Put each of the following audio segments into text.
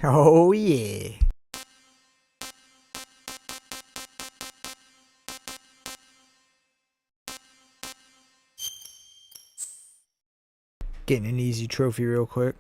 Oh yeah. Getting an easy trophy real quick.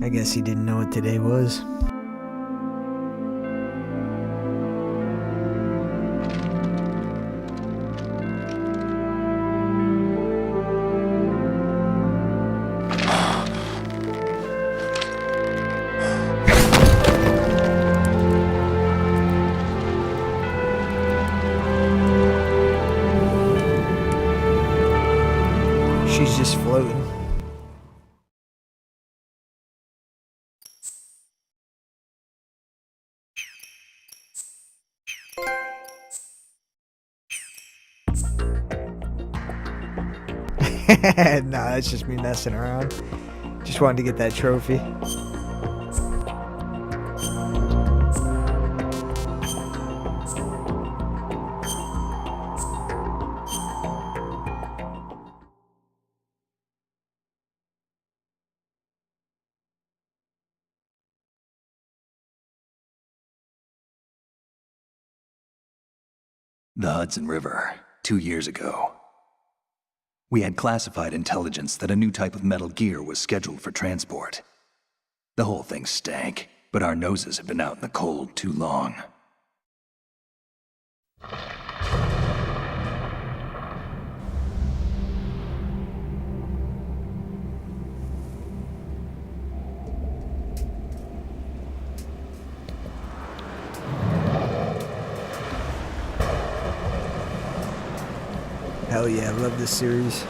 I guess he didn't know what today was. She's just floating. Nah, that's just me messing around. Just wanted to get that trophy. The Hudson River, 2 years ago. We had classified intelligence that a new type of metal gear was scheduled for transport. The whole thing stank, but our noses had been out in the cold too long. Hell yeah, I love this series.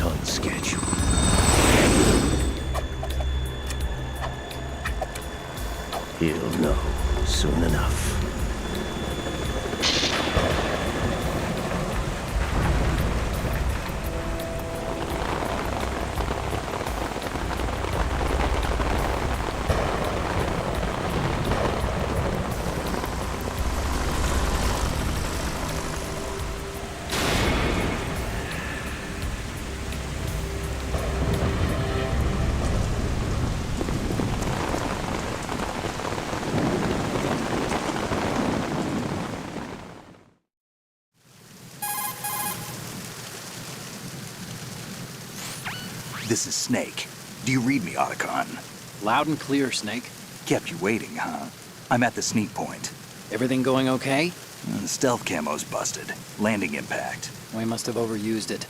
on schedule. He'll know soon enough. This is Snake. Do you read me, Otacon? Loud and clear, Snake. Kept you waiting, huh? I'm at the sneak point. Everything going okay? The stealth camo's busted. Landing impact. We must have overused it.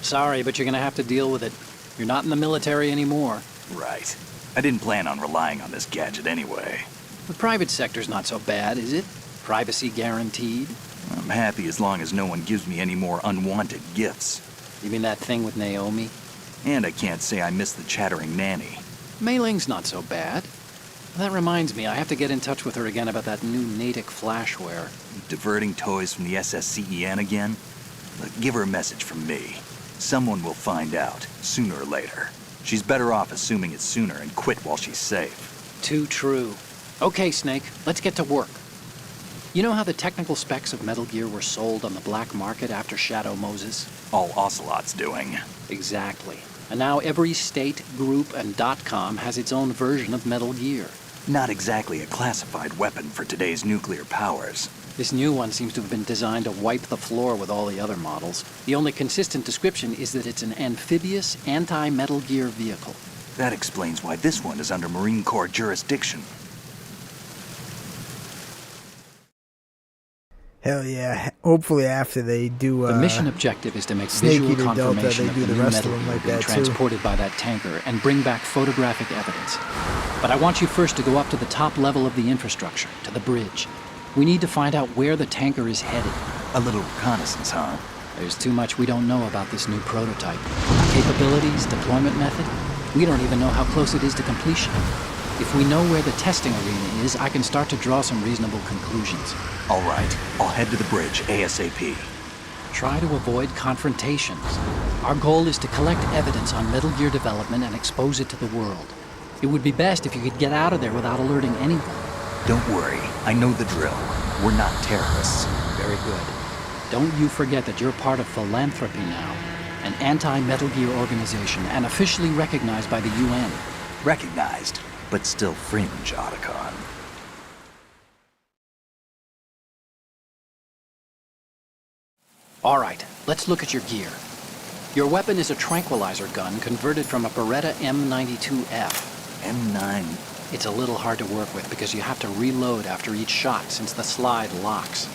Sorry, but you're gonna have to deal with it. You're not in the military anymore. Right. I didn't plan on relying on this gadget anyway. The private sector's not so bad, is it? Privacy guaranteed? I'm happy as long as no one gives me any more unwanted gifts. You mean that thing with Naomi? And I can't say I miss the chattering nanny. Mei Ling's not so bad. That reminds me, I have to get in touch with her again about that new Natick flashware. Diverting toys from the SSCEN again? Look, give her a message from me. Someone will find out, sooner or later. She's better off assuming it's sooner and quit while she's safe. Too true. Okay, Snake, let's get to work. You know how the technical specs of Metal Gear were sold on the black market after Shadow Moses? All Ocelot's doing. Exactly. And now every state, group, and .com has its own version of Metal Gear. Not exactly a classified weapon for today's nuclear powers. This new one seems to have been designed to wipe the floor with all the other models. The only consistent description is that it's an amphibious, anti-Metal Gear vehicle. That explains why this one is under Marine Corps jurisdiction. Hell yeah. Hopefully after they do The mission objective is to make Snake visual Eater Delta, confirmation they of do the the new rest of Metal them Gear like being that, too. transported by that tanker and bring back photographic evidence. But I want you first to go up to the top level of the infrastructure, to the bridge. We need to find out where the tanker is headed. A little reconnaissance, huh? There's too much we don't know about this new prototype. Capabilities, deployment method. We don't even know how close it is to completion. If we know where the testing arena is, I can start to draw some reasonable conclusions. All right, I'll head to the bridge ASAP. Try to avoid confrontations. Our goal is to collect evidence on Metal Gear development and expose it to the world. It would be best if you could get out of there without alerting anyone. Don't worry, I know the drill. We're not terrorists. Very good. Don't you forget that you're part of Philanthropy now, an anti-Metal Gear organization and officially recognized by the UN. Recognized, but still fringe, Otacon. All right, let's look at your gear. Your weapon is a tranquilizer gun converted from a Beretta M92F. M9. It's a little hard to work with because you have to reload after each shot since the slide locks.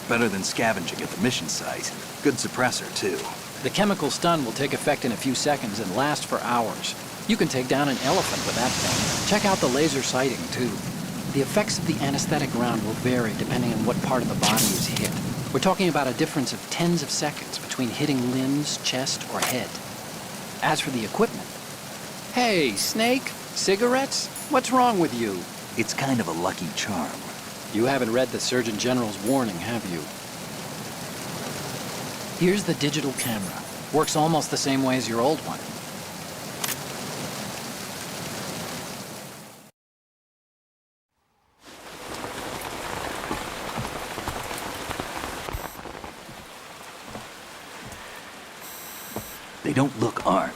Better than scavenging at the mission site. Good suppressor, too. The chemical stun will take effect in a few seconds and last for hours. You can take down an elephant with that thing. Check out the laser sighting, too. The effects of the anesthetic round will vary depending on what part of the body is hit. We're talking about a difference of tens of seconds between hitting limbs, chest, or head. As for the equipment... Hey, Snake, cigarettes? What's wrong with you? It's kind of a lucky charm. You haven't read the Surgeon General's warning, have you? Here's the digital camera. Works almost the same way as your old one. They don't look armed.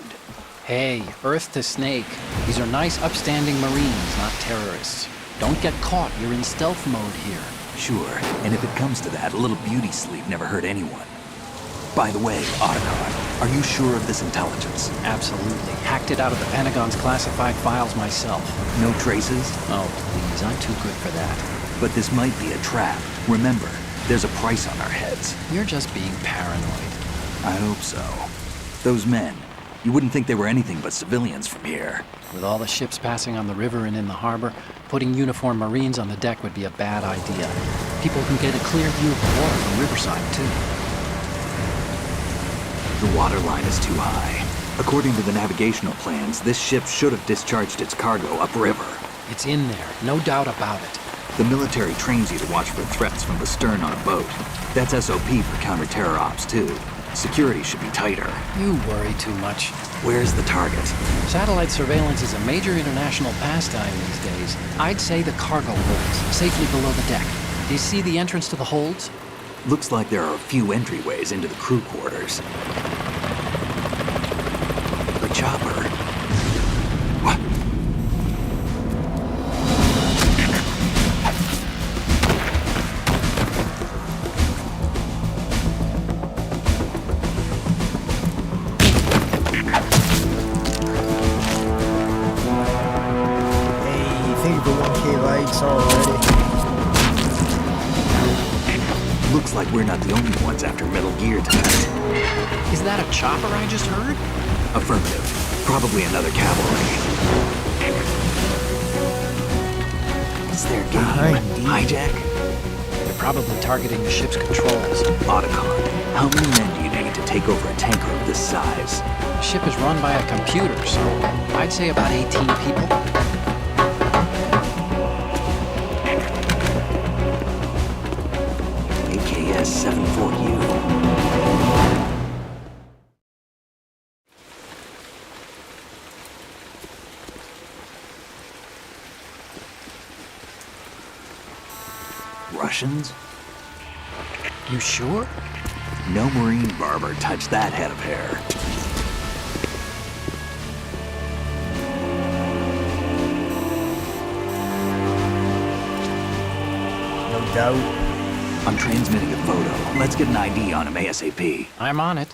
Hey, Earth to Snake. These are nice, upstanding Marines, not terrorists. Don't get caught. You're in stealth mode here. Sure, and if it comes to that, a little beauty sleep never hurt anyone. By the way, Otacon, are you sure of this intelligence? Absolutely. Hacked it out of the Pentagon's classified files myself. No traces? Oh, please. I'm too good for that. But this might be a trap. Remember, there's a price on our heads. You're just being paranoid. I hope so. Those men, you wouldn't think they were anything but civilians from here. With all the ships passing on the river and in the harbor, putting uniformed Marines on the deck would be a bad idea. People can get a clear view of the water from Riverside, too. The water line is too high. According to the navigational plans, this ship should have discharged its cargo upriver. It's in there, no doubt about it. The military trains you to watch for threats from the stern on a boat. That's SOP for counter-terror ops, too. Security should be tighter. You worry too much. Where's the target? Satellite surveillance is a major international pastime these days. I'd say the cargo holds, safely below the deck. Do you see the entrance to the holds? Looks like there are a few entryways into the crew quarters. The chopper. What? Looks like we're not the only ones after Metal Gear tonight. Is that a chopper I just heard? Affirmative. Probably another cavalry. What's their game? Hijack? They're probably targeting the ship's controls. Otacon, how many men do you need to take over a tanker of this size? The ship is run by a computer, so I'd say about 18 people. AKS 74U. Russians? You sure? No Marine barber touched that head of hair. No doubt. I'm transmitting a photo. Let's get an ID on him ASAP. I'm on it.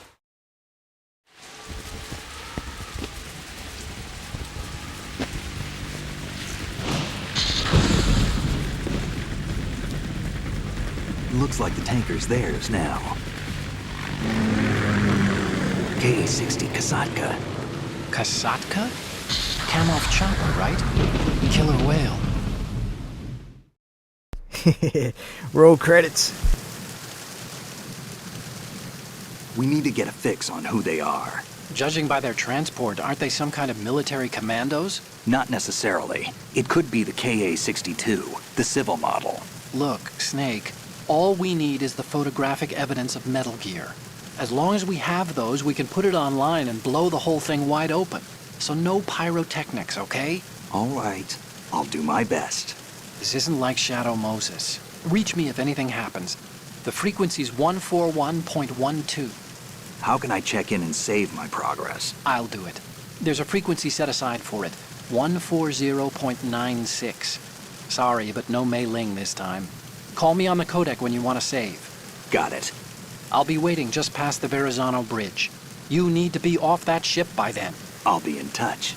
Looks like the tanker's theirs now. K-60 Kasatka. Kasatka? Kamov chopper, right? Killer whale. Roll credits. We need to get a fix on who they are. Judging by their transport, aren't they some kind of military commandos? Not necessarily. It could be the KA-62, the civil model. Look, Snake, all we need is the photographic evidence of Metal Gear. As long as we have those, we can put it online and blow the whole thing wide open. So no pyrotechnics, okay? All right. I'll do my best. This isn't like Shadow Moses. Reach me if anything happens. The frequency's 141.12. How can I check in and save my progress? I'll do it. There's a frequency set aside for it. 140.96. Sorry, but no Mei Ling this time. Call me on the codec when you want to save. Got it. I'll be waiting just past the Verrazano Bridge. You need to be off that ship by then. I'll be in touch.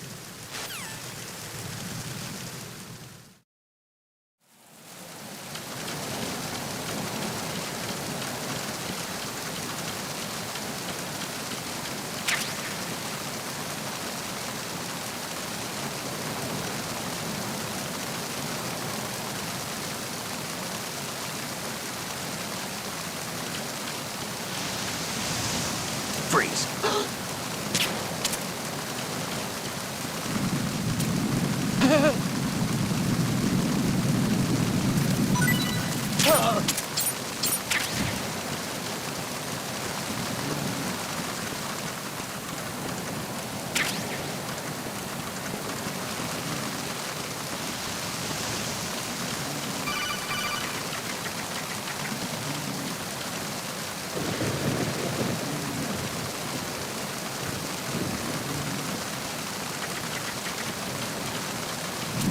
Freeze.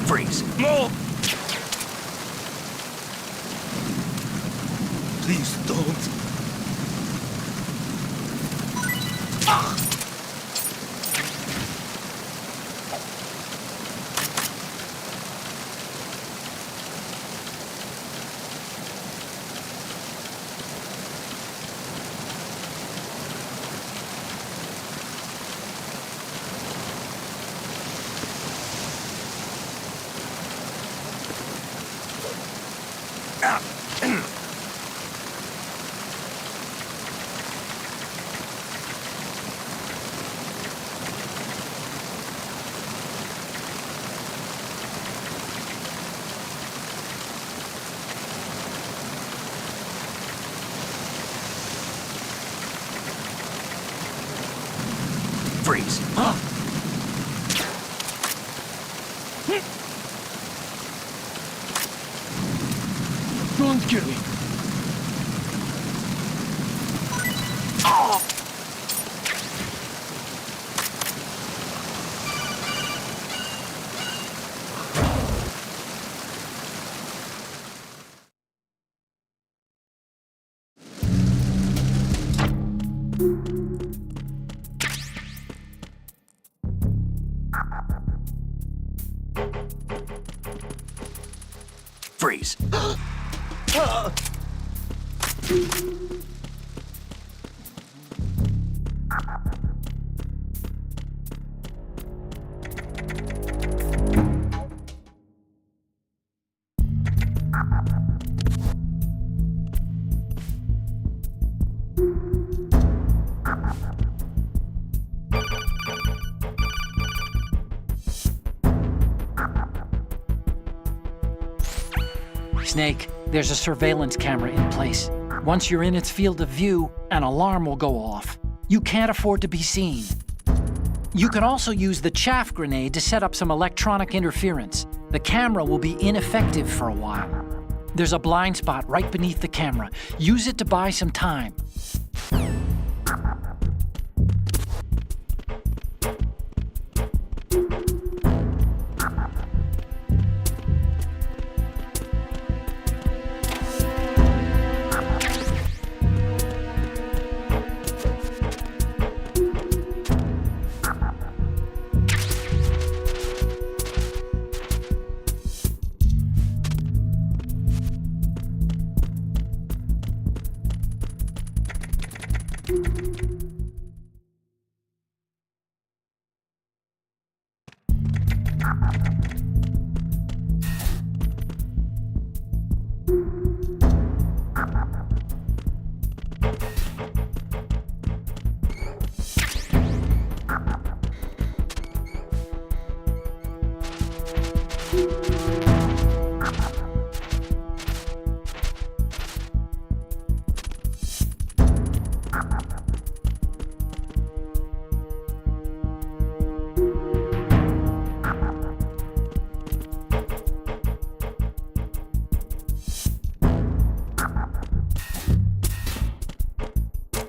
Freeze. No! Please don't. Freeze! Huh? Don't kill me! Freeze. Snake, there's a surveillance camera in place. Once you're in its field of view, an alarm will go off. You can't afford to be seen. You can also use the chaff grenade to set up some electronic interference. The camera will be ineffective for a while. There's a blind spot right beneath the camera. Use it to buy some time.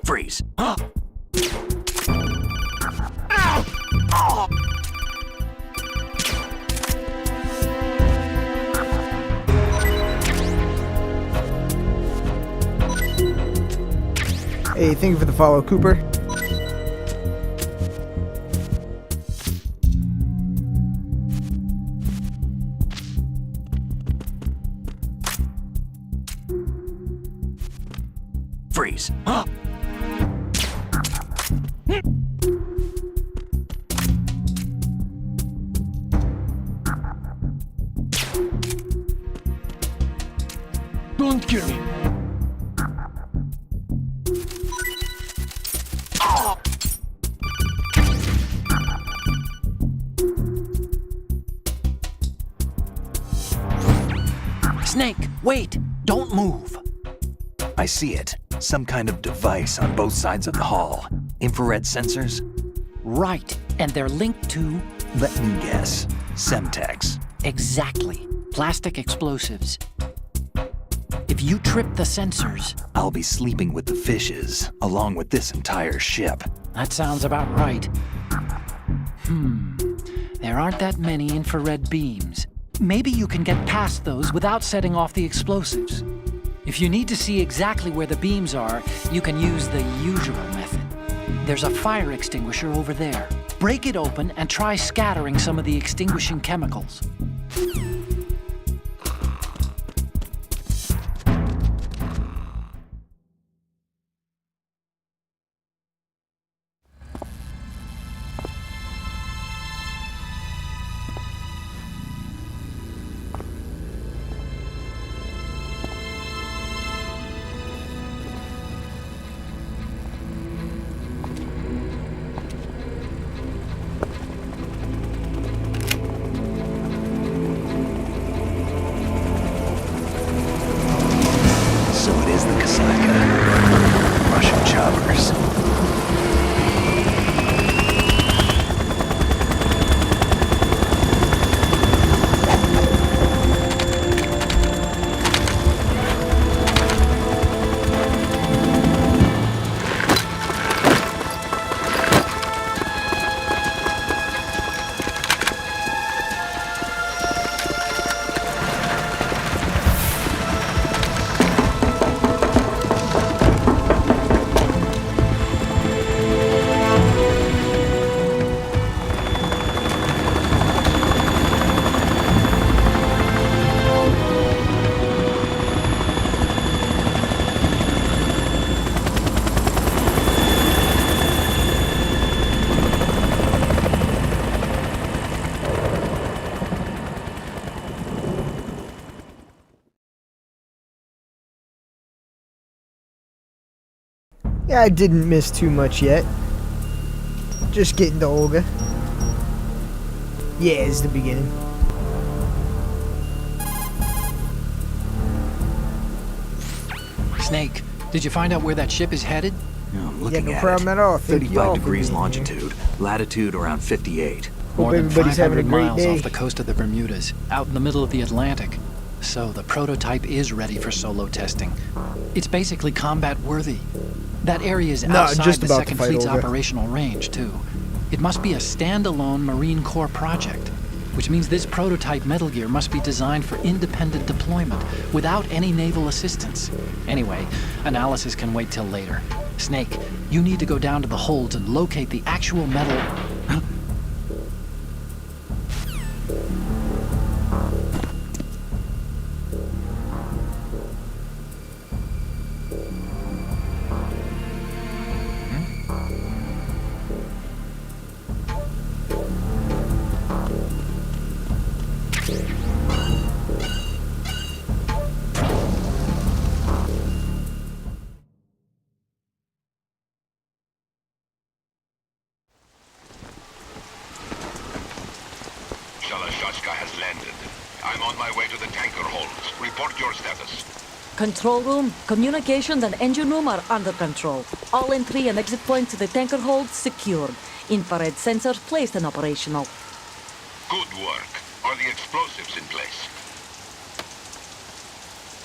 Freeze. Huh? Hey, thank you for the follow, Cooper. Freeze. Huh? Don't kill me. Snake, wait! Don't move! I see it. Some kind of device on both sides of the hall. Infrared sensors? Right, and they're linked to... Let me guess. Semtex. Exactly. Plastic explosives. If you trip the sensors... I'll be sleeping with the fishes, along with this entire ship. That sounds about right. There aren't that many infrared beams. Maybe you can get past those without setting off the explosives. If you need to see exactly where the beams are, you can use the usual method. There's a fire extinguisher over there. Break it open and try scattering some of the extinguishing chemicals. So it is the Kasatka. Russian choppers. Yeah, I didn't miss too much yet. Just getting to Olga. Yeah, it's the beginning. Snake, did you find out where that ship is headed? Yeah, I'm Yeah, looking no at problem it. at all. Thank you all 35 for degrees being here. longitude, latitude around 58. More than everybody's having a 500 great miles day. off the coast of the Bermudas, out in the middle of the Atlantic. So the prototype is ready for solo testing. It's basically combat worthy. That area is outside just the about to Second fight Fleet's Olga. operational range, too. It must be a standalone Marine Corps project, which means this prototype Metal Gear must be designed for independent deployment without any naval assistance. Anyway, analysis can wait till later. Snake, you need to go down to the holds and locate the actual metal... Huh? Shalashaska has landed. I'm on my way to the tanker holds. Report your status. Control room, communications and engine room are under control. All entry and exit points to the tanker hold secured. Infrared sensors placed and operational. Good work. Are the explosives in place?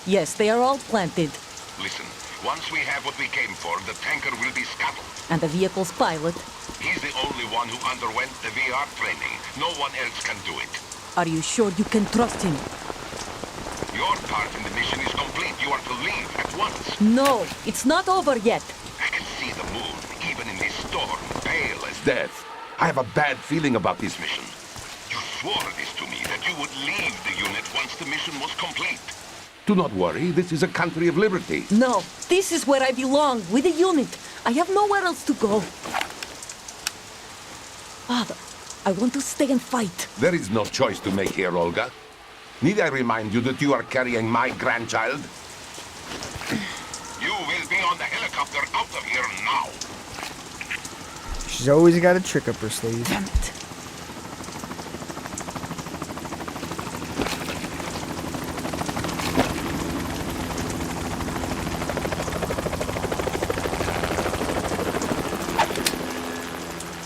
Yes, they are all planted. Listen, once we have what we came for, the tanker will be scuttled. And the vehicle's pilot. He's the only one who underwent the VR training. No one else can do it. Are you sure you can trust him? Your part in the mission is complete. You are to leave at once. No, it's not over yet. I can see the moon, even in this storm, pale as death. I have a bad feeling about this mission. You swore this to me, that you would leave the unit once the mission was complete. Do not worry, this is a country of liberty. No, this is where I belong, with the unit. I have nowhere else to go. Father, I want to stay and fight. There is no choice to make here, Olga. Need I remind you that you are carrying my grandchild? You will be on the helicopter out of here now. She's always got a trick up her sleeve. Damn it.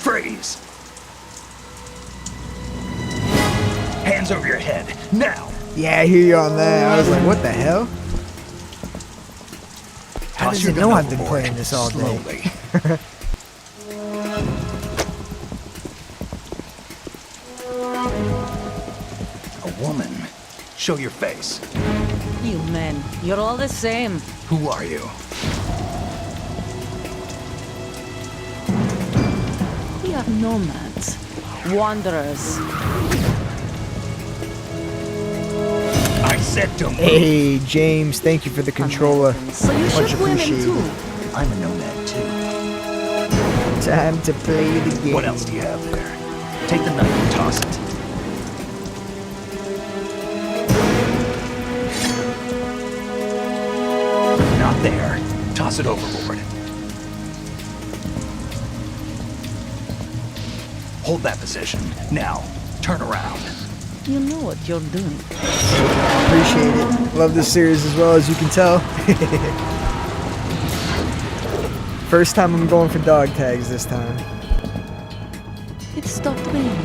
Freeze! Hands over your head, now! Yeah, I hear you on that. I was like, what the hell? How Toss does your it gun know I've been overboard, playing this all day? slowly. A woman. Show your face. You men, you're all the same. Who are you? We are nomads. Wanderers. I said don't move. Hey, James, thank you for the controller. So you Much shoot women appreciated. too. I'm a nomad too. Time to play the game. What else do you have there? Take the knife and toss it. Not there. Toss it overboard. Hold that position. Now, turn around. You know what you're doing. Appreciate it. Love this series as well, as you can tell. First time I'm going for dog tags this time. It stopped raining.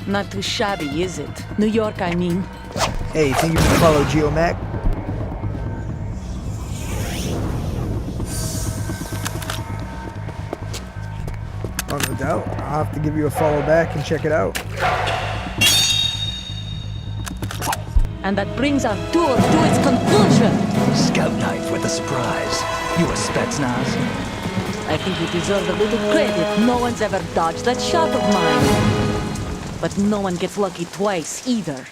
Not too shabby, is it? New York, I mean. Hey, thank you for the follow, GeoMac. Oh, no doubt. I'll have to give you a follow back and check it out. And that brings our tour to its conclusion. Scout knife with a surprise. You a Spetsnaz? I think you deserve a little credit. No one's ever dodged that shot of mine. But no one gets lucky twice, either.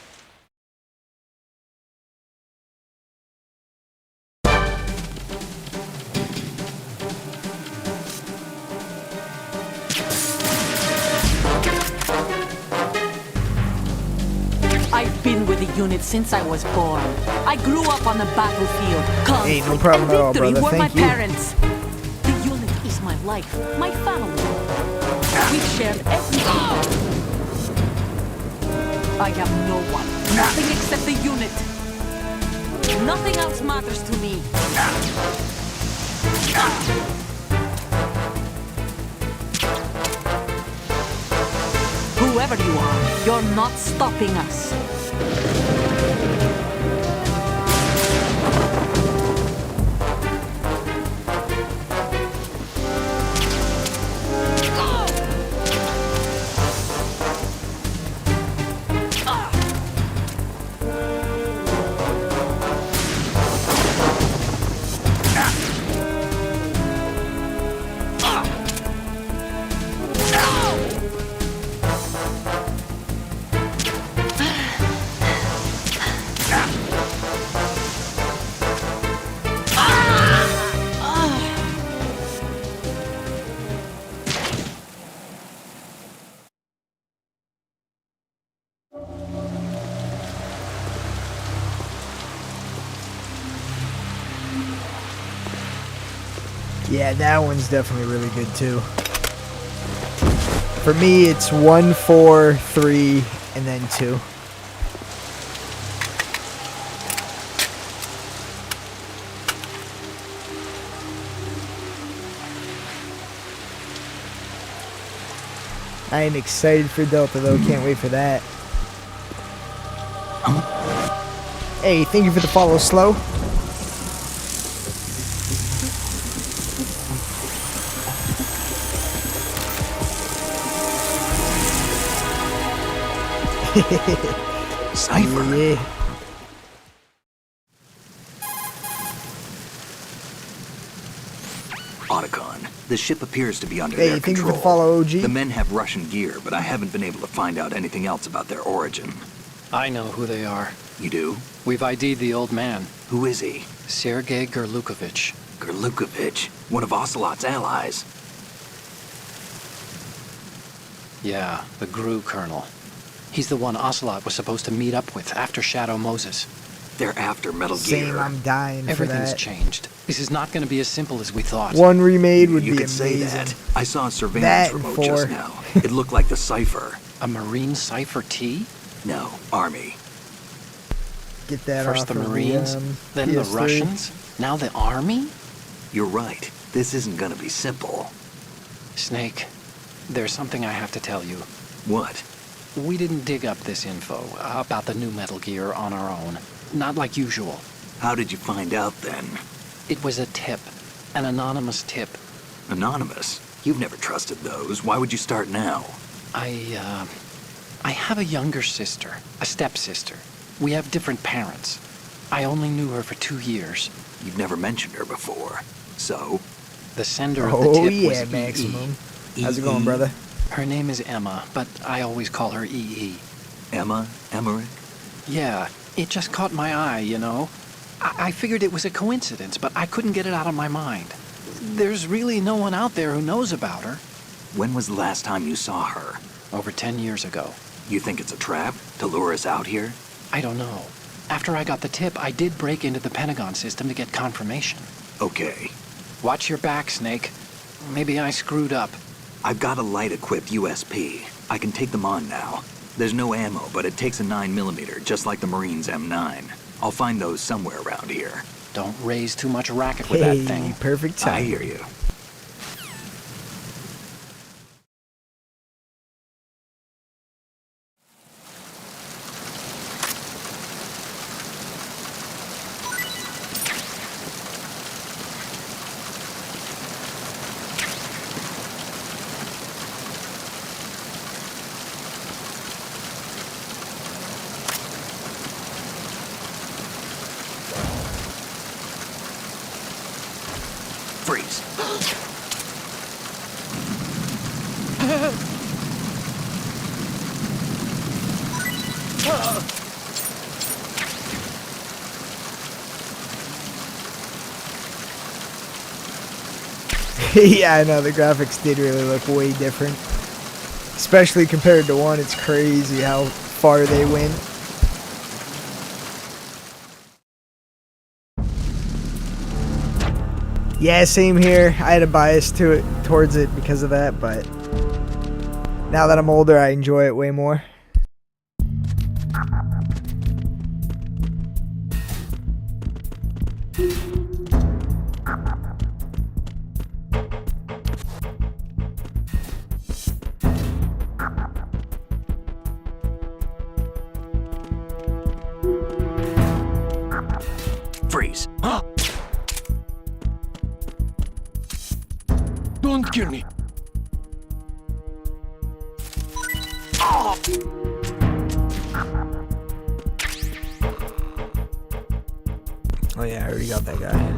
I've been with the unit since I was born. I grew up on the battlefield. Conflict Hey, no problem and at all, victory brother. were my Thank you. parents. The unit is my life, my family. We've shared everything. I have no one, nothing except the unit. Nothing else matters to me. Whoever you are, you're not stopping us. Yeah, that one's definitely really good too. For me, it's 1, 4, 3, and then 2. I am excited for Delta though, can't wait for that. Hey, thank you for the follow, Slow. Cypher? Yeah. Otacon, the ship appears to be under Hey, their thank you control. for the follow, OG. The men have Russian gear, but I haven't been able to find out anything else about their origin. I know who they are. You do? We've ID'd the old man, Who is he? Sergei Gerlukovich. Gerlukovich, one of Ocelot's allies. Yeah, the GRU colonel. He's the one Ocelot was supposed to meet up with after Shadow Moses. They're after Metal Same, Gear. I'm dying for Everything's that. changed. This is not going to be as simple as we thought. One remade would You be could say amazing. that. I saw a surveillance That and remote just 4. now. It looked like the Cypher. A Marine Cypher T? No, Army. Get that First off the of Marines, then the PS3. Russians, now the Army? You're right. This isn't gonna be simple. Snake, there's something I have to tell you. What? We didn't dig up this info about the new Metal Gear on our own. Not like usual. How did you find out then? It was a tip. An anonymous tip. Anonymous? You've never trusted those. Why would you start now? I have a younger sister, a stepsister. We have different parents. I only knew her for 2 years. You've never mentioned her before. So? The sender of the Oh tip yeah, was Maximum. EE. How's it going, brother? Her name is Emma, but I always call her EE. Emma? Emmerich? Yeah, it just caught my eye, you know? I figured it was a coincidence, but I couldn't get it out of my mind. There's really no one out there who knows about her. When was the last time you saw her? Over 10 years ago. You think it's a trap? To lure us out here? I don't know. After I got the tip, I did break into the Pentagon system to get confirmation. Okay. Watch your back, Snake. Maybe I screwed up. I've got a light-equipped USP. I can take them on now. There's no ammo, but it takes a 9mm, just like the Marines' M9. I'll find those somewhere around here. Don't raise too much racket with that Hey, thing. perfect time. I hear you. Freeze. Yeah, I know, the graphics did really look way different. Especially compared to 1, it's crazy how far they went. Yeah, same here. I had a bias towards it because of that, but now that I'm older, I enjoy it way more. Freeze. Don't kill me. Oh yeah, I already got that guy.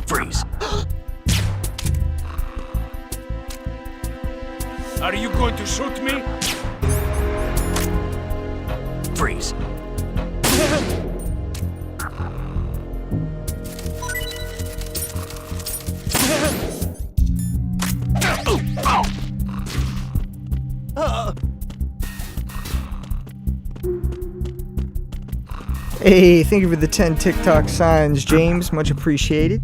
Freeze. Are you going to shoot me? Freeze. Hey, thank you for the 10 TikTok signs, James. Much appreciated.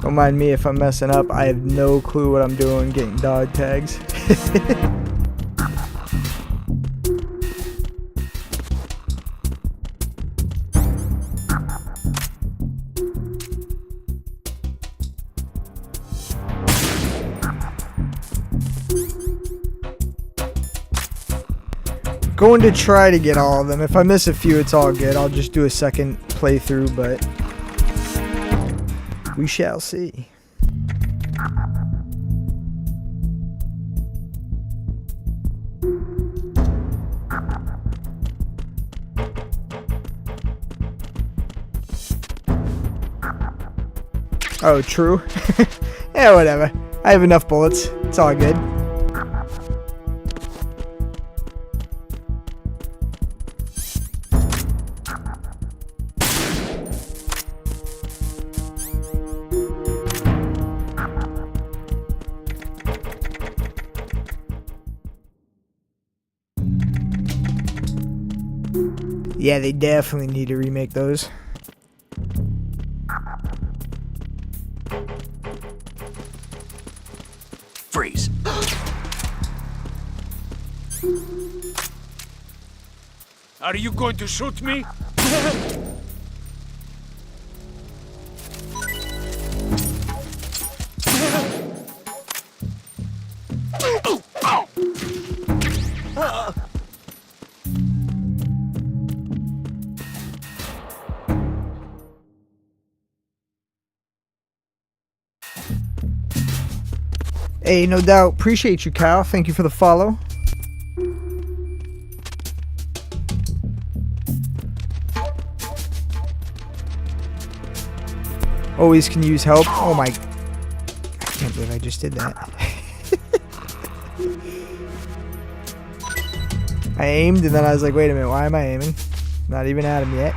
Don't mind me if I'm messing up. I have no clue what I'm doing getting dog tags. Going to try to get all of them. If I miss a few, it's all good. I'll just do a second playthrough, but we shall see. Oh, true. Yeah, whatever. I have enough bullets. It's all good. Yeah, they definitely need to remake those. Freeze. Are you going to shoot me? Hey, no doubt. Appreciate you, Kyle. Thank you for the follow. Always can use help. Oh my... I can't believe I just did that. I aimed and then I was like, wait a minute, why am I aiming? Not even at him yet.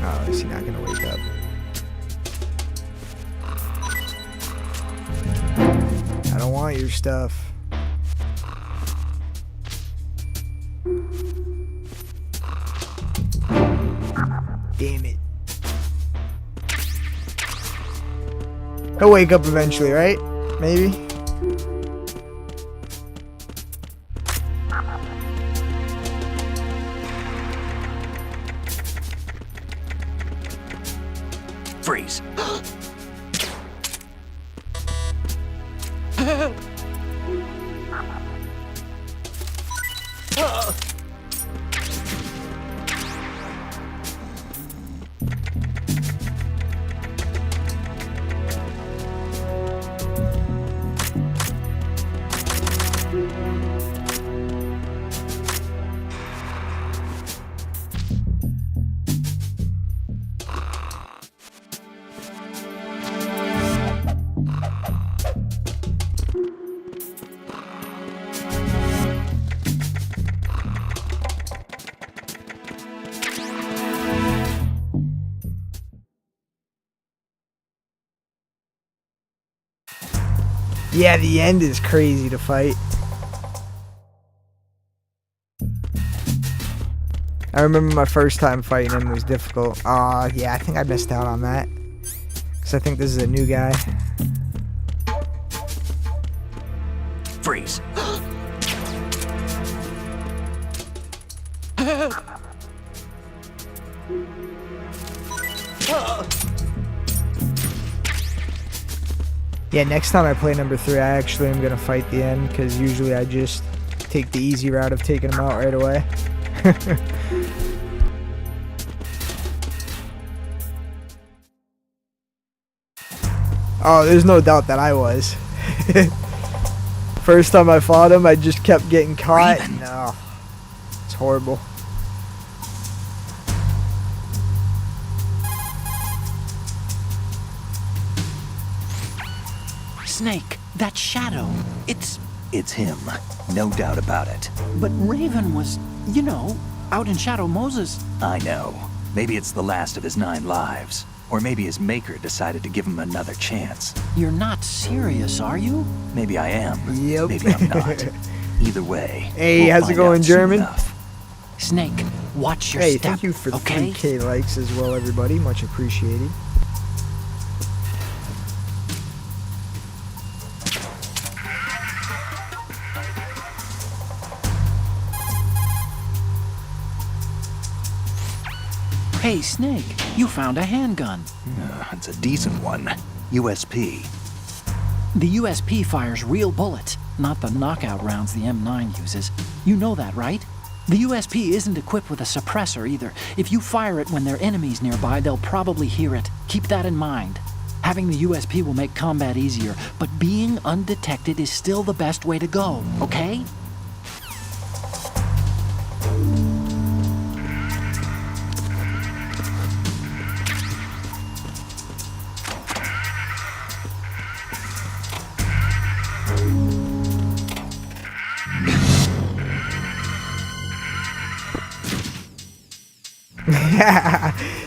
Oh, is he not gonna wake up? I don't want your stuff. Damn it. He'll wake up eventually, right? Maybe? Freeze. Yeah, the end is crazy to fight. I remember my first time fighting him was difficult. Yeah, I think I missed out on that. Because I think this is a new guy. Freeze. Yeah, next time I play number 3, I actually am going to fight the end. Because usually I just take the easy route of taking him out right away. Oh, there's no doubt that I was. First time I fought him, I just kept getting caught. No, it's horrible. Snake, that shadow, It's him, no doubt about it. But Raven was, you know, out in Shadow Moses. I know. Maybe it's the last of his 9 lives. Or maybe his maker decided to give him another chance. You're not serious, are you? Maybe I am. Yep. Maybe I'm not. Either way. Hey, how's it find going, out soon German? enough. Snake, watch your Hey, step, thank you for the okay? 3K likes as well, everybody. Much appreciated. Hey, Snake, you found a handgun. It's a decent one. USP. The USP fires real bullets, not the knockout rounds the M9 uses. You know that, right? The USP isn't equipped with a suppressor either. If you fire it when there are enemies nearby, they'll probably hear it. Keep that in mind. Having the USP will make combat easier, but being undetected is still the best way to go, okay?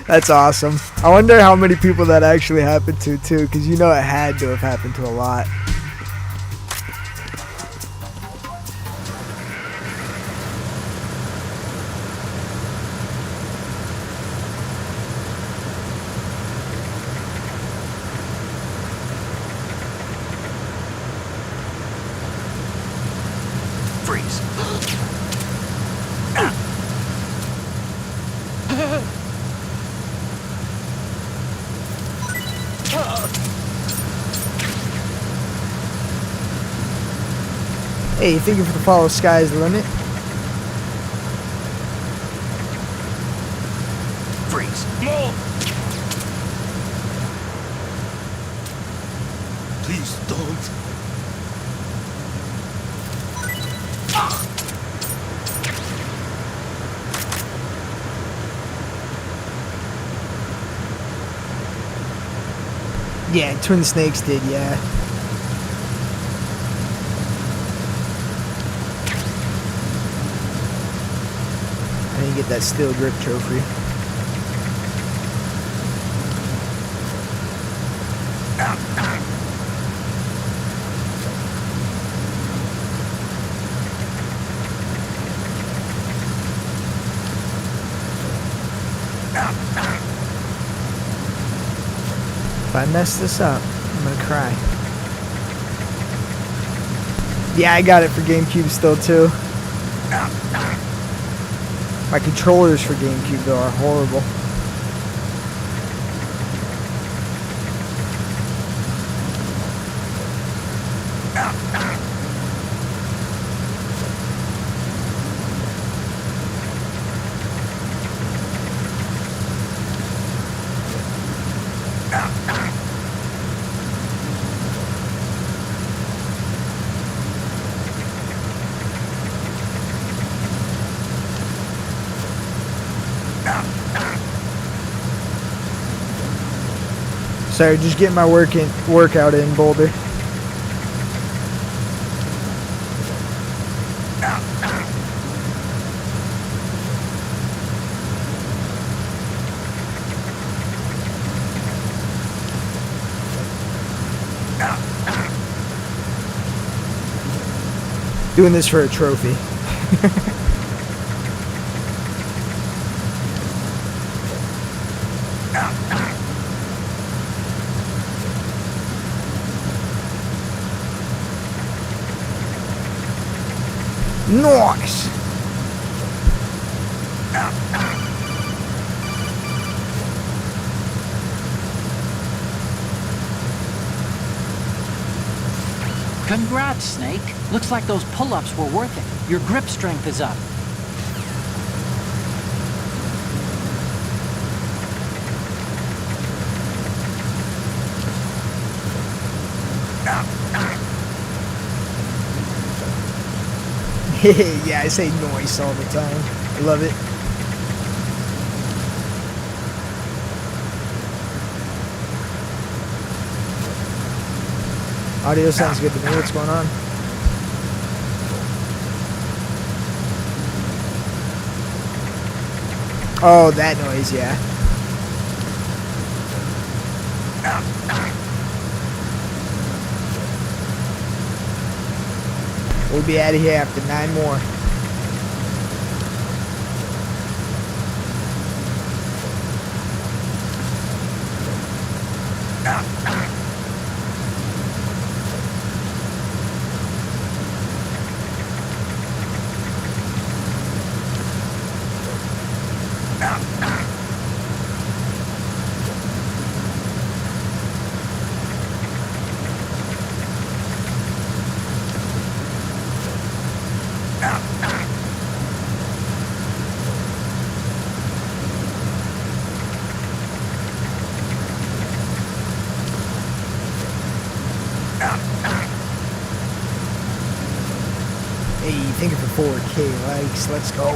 That's awesome. I wonder how many people that actually happened to, too, because you know it had to have happened to a lot. Freeze. Hey, thank you for the follow. Sky's the limit. Freeze. Move! Please don't. Yeah, Twin Snakes did, yeah. I didn't get that steel grip trophy. If I mess this up, I'm gonna cry. Yeah, I got it for GameCube still too. My controllers for GameCube though are horrible. Sorry, just getting my workout in, Boulder. Doing this for a trophy. Nice. Congrats, Snake. Looks like those pull-ups were worth it. Your grip strength is up. Yeah, I say noise all the time. I love it. Audio sounds good to me. What's going on? Oh, that noise, yeah. We'll be out of here after 9 more. Hey, thank you for 4K likes. Let's go.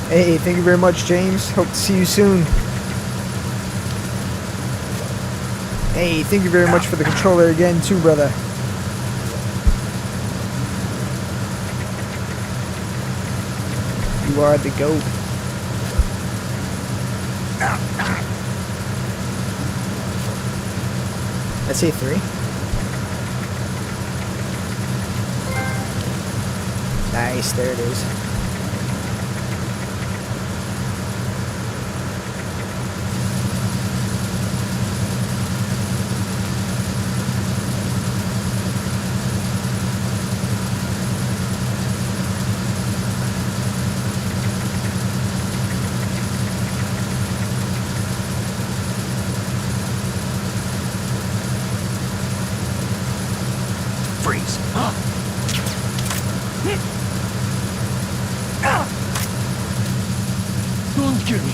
Hey, thank you very much, James. Hope to see you soon. Hey, thank you very much for the controller again, too, brother. You are the GOAT. I say 3. Nice, there it is. Freeze. Don't kill me.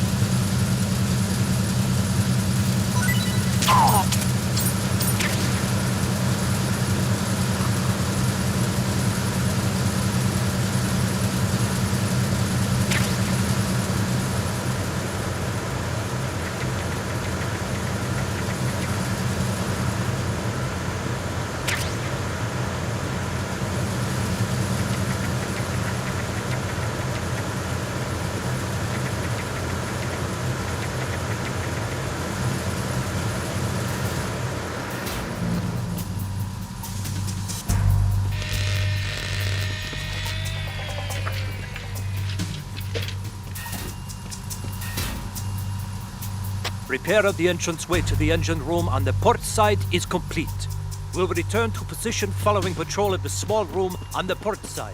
Repair of the entranceway to the engine room on the port side is complete. We'll return to position following patrol of the small room on the port side.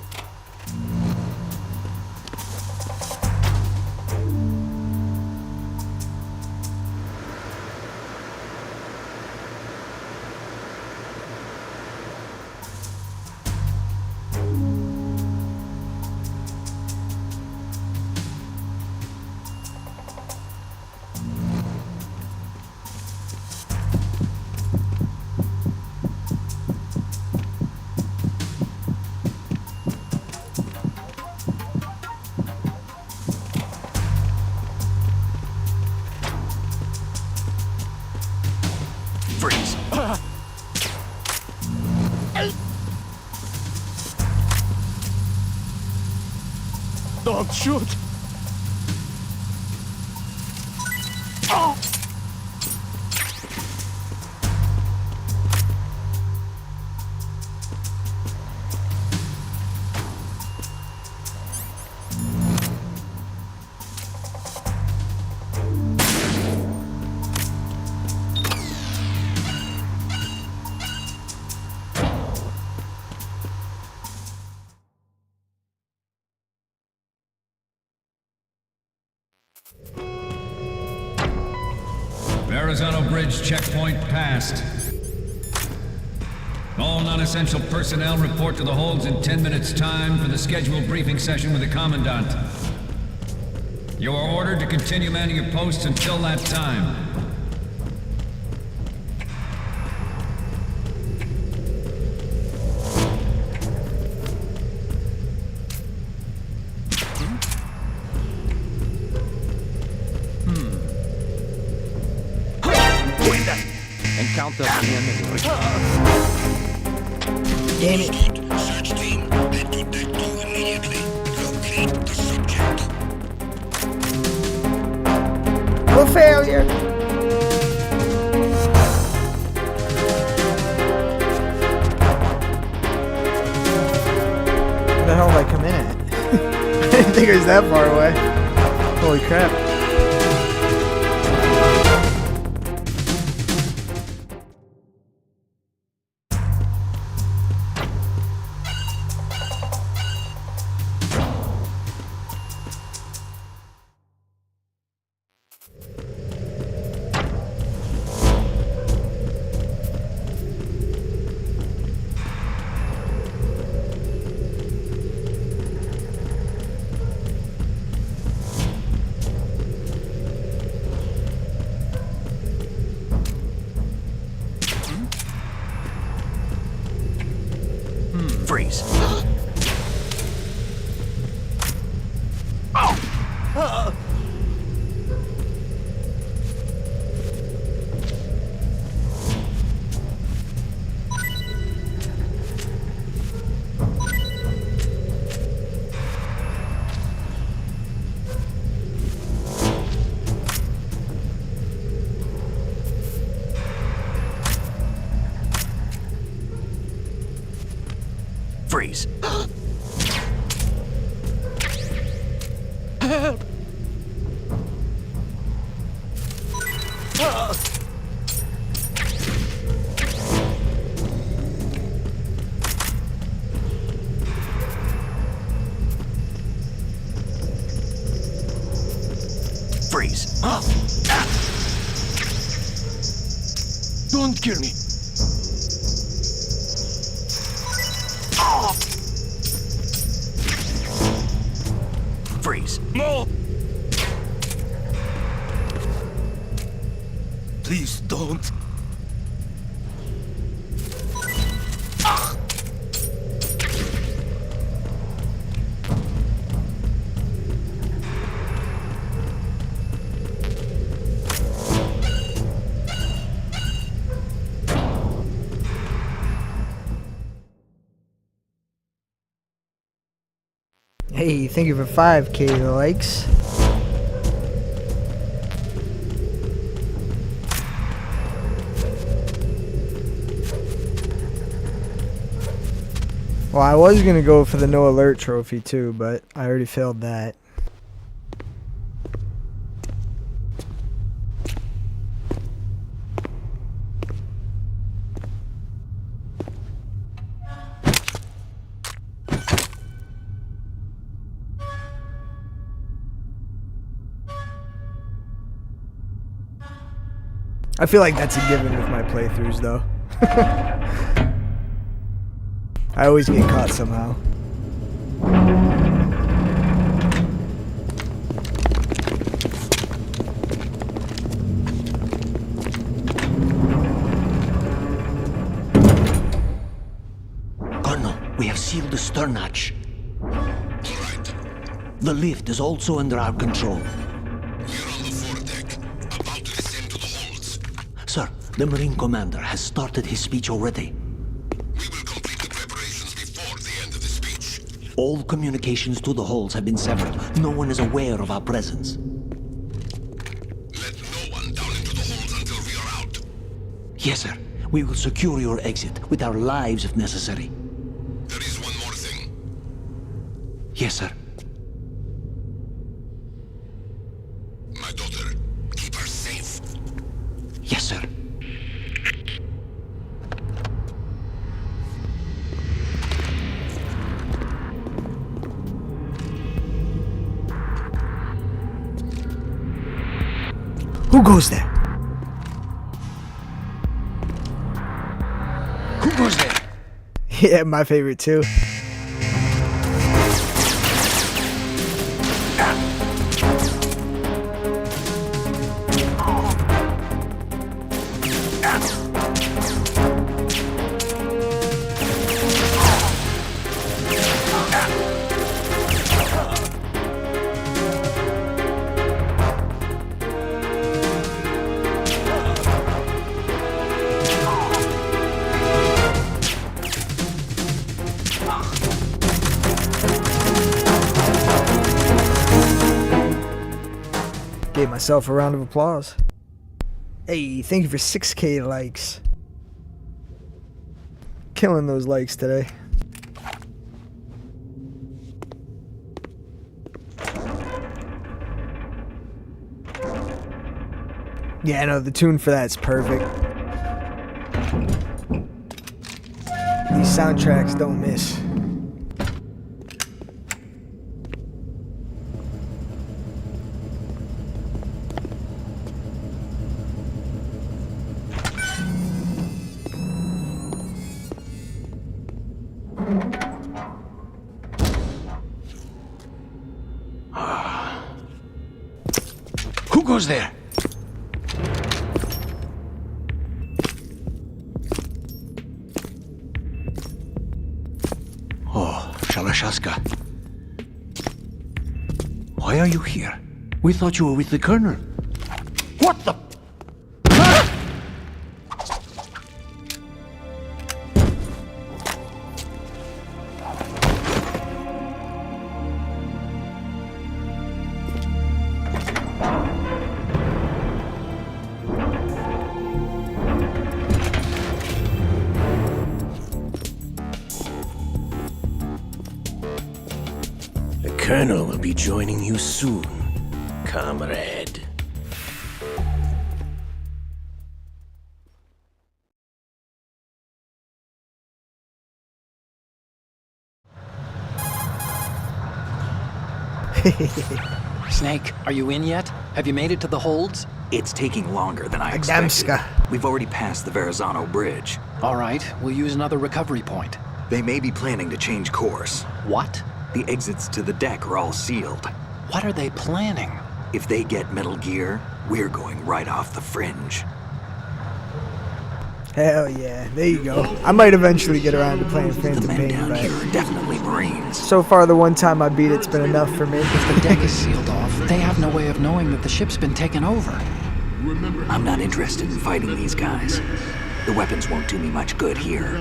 Freeze. Don't shoot. Verrazano Bridge checkpoint passed. All non-essential personnel report to the holds in 10 minutes' time for the scheduled briefing session with the Commandant. You are ordered to continue manning your posts until that time. Encounter the enemy. Damn it. Search team, head to Deck 2 immediately. Locate the subject. Oh, failure. Where the hell did I come in at? I didn't think it was that far away. Holy crap. Freeze. Freeze. Freeze. Don't kill me. Freeze. No! Please don't. Hey, thank you for 5K likes. Well, I was gonna go for the no alert trophy too, but I already failed that. I feel like that's a given with my playthroughs, though. I always get caught somehow. Colonel, we have sealed the stern hatch. All right. The lift is also under our control. We're on the foredeck, about to descend to the holds. Sir, the Marine Commander has started his speech already. We will complete the preparations before the end of the speech. All communications to the holds have been severed. No one is aware of our presence. Let no one down into the holds until we are out. Yes, sir. We will secure your exit with our lives if necessary. There is one more thing. Yes, sir. My daughter, keep her safe. Yes, sir. Who goes there? goes there? Yeah, my favorite too. Gave myself a round of applause. Hey, thank you for 6K likes. Killing those likes today. Yeah, no, the tune for that's perfect. These soundtracks don't miss. Who goes there? Oh, Shalashaska. Why are you here? We thought you were with the Colonel. What the? The Colonel will be joining you soon, comrade. Snake, are you in yet? Have you made it to the holds? It's taking longer than I expected. Adamska. We've already passed the Verrazano Bridge. All right, we'll use another recovery point. They may be planning to change course. What? The exits to the deck are all sealed. What are they planning? If they get Metal Gear, we're going right off the fringe. Hell yeah, there you go. I might eventually get around to playing The Phantom men Pain, down but here are definitely Marines. so far the one time I beat it's been enough for me. If the deck is sealed off, they have no way of knowing that the ship's been taken over. I'm not interested in fighting these guys. The weapons won't do me much good here.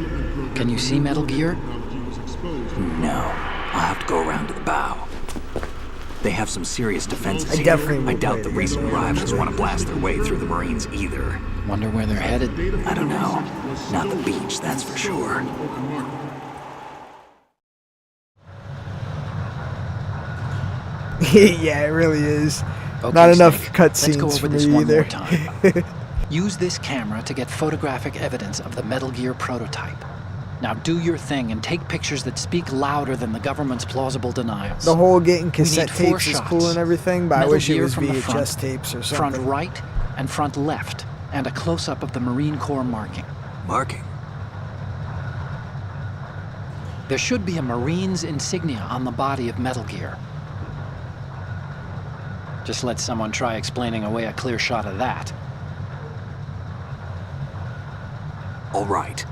Can you see Metal Gear? No, I'll have to go around to the bow. They have some serious defenses I here. definitely will I doubt play the the recent game. rivals want to blast their way through the Marines either. Wonder where they're headed. I don't know. Not the beach, that's for sure. Yeah, it really is. Okay, Not enough Snake, let's go cutscenes over for this me one either. more time. Use this camera to get photographic evidence of the Metal Gear prototype. Now do your thing and take pictures that speak louder than the government's plausible denials. The whole getting cassette We need 4 tapes is shots. cool and everything, but I Metal wish it Gear was from the VHS front, tapes or front something. right and front left, and a close-up of the Marine Corps marking. Marking? There should be a Marine's insignia on the body of Metal Gear. Just let someone try explaining away a clear shot of that. All right.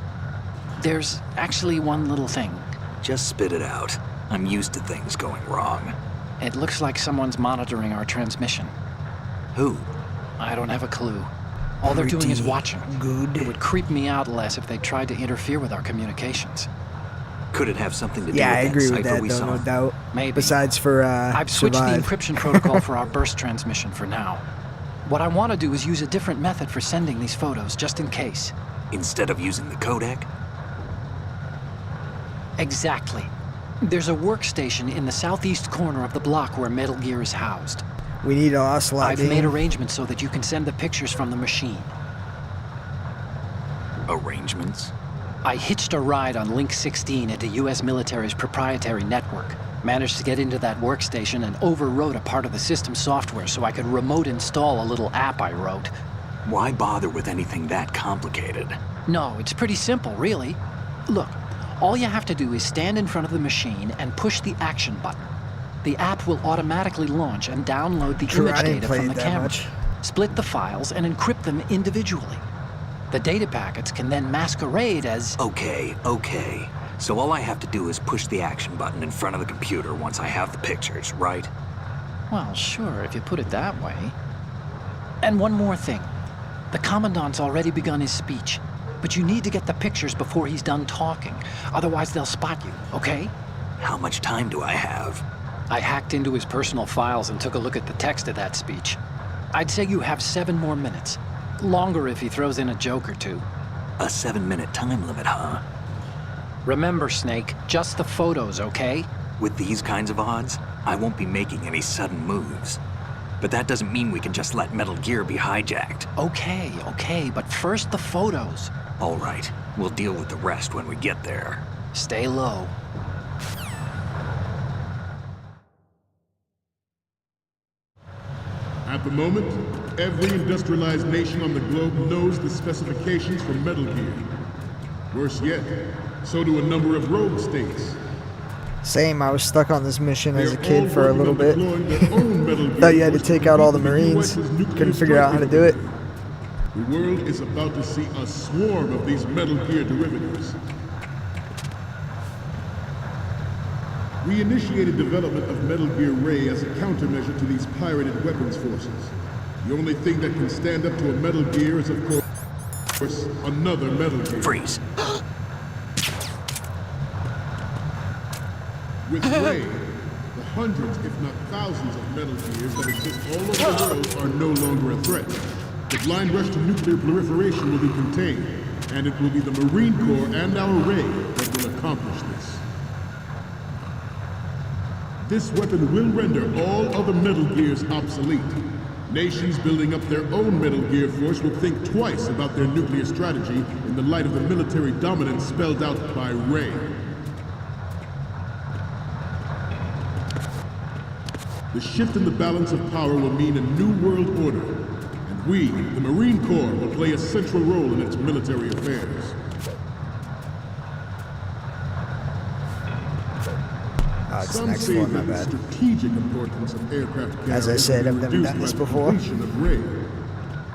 There's actually one little thing. Just spit it out. I'm used to things going wrong. It looks like someone's monitoring our transmission. Who? I don't have a clue. All they're doing is watching. Good. It would creep me out less if they tried to interfere with our communications. Could it have something to do Yeah, I with agree that with cipher that we though, saw? no doubt. Maybe. Besides for I've switched Survive. the encryption protocol for our burst transmission for now. What I want to do is use a different method for sending these photos, just in case. Instead of using the codec? Exactly. There's a workstation in the southeast corner of the block where Metal Gear is housed. We need an Ocelot I've game. made arrangements so that you can send the pictures from the machine. Arrangements? I hitched a ride on Link 16 into U.S. military's proprietary network. Managed to get into that workstation and overwrote a part of the system software so I could remote install a little app I wrote. Why bother with anything that complicated? No, it's pretty simple, really. Look, all you have to do is stand in front of the machine and push the action button. The app will automatically launch and download the True, image I didn't data play from it the that camera. much. Split the files and encrypt them individually. The data packets can then masquerade as... Okay. So all I have to do is push the action button in front of the computer once I have the pictures, right? Well, sure, if you put it that way. And one more thing. The Commandant's already begun his speech, but you need to get the pictures before he's done talking. Otherwise, they'll spot you, okay? How much time do I have? I hacked into his personal files and took a look at the text of that speech. I'd say you have 7 more minutes. Longer if he throws in a joke or two. A 7-minute time limit, huh? Remember, Snake, just the photos, okay? With these kinds of odds, I won't be making any sudden moves. But that doesn't mean we can just let Metal Gear be hijacked. Okay, but first the photos. All right, we'll deal with the rest when we get there. Stay low. At the moment, every industrialized nation on the globe knows the specifications for Metal Gear. Worse yet, so do a number of rogue states. Same, I was stuck on this mission as a They're kid all for a little working bit. on deploying their own Metal Gear Thought you had to force take out all the defeat Marines. US's nuclear Couldn't figure out how to do it. The world is about to see a swarm of these Metal Gear derivatives. We initiated development of Metal Gear Ray as a countermeasure to these pirated weapons forces. The only thing that can stand up to a Metal Gear is, of course, another Metal Gear. Freeze. With Ray, the hundreds, if not thousands, of Metal Gears that exist all over the world are no longer a threat. The blind rush to nuclear proliferation will be contained, and it will be the Marine Corps and our Ray that will accomplish this. This weapon will render all other Metal Gears obsolete. Nations building up their own Metal Gear force will think twice about their nuclear strategy in the light of the military dominance spelled out by Ray. The shift in the balance of power will mean a new world order, and we, the Marine Corps, will play a central role in its military affairs. Oh, it's the Some next say floor, my that the bad. strategic importance of aircraft carriers As I said, I've never done this before. Of Ray.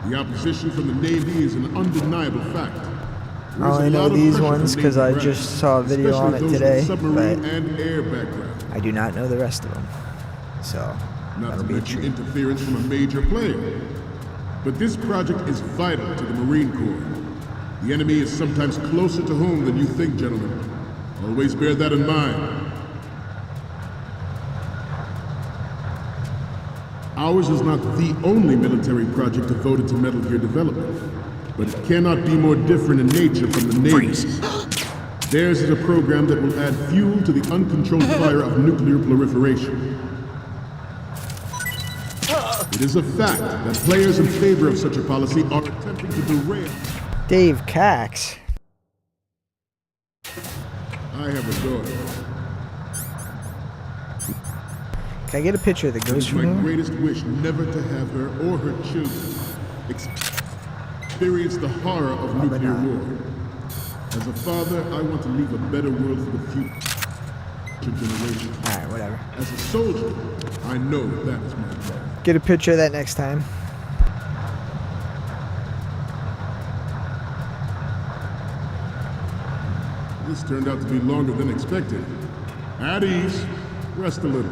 The opposition from the Navy is an undeniable fact. I only know these ones because I just saw a video on it today, but and air background. I do not know the rest of them. So, Not that'll to be a mention treat. interference from a major player. But this project is vital to the Marine Corps. The enemy is sometimes closer to home than you think, gentlemen. Always bear that in mind. Ours is not the only military project devoted to Metal Gear development, but it cannot be more different in nature from the Navy's. Theirs is a program that will add fuel to the uncontrolled fire of nuclear proliferation. It is a fact that players in favor of such a policy are attempting to derail. Dave Cax. I have a daughter. Can I get a picture of the It ghost is my from here? greatest wish never to have her or her children experience the horror of nuclear war. As a father, I want to leave a better world for the future generation. Alright, whatever. As a soldier, I know that is my job. Get a picture of that next time. This turned out to be longer than expected. At ease. Rest a little.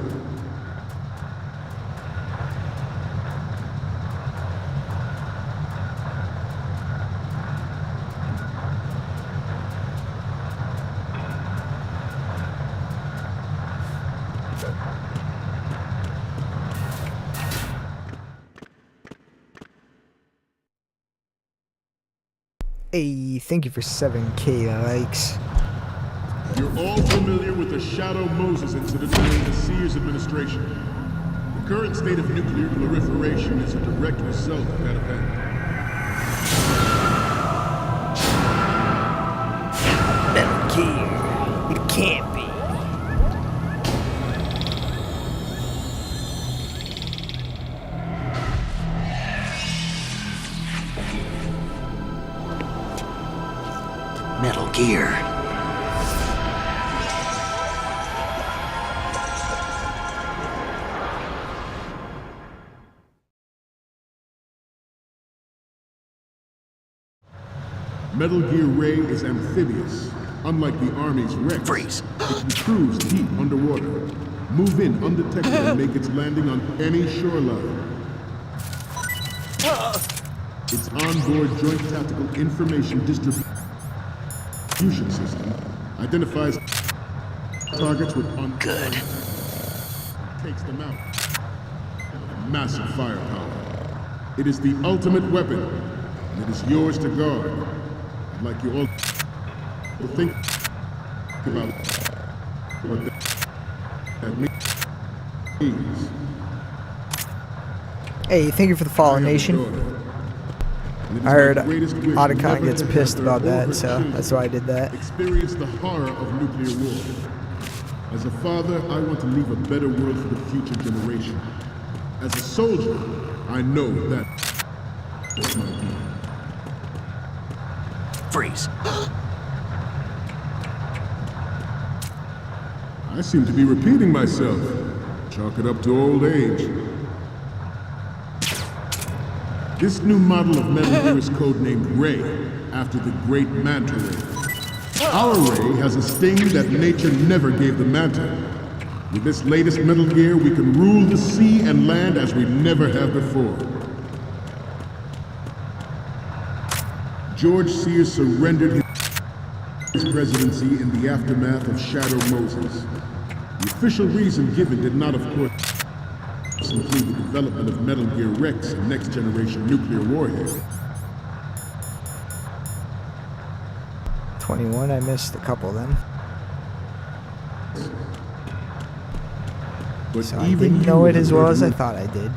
Hey, thank you for 7K likes. You're all familiar with the Shadow Moses incident during the Sears administration. The current state of nuclear proliferation is a direct result of that event. Metal Gear. It can't be. Metal Gear. Metal Gear Ray is amphibious. Unlike the Army's Rex, Freeze. it can cruise deep underwater, move in undetected, and make its landing on any shoreline. Its onboard Joint Tactical Information Distribution System identifies targets with Good. takes them out. Massive firepower. It is the ultimate weapon, and it is yours to guard. I'd like you all to think about what that means. Hey, thank you for the follow, Nation. I heard Otacon gets pissed about that, so that's why I did that. Experience the horror of nuclear war. As a father, I want to leave a better world for the future generation. As a soldier, I know that is my duty. Freeze. I seem to be repeating myself. Chalk it up to old age. This new model of Metal Gear is codenamed Ray, after the great Manta Ray. Our Ray has a sting that nature never gave the Manta. With this latest Metal Gear, we can rule the sea and land as we never have before. George Sears surrendered his presidency in the aftermath of Shadow Moses. The official reason given did not, of course, include the development of Metal Gear Rex and next-generation nuclear warhead. 21, I missed a couple then. But So I didn't know it as well as I thought I did.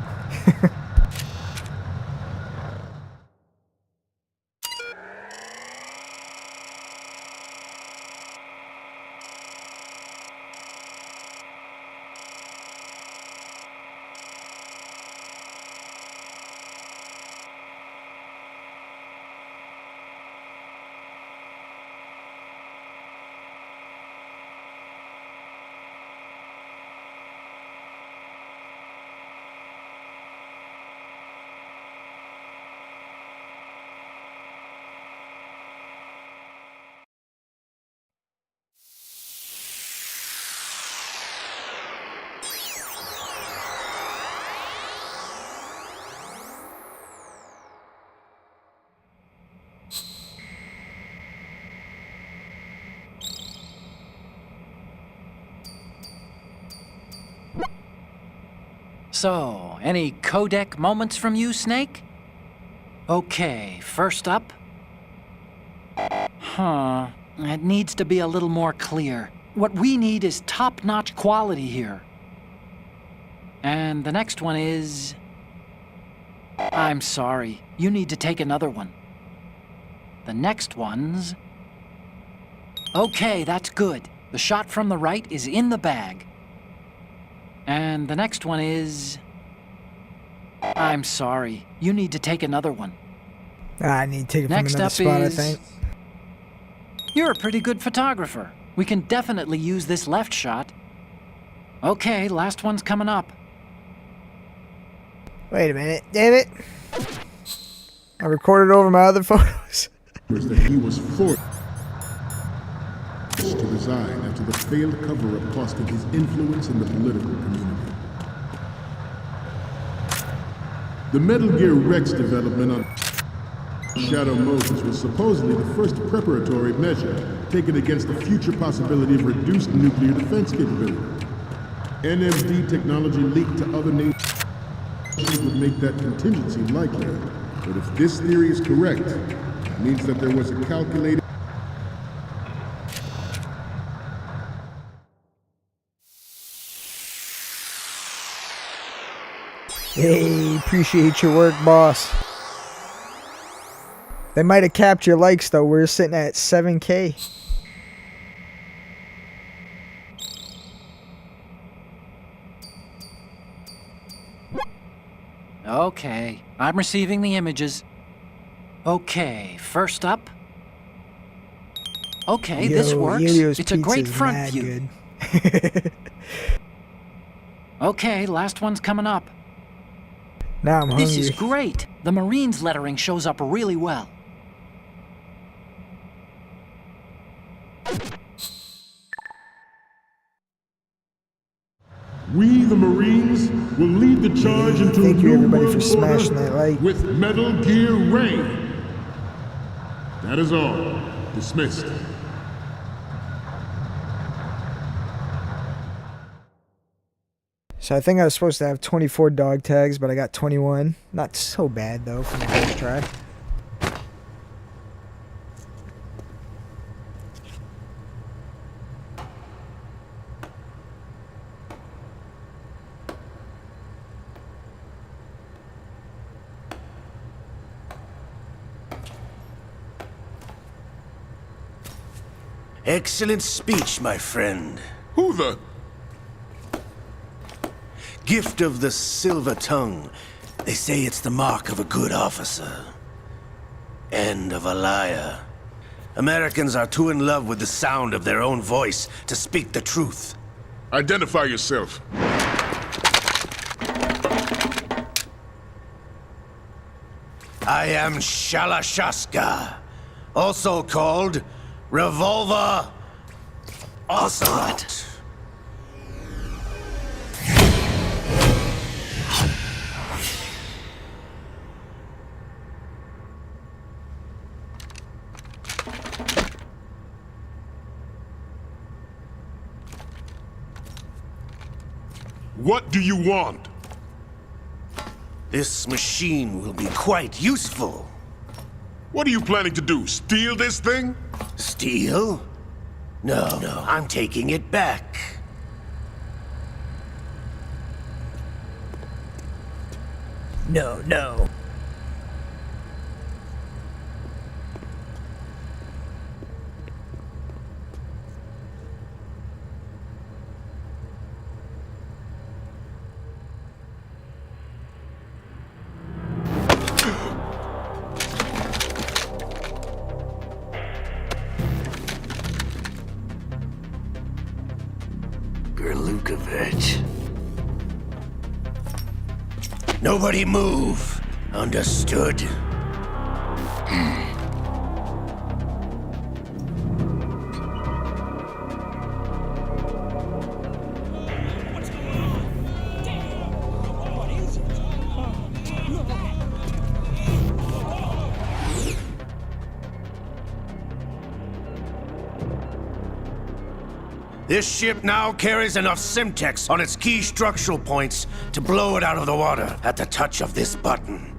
So, any codec moments from you, Snake? Okay, first up. It needs to be a little more clear. What we need is top-notch quality here. And the next one is... I'm sorry, you need to take another one. The next one's... Okay, that's good. The shot from the right is in the bag. And the next one is... I'm sorry, you need to take another one. I need to take it from Next another up spot, is... I think. You're a pretty good photographer. We can definitely use this left shot. Okay, last one's coming up. Wait a minute, damn it. I recorded over my other photos. That he was forced to resign after the failed cover-up costed his influence in the political community. The Metal Gear Rex development on Shadow Moses was supposedly the first preparatory measure taken against the future possibility of reduced nuclear defense capability. NMD technology leaked to other nations would make that contingency likely. But if this theory is correct, it means that there was a calculated... Hey, appreciate your work, boss. They might have capped your likes, though. We're sitting at 7K. Okay, I'm receiving the images. Okay, first up. Okay, this works. Elio's It's a great pizza's front mad view. good. Okay, last one's coming up. Now I'm hungry. This is great. The Marines lettering shows up really well. We, the Marines, will lead the charge into a Thank you new everybody world for smashing order that like. with Metal Gear Ray. That is all. Dismissed. So I think I was supposed to have 24 dog tags, but I got 21. Not so bad though for my first try. Excellent speech, my friend. Who the? Gift of the silver tongue. They say it's the mark of a good officer. And of a liar. Americans are too in love with the sound of their own voice to speak the truth. Identify yourself. I am Shalashaska, also called Revolver Ocelot. What do you want? This machine will be quite useful. What are you planning to do? Steal this thing? Steal? No, I'm taking it back. No. Nobody move. Understood? This ship now carries enough Simtex on its key structural points to blow it out of the water at the touch of this button.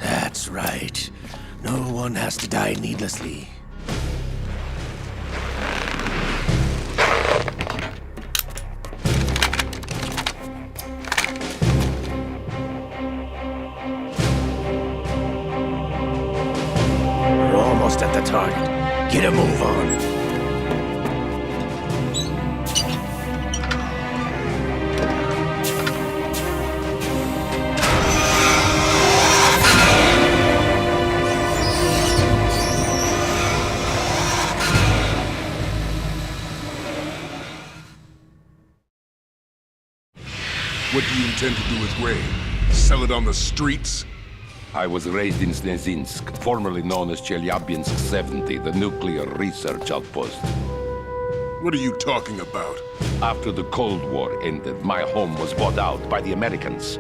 That's right. No one has to die needlessly. We're almost at the target. Get a move on. What do you intend to do with Ray? Sell it on the streets? I was raised in Snezinsk, formerly known as Chelyabinsk 70, the nuclear research outpost. What are you talking about? After the Cold War ended, my home was bought out by the Americans.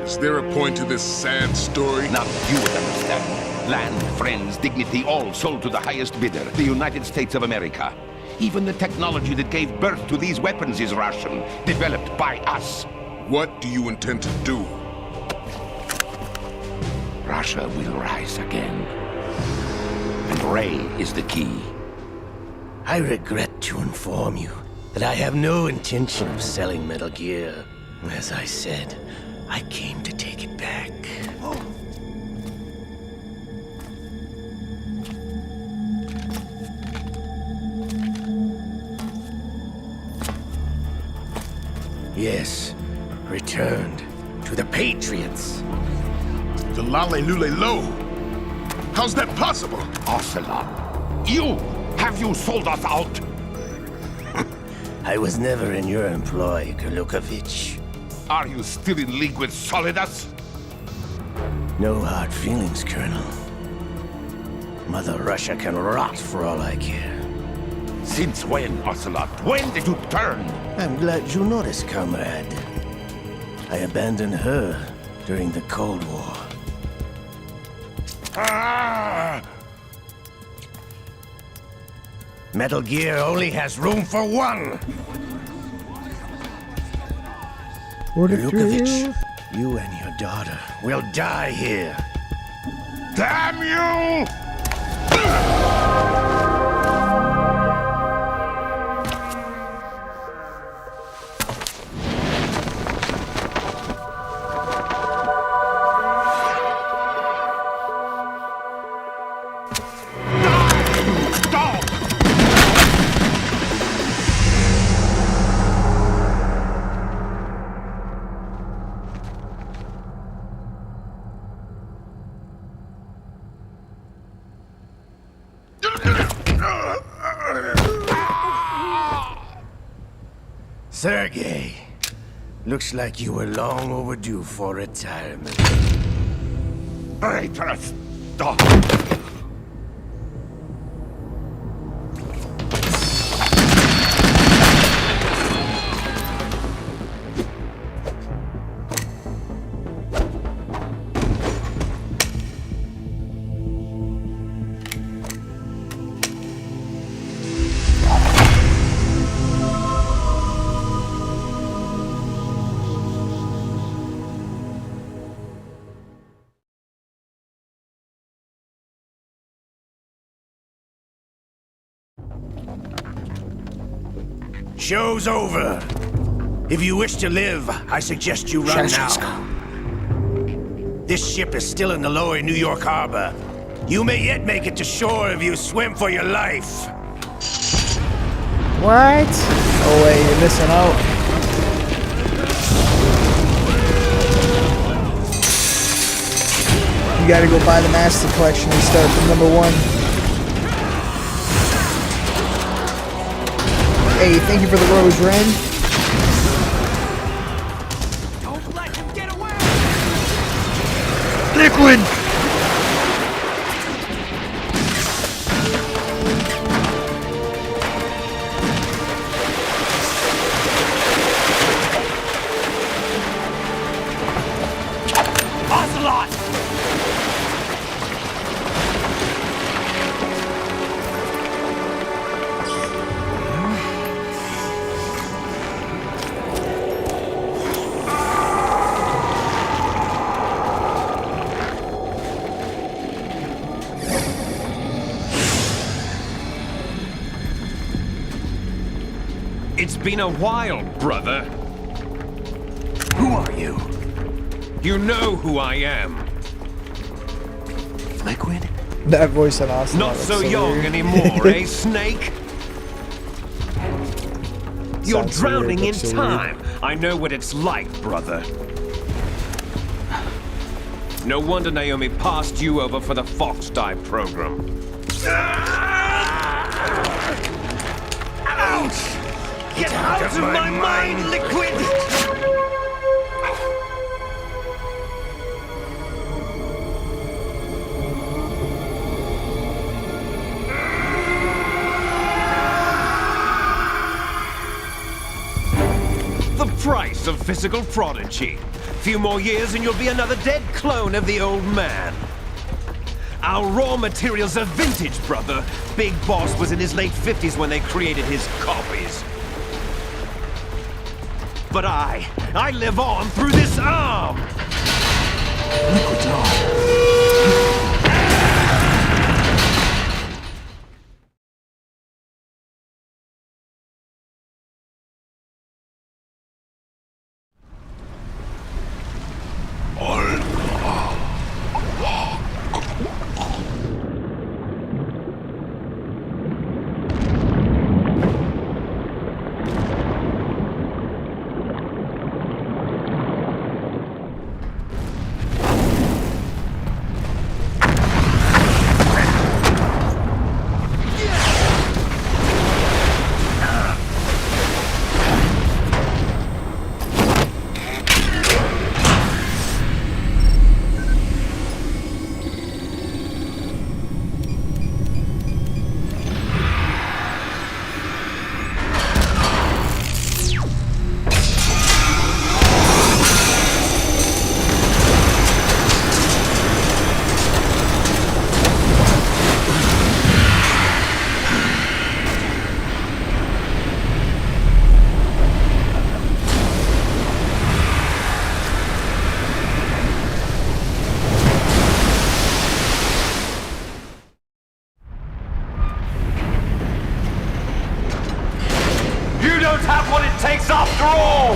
Is there a point to this sad story? Now you would understand. Land, friends, dignity, all sold to the highest bidder, the United States of America. Even the technology that gave birth to these weapons is Russian, developed by us. What do you intend to do? Russia will rise again. And Ray is the key. I regret to inform you that I have no intention of selling Metal Gear. As I said, I came to take it back. Yes, returned to the Patriots. The Lale Lule Lo? How's that possible? Ocelot, have you sold us out? I was never in your employ, Kurlukovich. Are you still in league with Solidus? No hard feelings, Colonel. Mother Russia can rot for all I care. Since when, Ocelot? When did you turn? I'm glad you noticed, comrade. I abandoned her during the Cold War. Ah! Metal Gear only has room for one! What if Lukovich, you and your daughter will die here. Damn you! Sergei, looks like you were long overdue for retirement. Traitorous dog! Show's over. If you wish to live, I suggest you run now. This ship is still in the lower New York harbor. You may yet make it to shore if you swim for your life. What? Oh wait, you're missing out. You gotta go buy the Master Collection and start from number 1. Hey, thank you for the Rose Ren. Don't let him get away! Liquid! Ocelot! It's been a while, brother. Who are you? You know who I am. Liquid? That voice on Austin. Not so young weird. anymore, eh, Snake? You're Sounds so drowning weird, in looks so time. I know what it's like, brother. No wonder Naomi passed you over for the Fox Dive program. Ouch! Get out of my mind, Liquid! The price of physical prodigy. Few more years and you'll be another dead clone of the old man. Our raw materials are vintage, brother. Big Boss was in his late 50s when they created his copies. But I live on through this arm! Liquid's on. after all!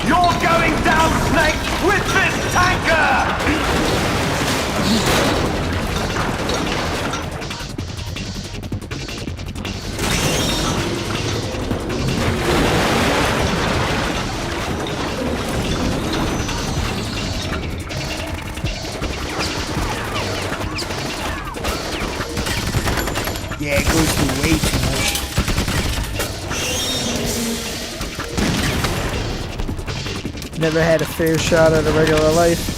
You're going down, Snake, with this tanker! Yeah, it goes through way too much. Never had a fair shot at a regular life.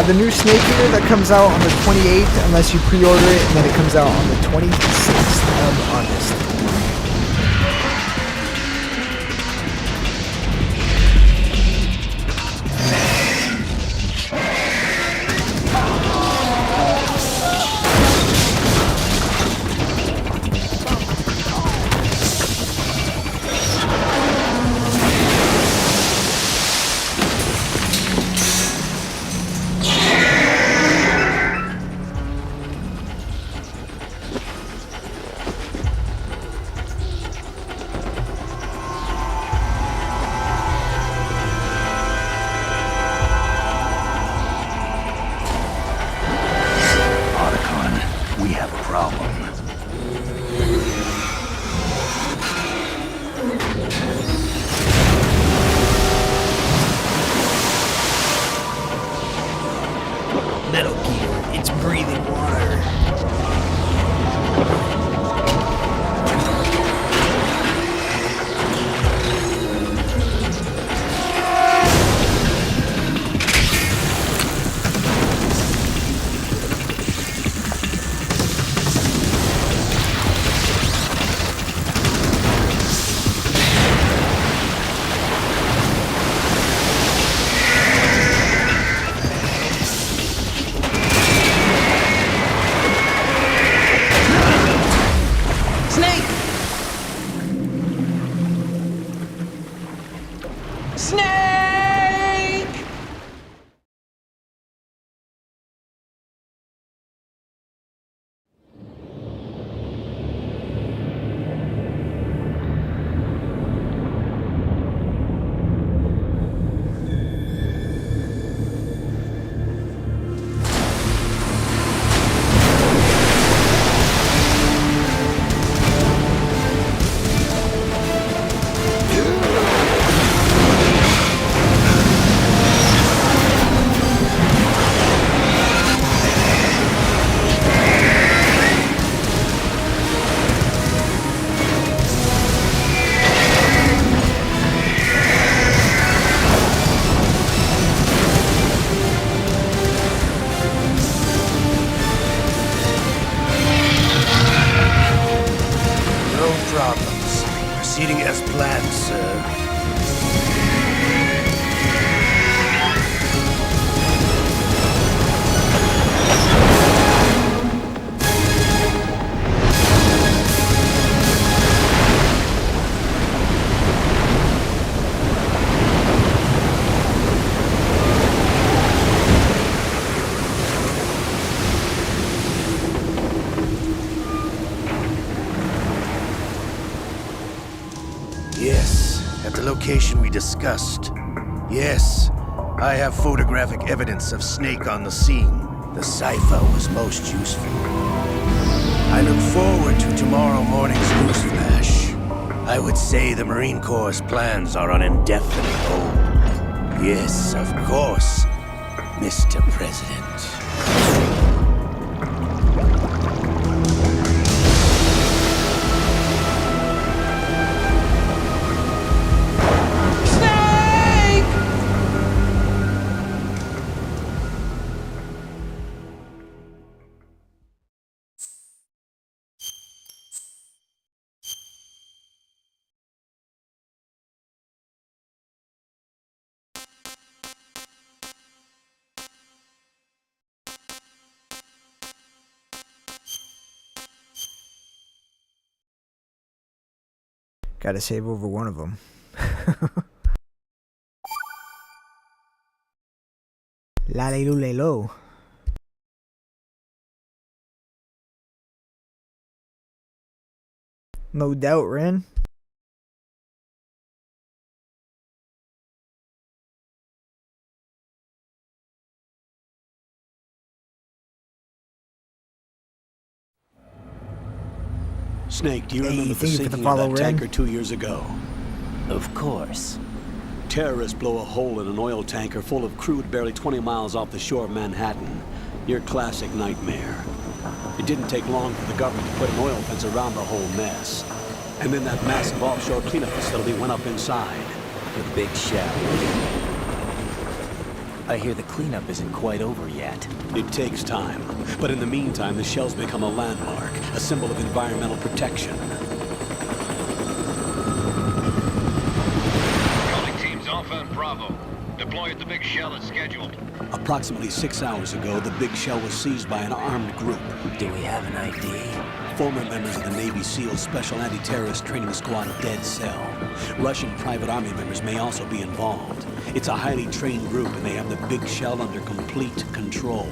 The new Snake Eater that comes out on the 28th, unless you pre-order it, and then it comes out on the 26th of August. We have a problem. Metal Gear, it's breathing water. Problems. Proceeding as planned, sir. Yes, at the location we discussed. Yes, I have photographic evidence of Snake on the scene. The cipher was most useful. I look forward to tomorrow morning's newsflash. I would say the Marine Corps' plans are on indefinite hold. Yes, of course, Mr. President. Gotta save over one of them. La-le-lo-le-lo. No doubt, Ren. Snake, do you Hey, remember the thank you for the sinking follow, of that Ren. tanker 2 years ago? Of course. Terrorists blow a hole in an oil tanker full of crude barely 20 miles off the shore of Manhattan. Your classic nightmare. It didn't take long for the government to put an oil fence around the whole mess. And then that massive offshore cleanup facility went up inside. The big shell. I hear the cleanup isn't quite over yet. It takes time. But in the meantime, the shell's become a landmark, a symbol of environmental protection. Calling teams Alpha and Bravo. Deploy at the big shell as scheduled. Approximately 6 hours ago, the big shell was seized by an armed group. Do we have an ID? Former members of the Navy SEAL Special Anti-Terrorist Training Squad Dead Cell. Russian private army members may also be involved. It's a highly trained group, and they have the big shell under complete control.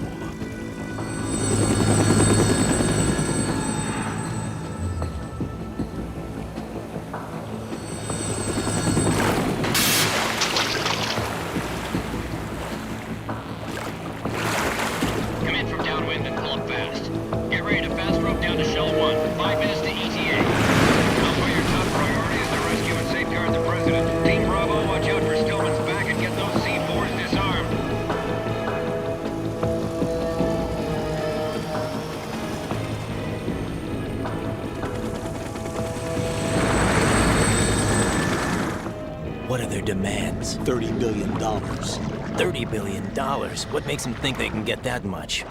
Come in from downwind and pull up fast. Get ready to fast rope down to Shell 1. 5 minutes to ETA. Alpha, your top priority is to rescue and safeguard the President. Team Bravo, watch out for Stillman's back and get those C4s disarmed. What are their demands? $30 billion. $30 billion? What makes them think they can get that much?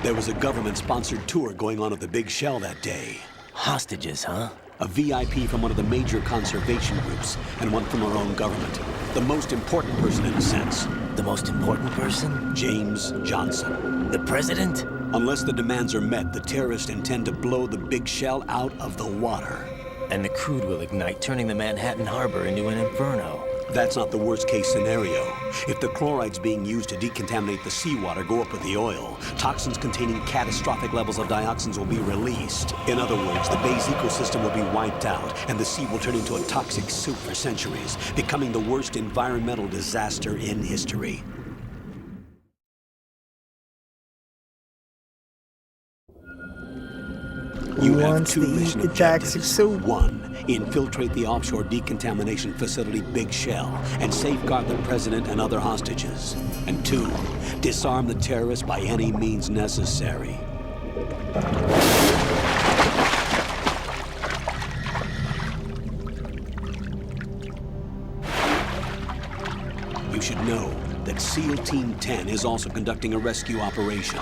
There was a government-sponsored tour going on at the big shell that day. Hostages, huh? A VIP from one of the major conservation groups, and one from our own government. The most important person in a sense. The most important person? James Johnson. The President? Unless the demands are met, the terrorists intend to blow the big shell out of the water. And the crude will ignite, turning the Manhattan Harbor into an inferno. That's not the worst-case scenario. If the chlorides being used to decontaminate the seawater go up with the oil, toxins containing catastrophic levels of dioxins will be released. In other words, the bay's ecosystem will be wiped out, and the sea will turn into a toxic soup for centuries, becoming the worst environmental disaster in history. You have two mission objectives. One, infiltrate the offshore decontamination facility Big Shell and safeguard the President and other hostages. And two, disarm the terrorists by any means necessary. You should know that SEAL Team 10 is also conducting a rescue operation.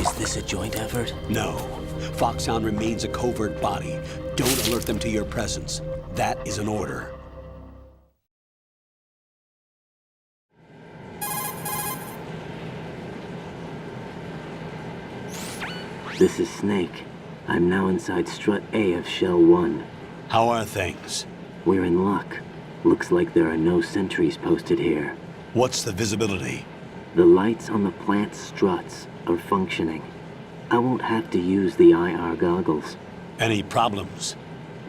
Is this a joint effort? No. Foxhound remains a covert body. Don't alert them to your presence. That is an order. This is Snake. I'm now inside Strut A of Shell 1. How are things? We're in luck. Looks like there are no sentries posted here. What's the visibility? The lights on the plant struts are functioning. I won't have to use the IR goggles. Any problems?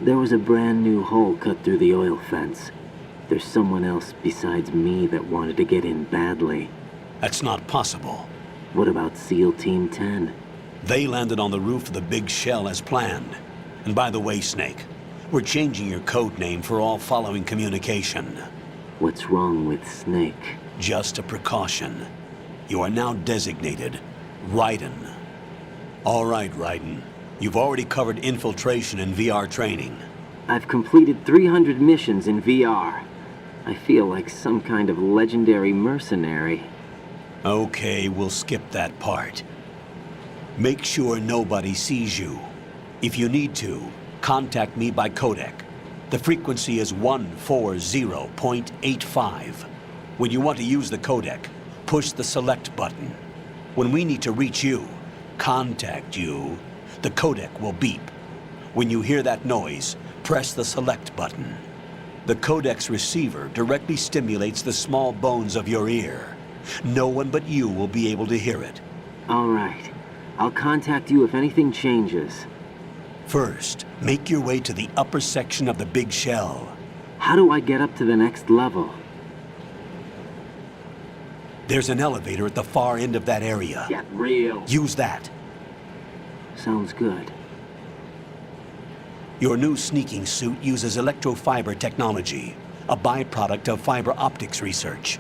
There was a brand new hole cut through the oil fence. There's someone else besides me that wanted to get in badly. That's not possible. What about SEAL Team 10? They landed on the roof of the Big Shell as planned. And by the way, Snake, we're changing your code name for all following communication. What's wrong with Snake? Just a precaution. You are now designated Raiden. All right, Raiden. You've already covered infiltration and VR training. I've completed 300 missions in VR. I feel like some kind of legendary mercenary. Okay, we'll skip that part. Make sure nobody sees you. If you need to, contact me by codec. The frequency is 140.85. When you want to use the codec, push the select button. When we need to reach you, contact you, the codec will beep. When you hear that noise, press the select button. The codec's receiver directly stimulates the small bones of your ear. No one but you will be able to hear it. All right. I'll contact you if anything changes. First, make your way to the upper section of the big shell. How do I get up to the next level? There's an elevator at the far end of that area. Get real. Use that. Sounds good. Your new sneaking suit uses electrofiber technology, a byproduct of fiber optics research.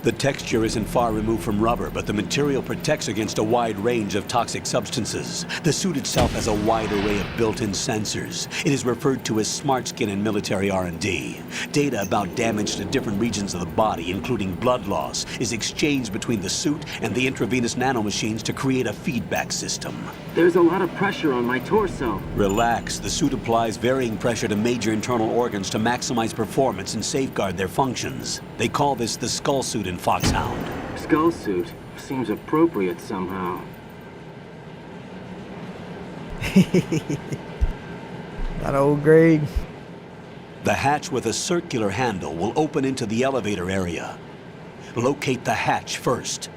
The texture isn't far removed from rubber, but the material protects against a wide range of toxic substances. The suit itself has a wide array of built-in sensors. It is referred to as smart skin in military R&D. Data about damage to different regions of the body, including blood loss, is exchanged between the suit and the intravenous nanomachines to create a feedback system. There's a lot of pressure on my torso. Relax. The suit applies varying pressure to major internal organs to maximize performance and safeguard their functions. They call this the skull suit in Foxhound. Skull suit seems appropriate somehow. Not old Greg. The hatch with a circular handle will open into the elevator area. Locate the hatch first.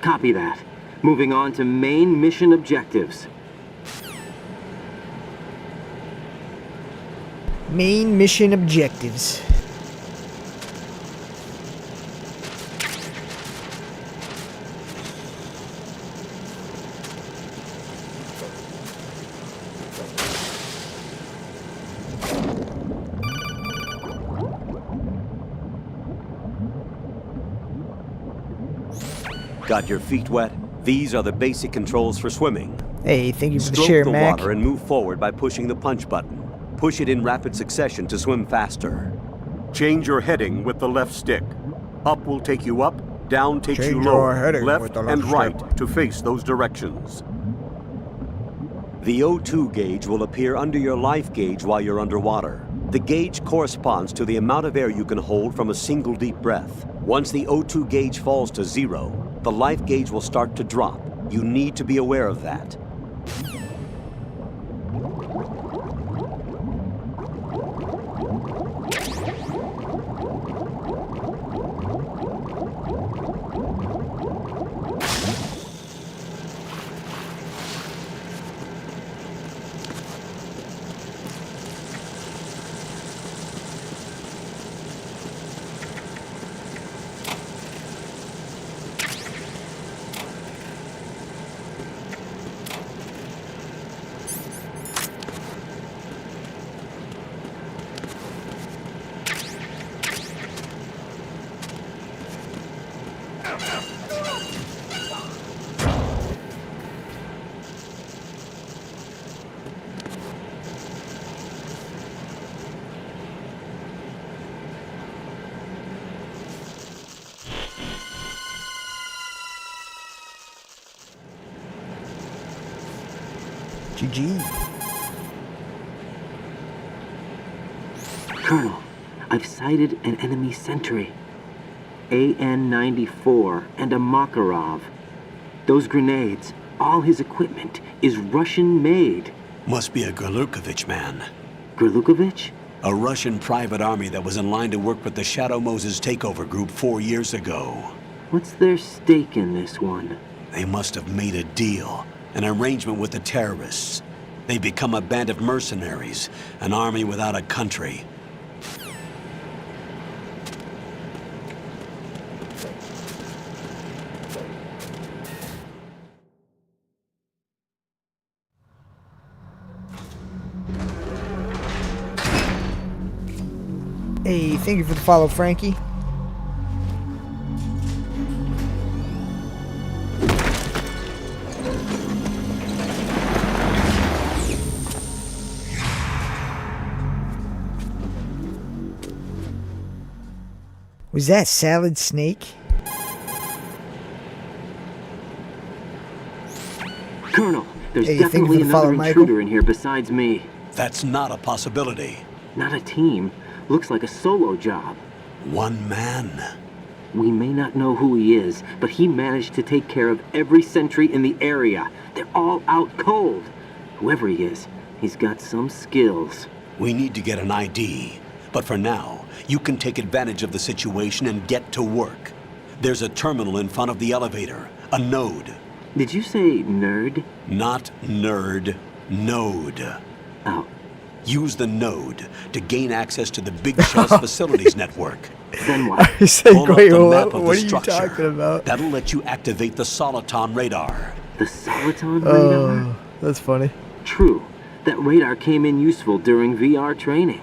Copy that. Moving on to main mission objectives. Main mission objectives. Got your feet wet? These are the basic controls for swimming. Hey, thank you for the Stroke share, the Mac. water and move forward by pushing the punch button. Push it in rapid succession to swim faster. Change your heading with the left stick. Up will take you up, down takes you Change your lower, heading with left the and left right to face those directions. The O2 gauge will appear under your life gauge while you're underwater. The gauge corresponds to the amount of air you can hold from a single deep breath. Once the O2 gauge falls to 0, the life gauge will start to drop. You need to be aware of that. GG. Colonel, I've sighted an enemy sentry. AN-94 and a Makarov. Those grenades, all his equipment, is Russian-made. Must be a Gorlukovich man. Gorlukovich? A Russian private army that was in line to work with the Shadow Moses takeover group 4 years ago. What's their stake in this one? They must have made a deal, an arrangement with the terrorists. They become a band of mercenaries, an army without a country. Hey, thank you for the follow, Frankie. Was that Salad Snake? Colonel, there's Hey, thank you definitely for the follow, another Michael. intruder in here besides me. That's not a possibility. Not a team. Looks like a solo job. One man. We may not know who he is, but he managed to take care of every sentry in the area. They're all out cold. Whoever he is, he's got some skills. We need to get an ID. But for now, you can take advantage of the situation and get to work. There's a terminal in front of the elevator. A node. Did you say nerd? Not nerd. Node. Oh. Use the node to gain access to the Big Shell's facilities network. Then what? I say, Pull up wait, the map what of are the you structure. talking about? That'll let you activate the Soliton radar. The Soliton radar? Oh, that's funny. True. That radar came in useful during VR training.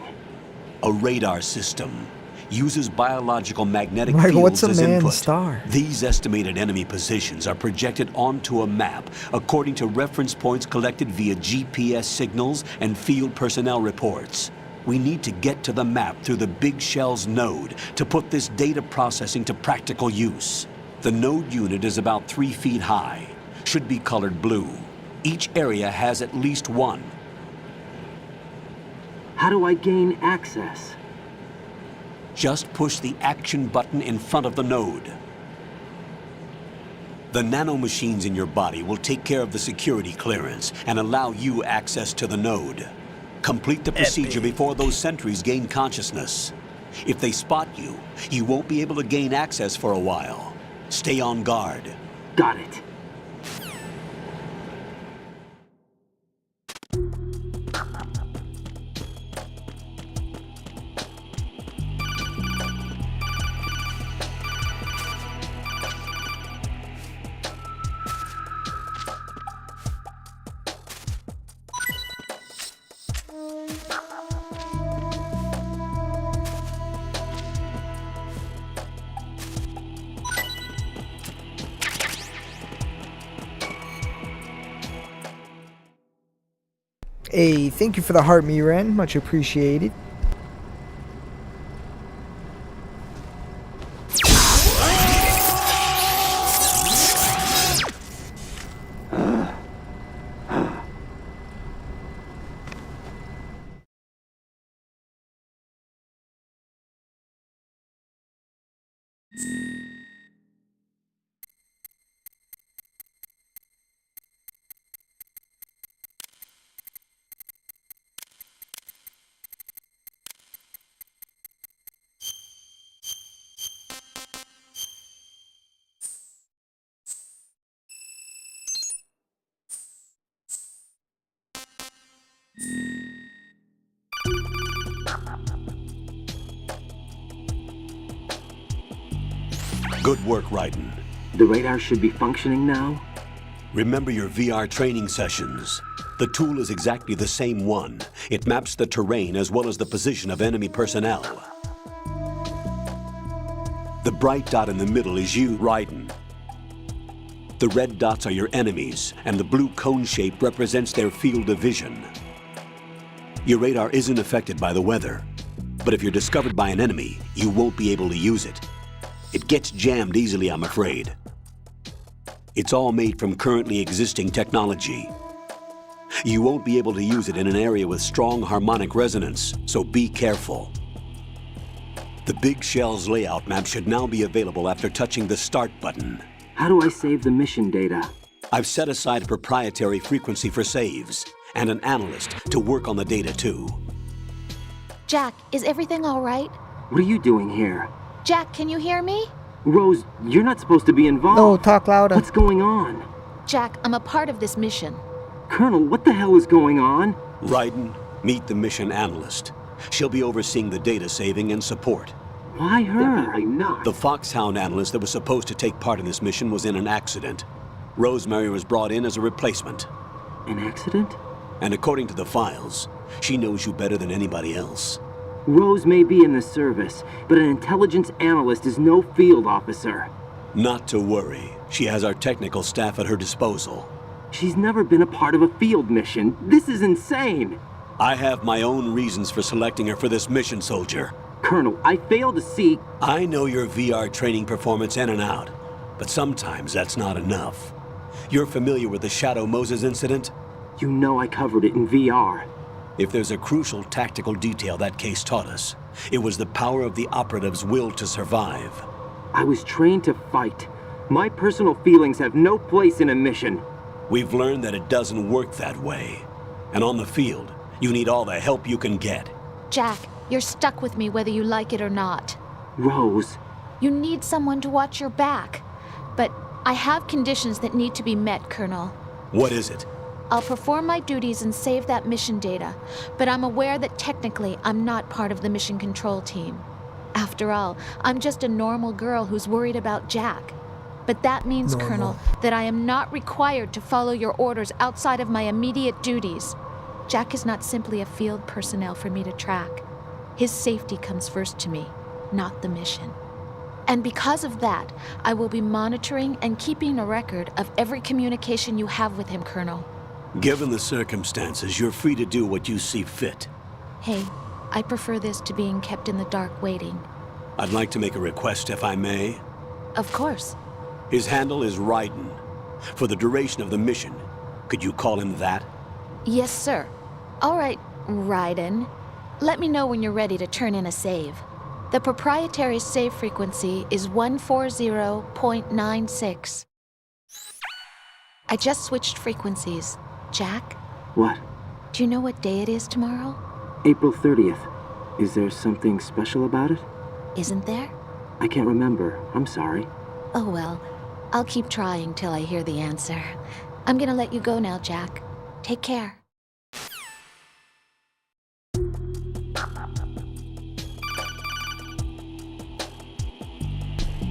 A radar system uses biological magnetic Michael, fields what's a as man input. star? These estimated enemy positions are projected onto a map according to reference points collected via GPS signals and field personnel reports. We need to get to the map through the Big Shell's node to put this data processing to practical use. The node unit is about 3 feet high, should be colored blue. Each area has at least one. How do I gain access? Just push the action button in front of the node. The nanomachines in your body will take care of the security clearance and allow you access to the node. Complete the procedure before those sentries gain consciousness. If they spot you, you won't be able to gain access for a while. Stay on guard. Got it. Hey, thank you for the heart, Miran. Much appreciated. Good work, Raiden. The radar should be functioning now? Remember your VR training sessions. The tool is exactly the same one. It maps the terrain as well as the position of enemy personnel. The bright dot in the middle is you, Raiden. The red dots are your enemies, and the blue cone shape represents their field of vision. Your radar isn't affected by the weather, but if you're discovered by an enemy, you won't be able to use it. It gets jammed easily, I'm afraid. It's all made from currently existing technology. You won't be able to use it in an area with strong harmonic resonance, so be careful. The Big Shell's layout map should now be available after touching the Start button. How do I save the mission data? I've set aside a proprietary frequency for saves, and an analyst to work on the data too. Jack, is everything all right? What are you doing here? Jack, can you hear me? Rose, you're not supposed to be involved. No, talk louder. What's going on? Jack, I'm a part of this mission. Colonel, what the hell is going on? Raiden, meet the mission analyst. She'll be overseeing the data saving and support. Why her? Definitely not. The Foxhound analyst that was supposed to take part in this mission was in an accident. Rosemary was brought in as a replacement. An accident? And according to the files, she knows you better than anybody else. Rose may be in the service, but an intelligence analyst is no field officer. Not to worry. She has our technical staff at her disposal. She's never been a part of a field mission. This is insane. I have my own reasons for selecting her for this mission, soldier. Colonel, I fail to see... I know your VR training performance in and out, but sometimes that's not enough. You're familiar with the Shadow Moses incident? You know I covered it in VR. If there's a crucial tactical detail that case taught us, it was the power of the operative's will to survive. I was trained to fight. My personal feelings have no place in a mission. We've learned that it doesn't work that way. And on the field, you need all the help you can get. Jack, you're stuck with me whether you like it or not. Rose, You need someone to watch your back. But I have conditions that need to be met, Colonel. What is it? I'll perform my duties and save that mission data, but I'm aware that technically I'm not part of the mission control team. After all, I'm just a normal girl who's worried about Jack. But that means, Colonel, that I am not required to follow your orders outside of my immediate duties. Jack is not simply a field personnel for me to track. His safety comes first to me, not the mission. And because of that, I will be monitoring and keeping a record of every communication you have with him, Colonel. Given the circumstances, you're free to do what you see fit. Hey, I prefer this to being kept in the dark waiting. I'd like to make a request, if I may. Of course. His handle is Raiden. For the duration of the mission, could you call him that? Yes, sir. All right, Raiden. Let me know when you're ready to turn in a save. The proprietary save frequency is 140.96. I just switched frequencies. Jack? What? Do you know what day it is tomorrow? April 30th. Is there something special about it? Isn't there? I can't remember. I'm sorry. Oh well, I'll keep trying till I hear the answer. I'm gonna let you go now, Jack. Take care.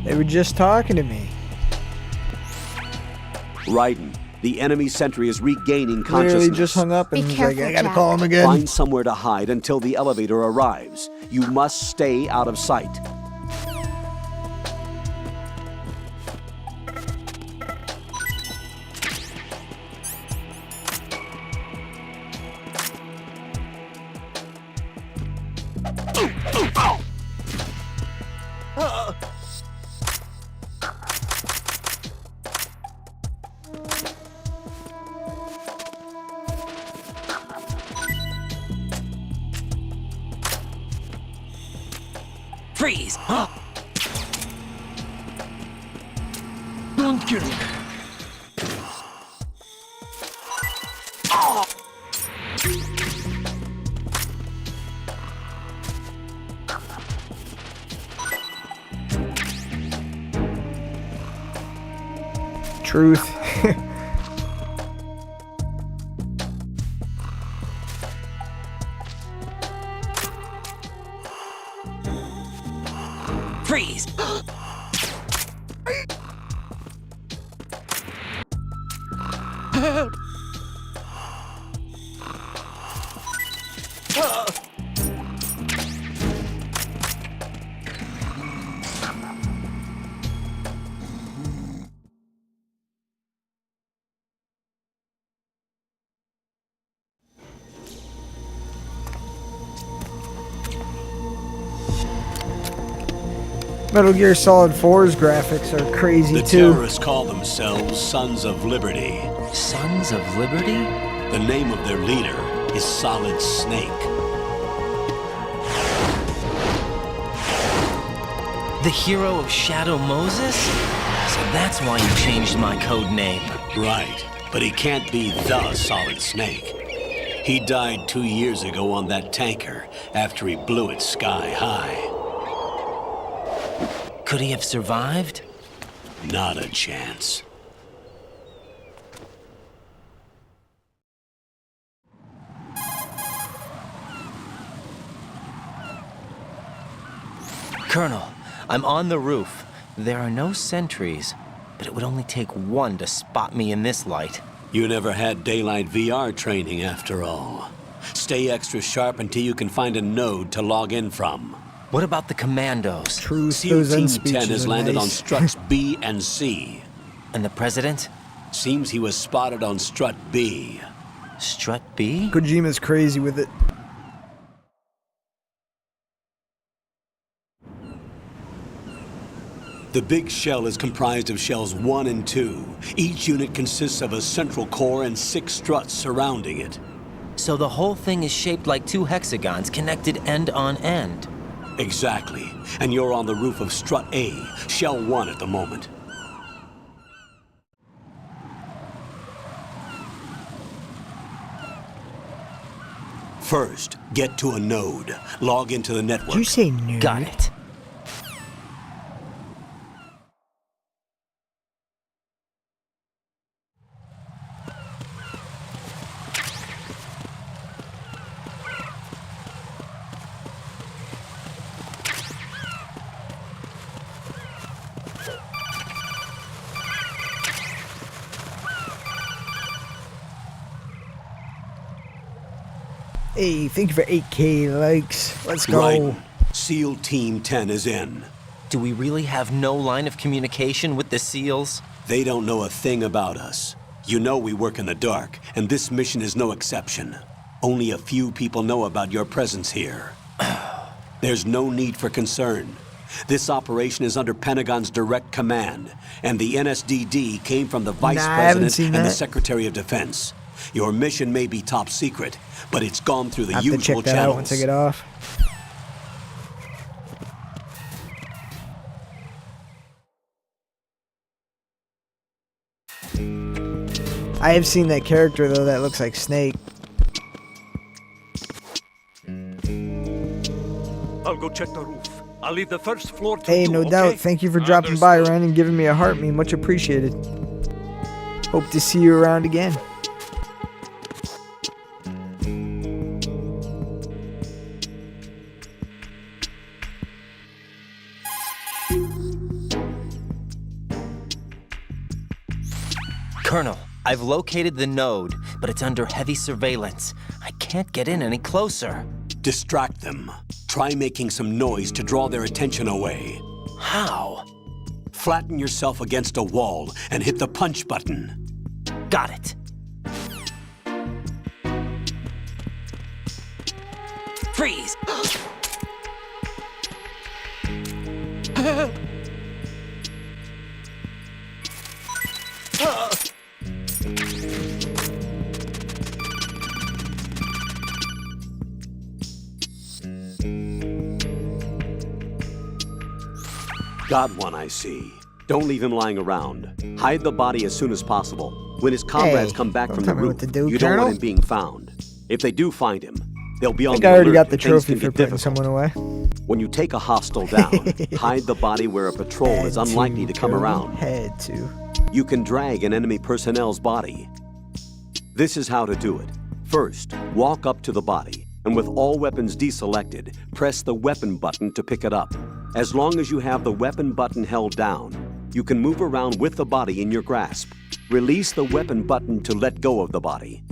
They were just talking to me. Raiden, the enemy sentry is regaining Literally consciousness. just hung up and Be was like, careful, I gotta Jack. call him again. Find somewhere to hide until the elevator arrives. You must stay out of sight. Freeze! Don't kill me. Truth. Freeze! Metal Gear Solid 4's graphics are crazy The too. terrorists call themselves Sons of Liberty. Sons of Liberty? The name of their leader is Solid Snake. The hero of Shadow Moses? So that's why you changed my code name. Right, but he can't be the Solid Snake. He died 2 years ago on that tanker after he blew it sky high. Could he have survived? Not a chance. Colonel, I'm on the roof. There are no sentries, but it would only take one to spot me in this light. You never had daylight VR training after all. Stay extra sharp until you can find a node to log in from. What about the commandos? Truth. SEAL Those end Team 10 speeches has are landed on nice. struts B and C. And the president? Seems he was spotted on strut B. Strut B? Kojima's crazy with it. The big shell is comprised of shells 1 and 2. Each unit consists of a central core and 6 struts surrounding it. So the whole thing is shaped like 2 hexagons connected end on end. Exactly. And you're on the roof of strut A, shell 1 at the moment. First, get to a node. Log into the network. Did you say nude? Got it. Hey, thank you for 8K likes. Let's go. Right. SEAL Team 10 is in. Do we really have no line of communication with the SEALs? They don't know a thing about us. You know we work in the dark, and this mission is no exception. Only a few people know about your presence here. There's no need for concern. This operation is under Pentagon's direct command, and the NSDD came from the Vice President and the Secretary of Defense. Your mission may be top secret, but it's gone through the I have usual to check that channels. out once I get off. I have seen that character though that looks like Snake. I'll go check the roof. I'll leave the first floor to Hey, you, no okay? doubt. Thank you for dropping by, Ryan, and giving me a heart me. Much appreciated. Hope to see you around again. Colonel, I've located the node, but it's under heavy surveillance. I can't get in any closer. Distract them. Try making some noise to draw their attention away. How? Flatten yourself against a wall and hit the punch button. Got it. Freeze! Got one, I see. Don't leave him lying around. Hide the body as soon as possible. When his comrades come back from the roof, you don't want him being found. If they do find him, they'll be on the I think I already alert got the and things trophy can for get putting difficult. someone away. When you take a hostile down, hide the body where a patrol is unlikely to come around. Had to. You can drag an enemy personnel's body. This is how to do it. First, walk up to the body, and with all weapons deselected, press the weapon button to pick it up. As long as you have the weapon button held down, you can move around with the body in your grasp. Release the weapon button to let go of the body.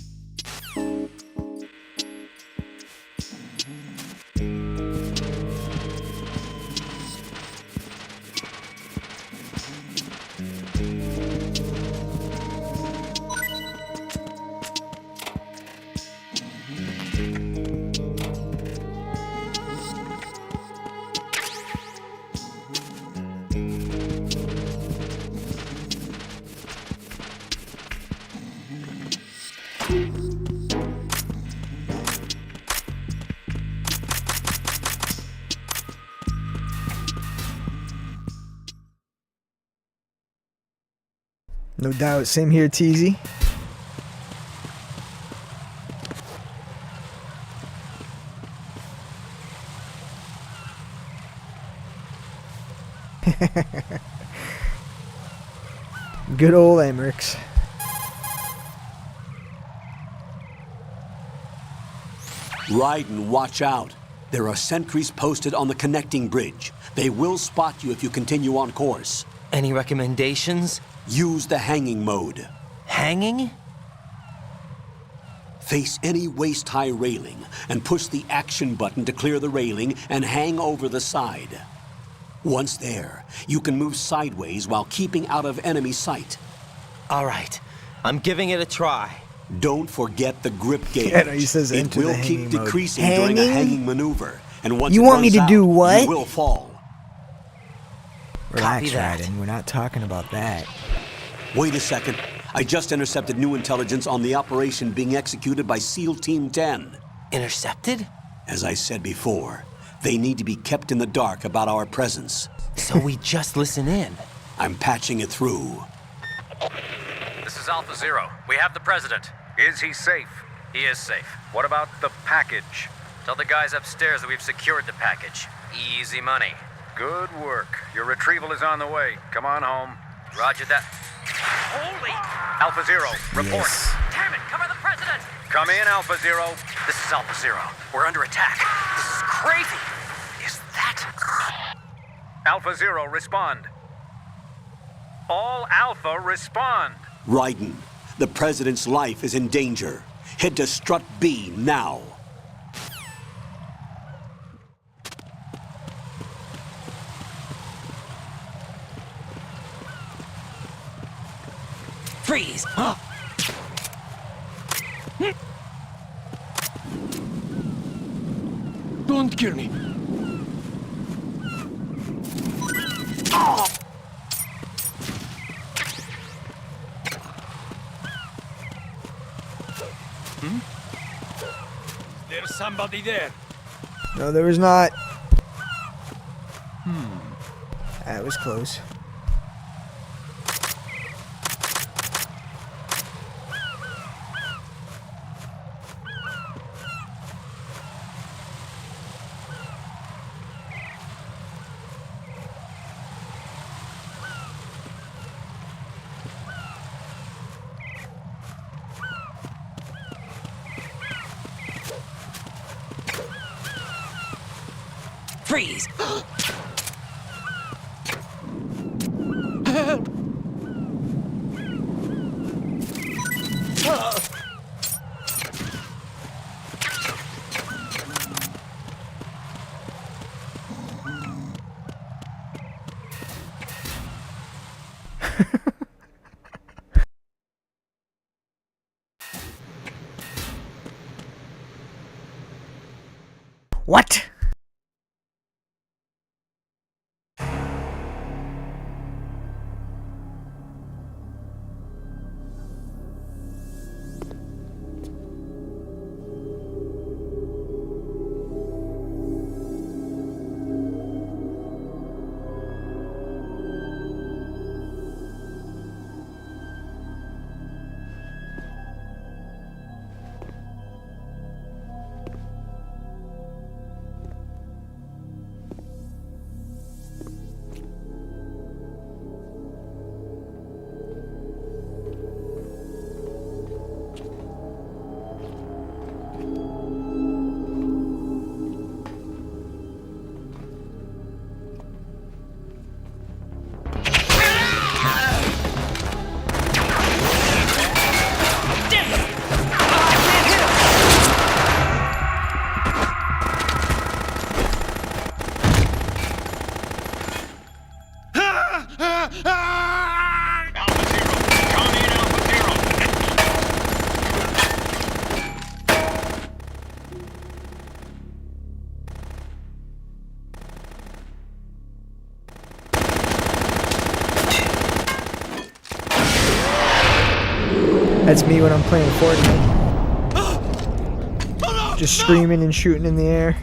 No doubt. Same here, TZ. Good old Emmerichs. Raiden, watch out. There are sentries posted on the connecting bridge. They will spot you if you continue on course. Any recommendations? Use the hanging mode. Hanging? Face any waist-high railing and push the action button to clear the railing and hang over the side. Once there, you can move sideways while keeping out of enemy sight. All right, I'm giving it a try. Don't forget the grip gauge. Yeah, no, he says it enter the will hanging keep mode. decreasing during a Hanging? hanging maneuver. And once You it want me runs to out, do what? you will fall. Relax, that. Raiden. We're not talking about that. Wait a second. I just intercepted new intelligence on the operation being executed by SEAL Team 10. Intercepted? As I said before, they need to be kept in the dark about our presence. So we just listen in. I'm patching it through. This is Alpha Zero. We have the president. Is he safe? He is safe. What about the package? Tell the guys upstairs that we've secured the package. Easy money. Good work. Your retrieval is on the way. Come on home. Roger that. Holy! Alpha Zero, report. Yes. Damn it, cover the president! Come in, Alpha Zero. This is Alpha Zero. We're under attack. This is crazy. Is that... Alpha Zero, respond. All Alpha, respond. Raiden, the President's life is in danger. Head to Strut B now. Freeze! Don't kill me. There's somebody there. No, there was not. That was close. Freeze! What? That's me when I'm playing Fortnite. Just screaming and shooting in the air.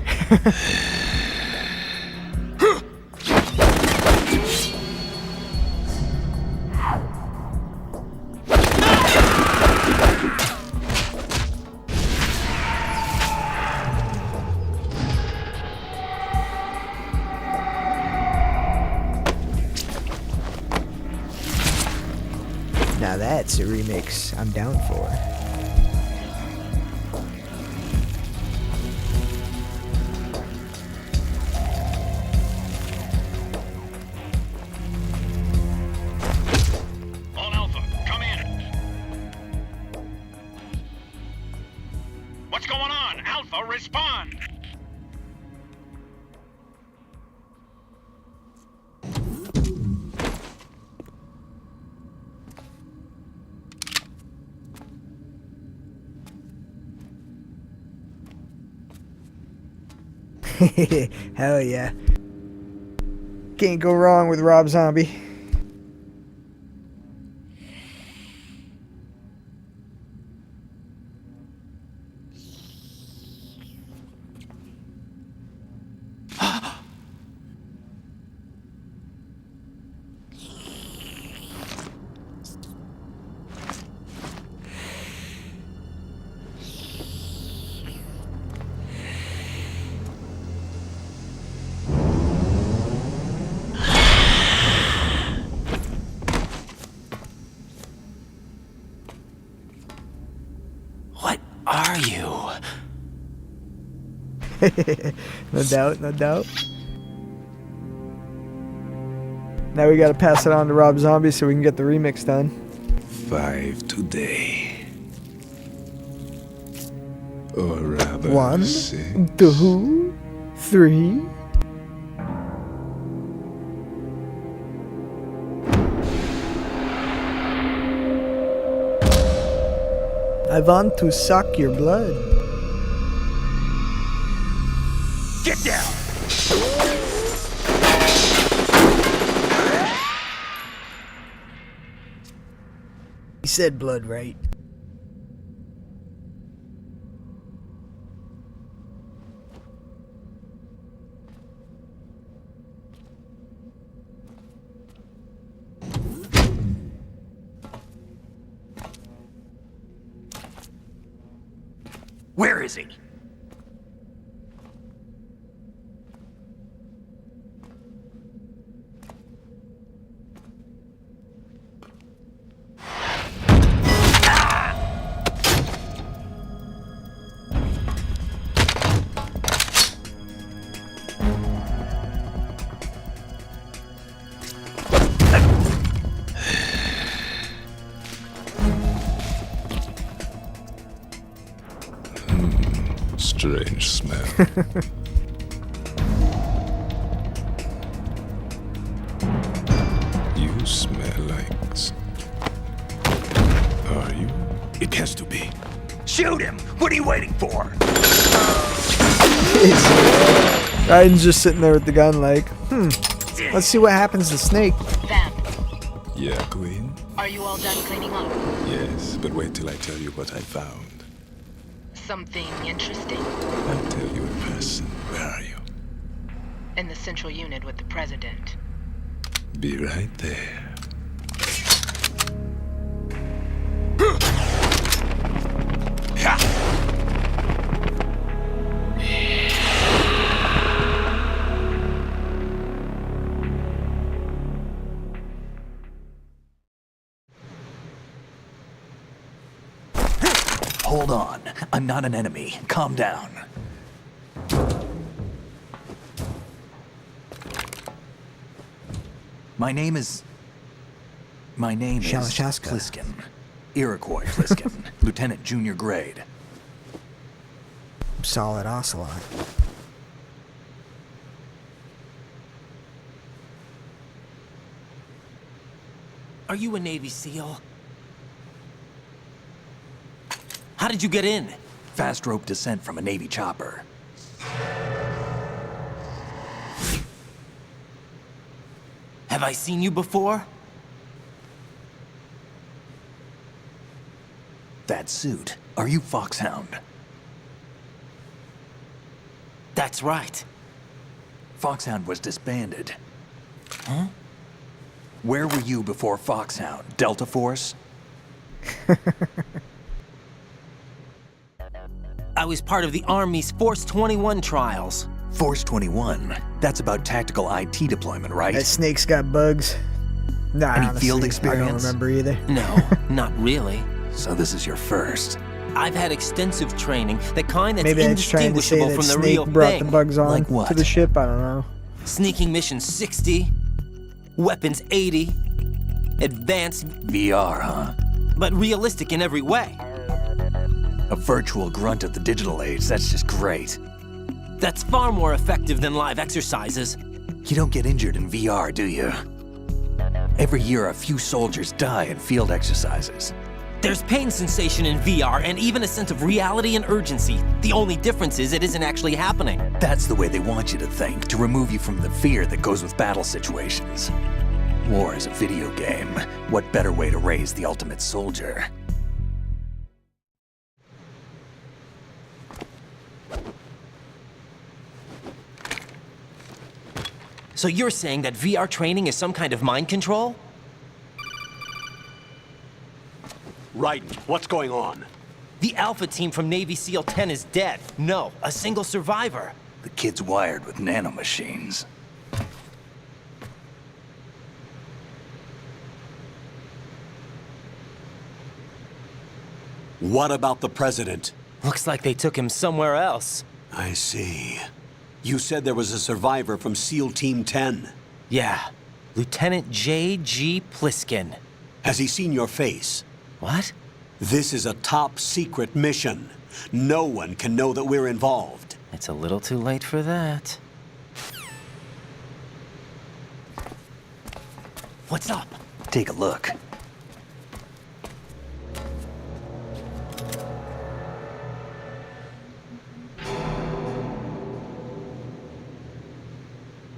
Now that's a remix I'm down for. On Alpha, come in. What's going on? Alpha, respond. Hell yeah. Can't go wrong with Rob Zombie. What are you? No doubt, no doubt. Now we gotta pass it on to Rob Zombie so we can get the remix done. 5 today. Or rather, 1, 6. 2, 3. I want to suck your blood. Get down! He said blood, right? Where is he? Strange smell. You smell like... Are you? It has to be. Shoot him! What are you waiting for? Raiden's just sitting there with the gun like, let's see what happens to Snake. Vamp, Yeah, Queen? are you all done cleaning up? Yes, but wait till I tell you what I found. Something interesting? I'll tell you in person. Where are you? In the central unit with the president. Be right there. Hold on. I'm not an enemy. Calm down. My name is Shalashaska. Pliskin. Iroquois Pliskin. Lieutenant Junior Grade. Solid Ocelot. Are you a Navy SEAL? How did you get in? Fast rope descent from a Navy chopper. Have I seen you before? That suit. Are you Foxhound? That's right. Foxhound was disbanded. Huh? Where were you before Foxhound? Delta Force? I was part of the Army's Force 21 trials. Force 21? That's about tactical IT deployment, right? That Snake's got bugs. Nah, Any honestly, field I experience? don't remember either. No, not really. So this is your first. I've had extensive training, the kind that's Maybe it's trying to say indistinguishable that from the Snake real brought thing. the bugs on Like what? to the ship. I don't know. Sneaking mission 60, weapons 80, advanced, VR, huh? but realistic in every way. A virtual grunt of the digital age, that's just great. That's far more effective than live exercises. You don't get injured in VR, do you? Every year, a few soldiers die in field exercises. There's pain sensation in VR and even a sense of reality and urgency. The only difference is it isn't actually happening. That's the way they want you to think, to remove you from the fear that goes with battle situations. War is a video game. What better way to raise the ultimate soldier? So you're saying that VR training is some kind of mind control? Right. What's going on? The Alpha team from Navy SEAL 10 is dead. No, a single survivor. The kid's wired with nanomachines. What about the president? Looks like they took him somewhere else. I see. You said there was a survivor from SEAL Team 10. Yeah, Lieutenant J.G. Pliskin. Has he seen your face? What? This is a top secret mission. No one can know that we're involved. It's a little too late for that. What's up? Take a look.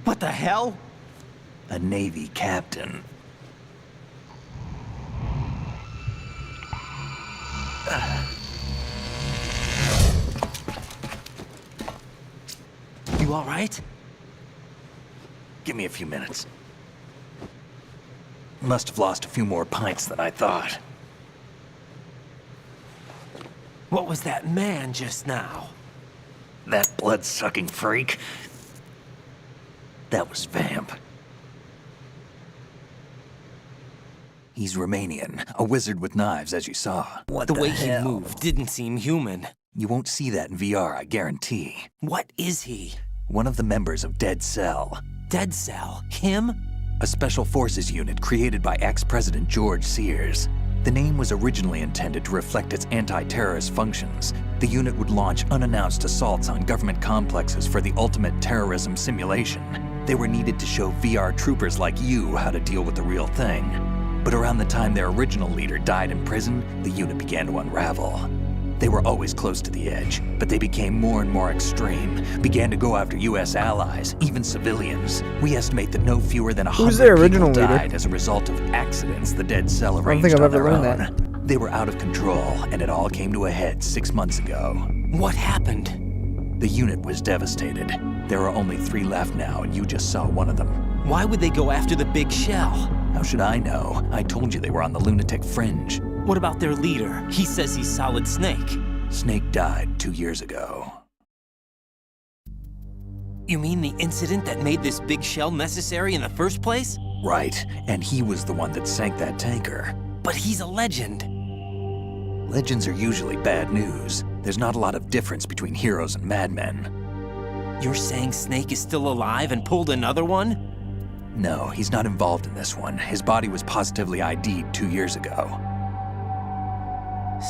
What the hell? A Navy captain. You all right? Give me a few minutes. Must have lost a few more pints than I thought. What was that man just now? That blood-sucking freak? That was Vamp. He's Romanian, a wizard with knives, as you saw. The way he moved didn't seem human. You won't see that in VR, I guarantee. What is he? One of the members of Dead Cell. Dead Cell? Him? A special forces unit created by ex-President George Sears. The name was originally intended to reflect its anti-terrorist functions. The unit would launch unannounced assaults on government complexes for the ultimate terrorism simulation. They were needed to show VR troopers like you how to deal with the real thing. But around the time their original leader died in prison, the unit began to unravel. They were always close to the edge, but they became more and more extreme, began to go after U.S. allies, even civilians. We estimate that no fewer than 100 people died as a result of accidents the Dead Cell arranged on their own. They were out of control, and it all came to a head 6 months ago. What happened? The unit was devastated. There are only 3 left now, and you just saw one of them. Why would they go after the big shell? How should I know? I told you they were on the lunatic fringe. What about their leader? He says he's Solid Snake. Snake died 2 years ago. You mean the incident that made this big shell necessary in the first place? Right, and he was the one that sank that tanker. But he's a legend. Legends are usually bad news. There's not a lot of difference between heroes and madmen. You're saying Snake is still alive and pulled another one? No, he's not involved in this one. His body was positively ID'd 2 years ago.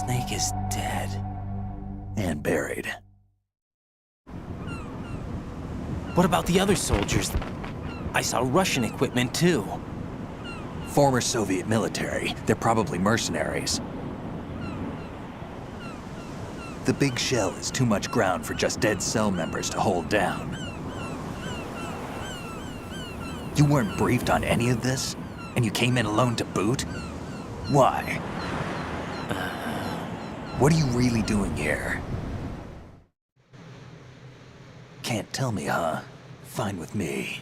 Snake is dead. And buried. What about the other soldiers? I saw Russian equipment too. Former Soviet military. They're probably mercenaries. The big shell is too much ground for just Dead Cell members to hold down. You weren't briefed on any of this? And you came in alone to boot? Why? What are you really doing here? Can't tell me, huh? Fine with me.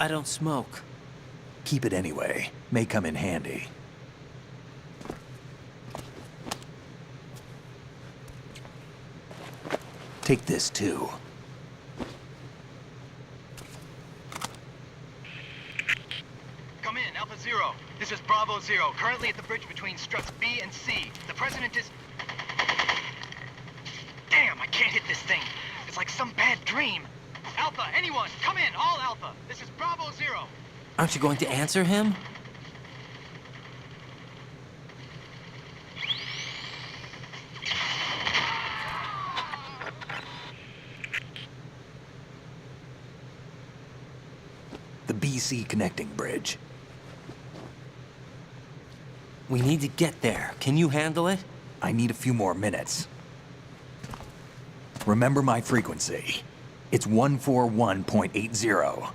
I don't smoke. Keep it anyway. May come in handy. Take this too. Come in, Alpha Zero. This is Bravo Zero, currently at the bridge between struts B and C. The President is... Damn, I can't hit this thing. It's like some bad dream. Alpha, anyone, come in, all Alpha. This is Bravo Zero. Aren't you going to answer him? The BC connecting bridge. We need to get there. Can you handle it? I need a few more minutes. Remember my frequency. It's 141.80.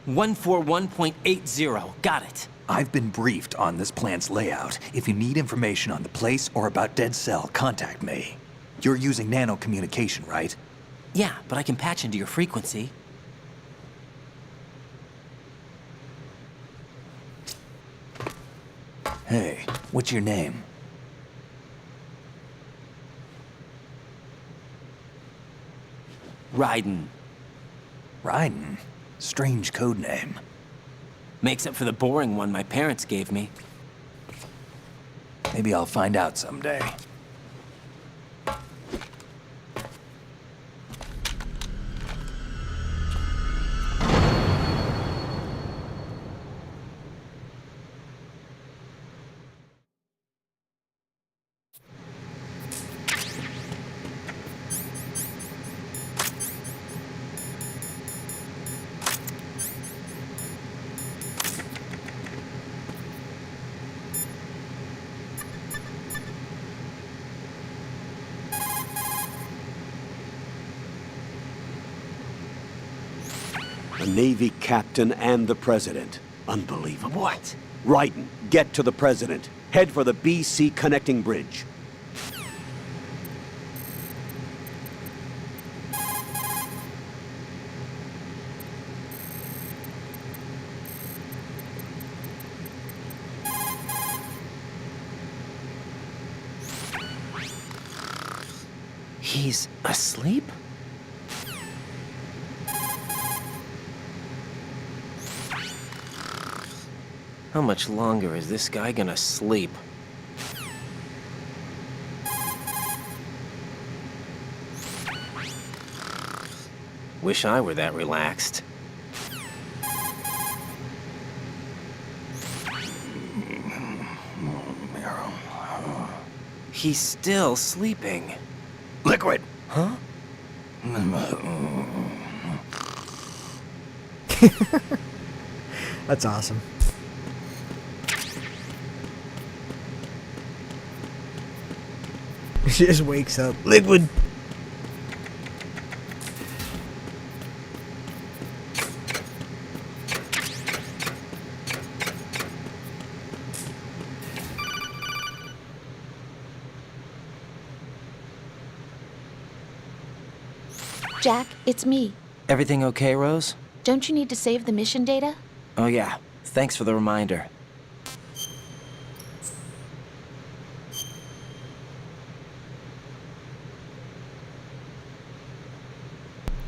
141.80. Got it. I've been briefed on this plant's layout. If you need information on the place or about Dead Cell, contact me. You're using nano communication, right? Yeah, but I can patch into your frequency. Hey, what's your name? Raiden. Raiden? Strange code name. Makes up for the boring one my parents gave me. Maybe I'll find out someday. A Navy captain and the president. Unbelievable. What? Raiden, get to the president. Head for the BC connecting bridge. He's asleep? How much longer is this guy gonna sleep? Wish I were that relaxed. He's still sleeping. Liquid! Huh? That's awesome. She just wakes up. Liquid! Jack, it's me. Everything okay, Rose? Don't you need to save the mission data? Oh yeah, thanks for the reminder.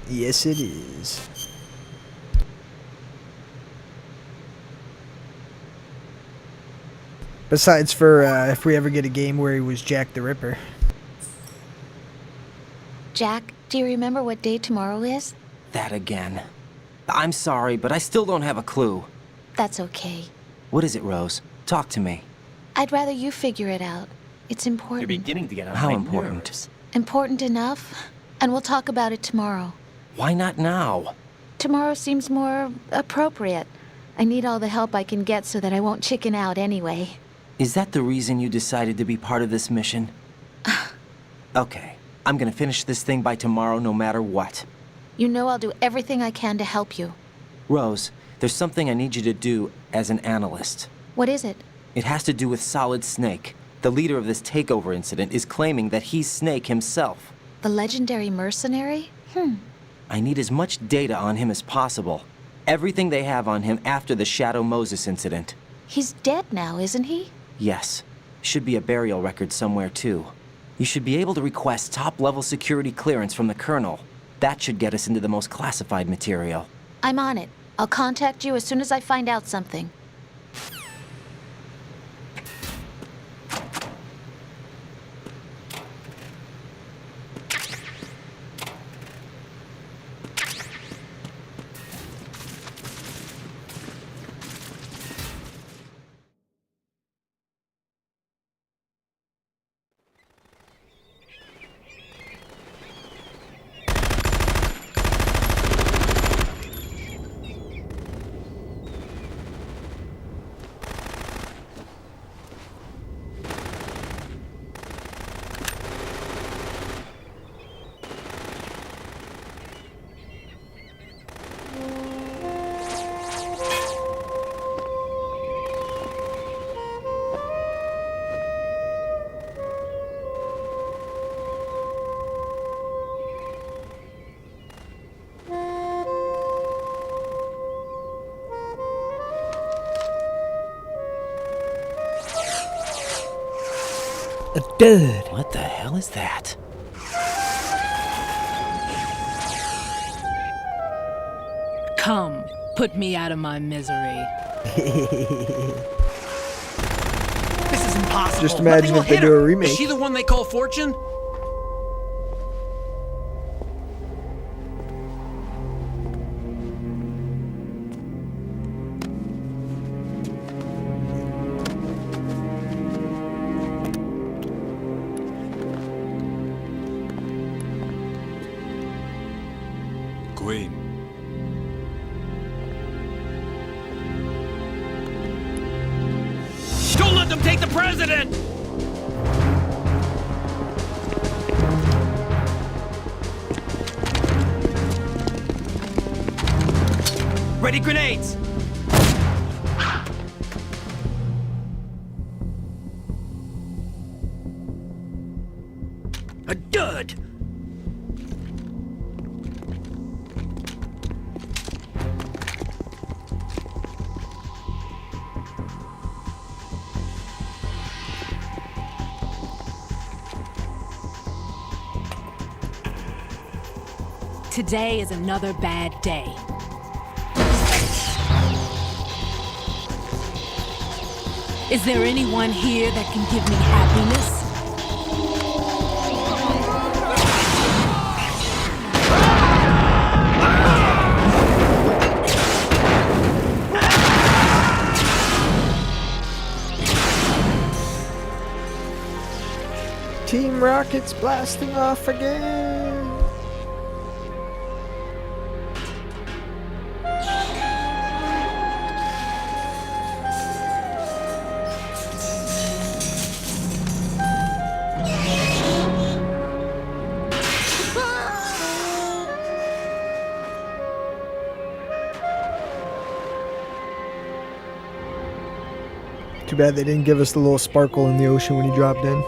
Yes, it is. Besides for if we ever get a game where he was Jack the Ripper. Jack, do you remember what day tomorrow is? That again. I'm sorry, but I still don't have a clue. That's okay. What is it, Rose? Talk to me. I'd rather you figure it out. It's important. You're beginning to get on How important? Nerves. Important enough. And we'll talk about it tomorrow. Why not now? Tomorrow seems more appropriate. I need all the help I can get so that I won't chicken out anyway. Is that the reason you decided to be part of this mission? Okay. I'm gonna finish this thing by tomorrow no matter what. You know I'll do everything I can to help you. Rose, there's something I need you to do as an analyst. What is it? It has to do with Solid Snake. The leader of this takeover incident is claiming that he's Snake himself. The legendary mercenary? I need as much data on him as possible. Everything they have on him after the Shadow Moses incident. He's dead now, isn't he? Yes. Should be a burial record somewhere, too. You should be able to request top-level security clearance from the Colonel. That should get us into the most classified material. I'm on it. I'll contact you as soon as I find out something. A dud. What the hell is that? Come, put me out of my misery. This is impossible. Just imagine if they do a remake. Is she the one they call Fortune? Queen. Don't let them take the president! Ready grenades! A dud! Today is another bad day. Is there anyone here that can give me happiness? Team Rocket's blasting off again. Too bad they didn't give us the little sparkle in the ocean when he dropped in.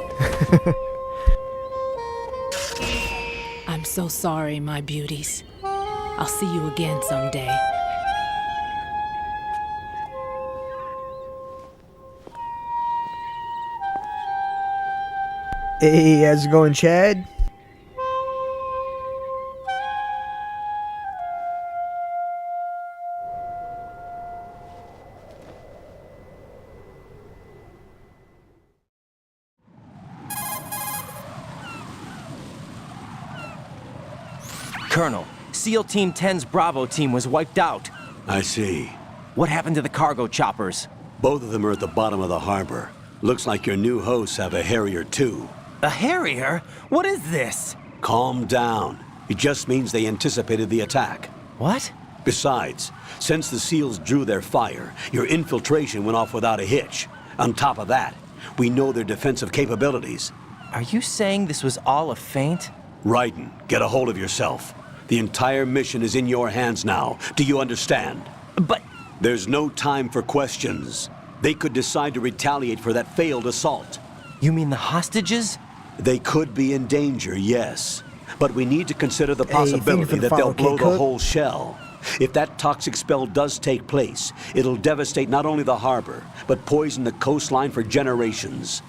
I'm so sorry, my beauties. I'll see you again someday. Hey, how's it going, Chad? Colonel, SEAL Team 10's Bravo team was wiped out. I see. What happened to the cargo choppers? Both of them are at the bottom of the harbor. Looks like your new hosts have a Harrier too. A Harrier? What is this? Calm down. It just means they anticipated the attack. What? Besides, since the SEALs drew their fire, your infiltration went off without a hitch. On top of that, we know their defensive capabilities. Are you saying this was all a feint? Raiden, get a hold of yourself. The entire mission is in your hands now. Do you understand? But... There's no time for questions. They could decide to retaliate for that failed assault. You mean the hostages? They could be in danger, yes. But we need to consider the possibility that they'll blow the whole shell. If that toxic spell does take place, it'll devastate not only the harbor, but poison the coastline for generations.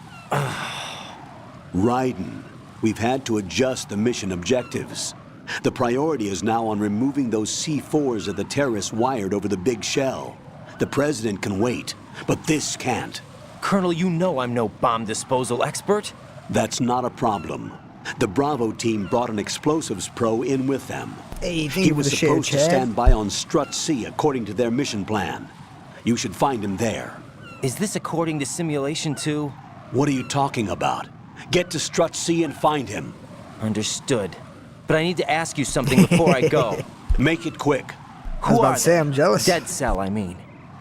Raiden, we've had to adjust the mission objectives. The priority is now on removing those C4s that the terrorists wired over the big shell. The president can wait, but this can't. Colonel, you know I'm no bomb disposal expert. That's not a problem. The Bravo team brought an explosives pro in with them. Hey, he was supposed to stand by on Strut C according to their mission plan. You should find him there. Is this according to Simulation 2? What are you talking about? Get to Strut C and find him. Understood. But I need to ask you something before I go. Make it quick. I was about to say, I'm jealous. Dead Cell, I mean.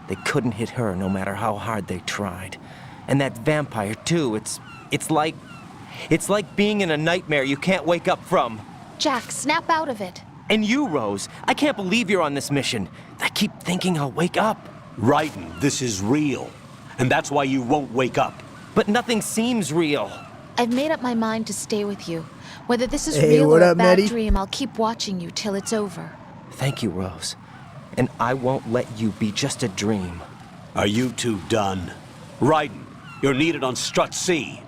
They couldn't hit her no matter how hard they tried. And that vampire, too, it's like being in a nightmare you can't wake up from. Jack, snap out of it. And you, Rose, I can't believe you're on this mission. I keep thinking I'll wake up. Raiden, this is real. And that's why you won't wake up. But nothing seems real. I've made up my mind to stay with you. Whether this is Hey, real what or a up, bad Nettie? dream, I'll keep watching you till it's over. Thank you, Rose. And I won't let you be just a dream. Are you two done? Raiden, you're needed on Strut C.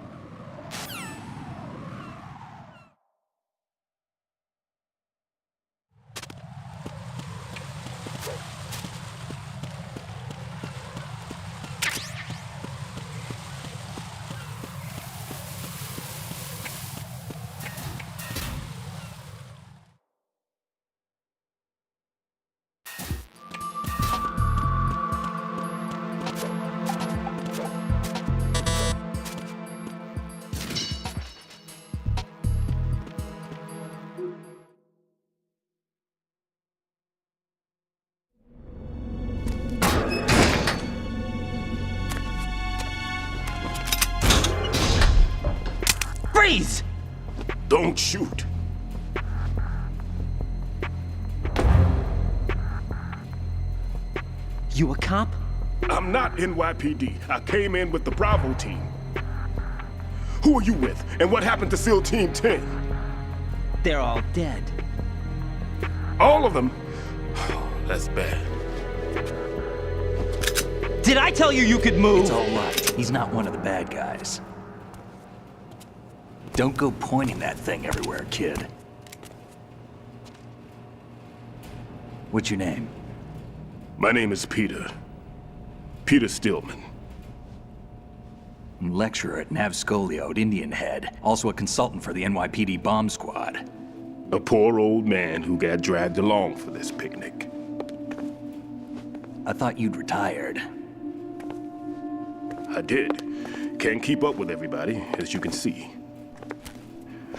Freeze! Don't shoot. You a cop? I'm not NYPD. I came in with the Bravo team. Who are you with? And what happened to SEAL Team 10? They're all dead. All of them? That's bad. Did I tell you you could move? It's all right. He's not one of the bad guys. Don't go pointing that thing everywhere, kid. What's your name? My name is Peter. Peter Stillman. Lecturer at Navscolio at Indian Head. Also a consultant for the NYPD bomb squad. A poor old man who got dragged along for this picnic. I thought you'd retired. I did. Can't keep up with everybody, as you can see.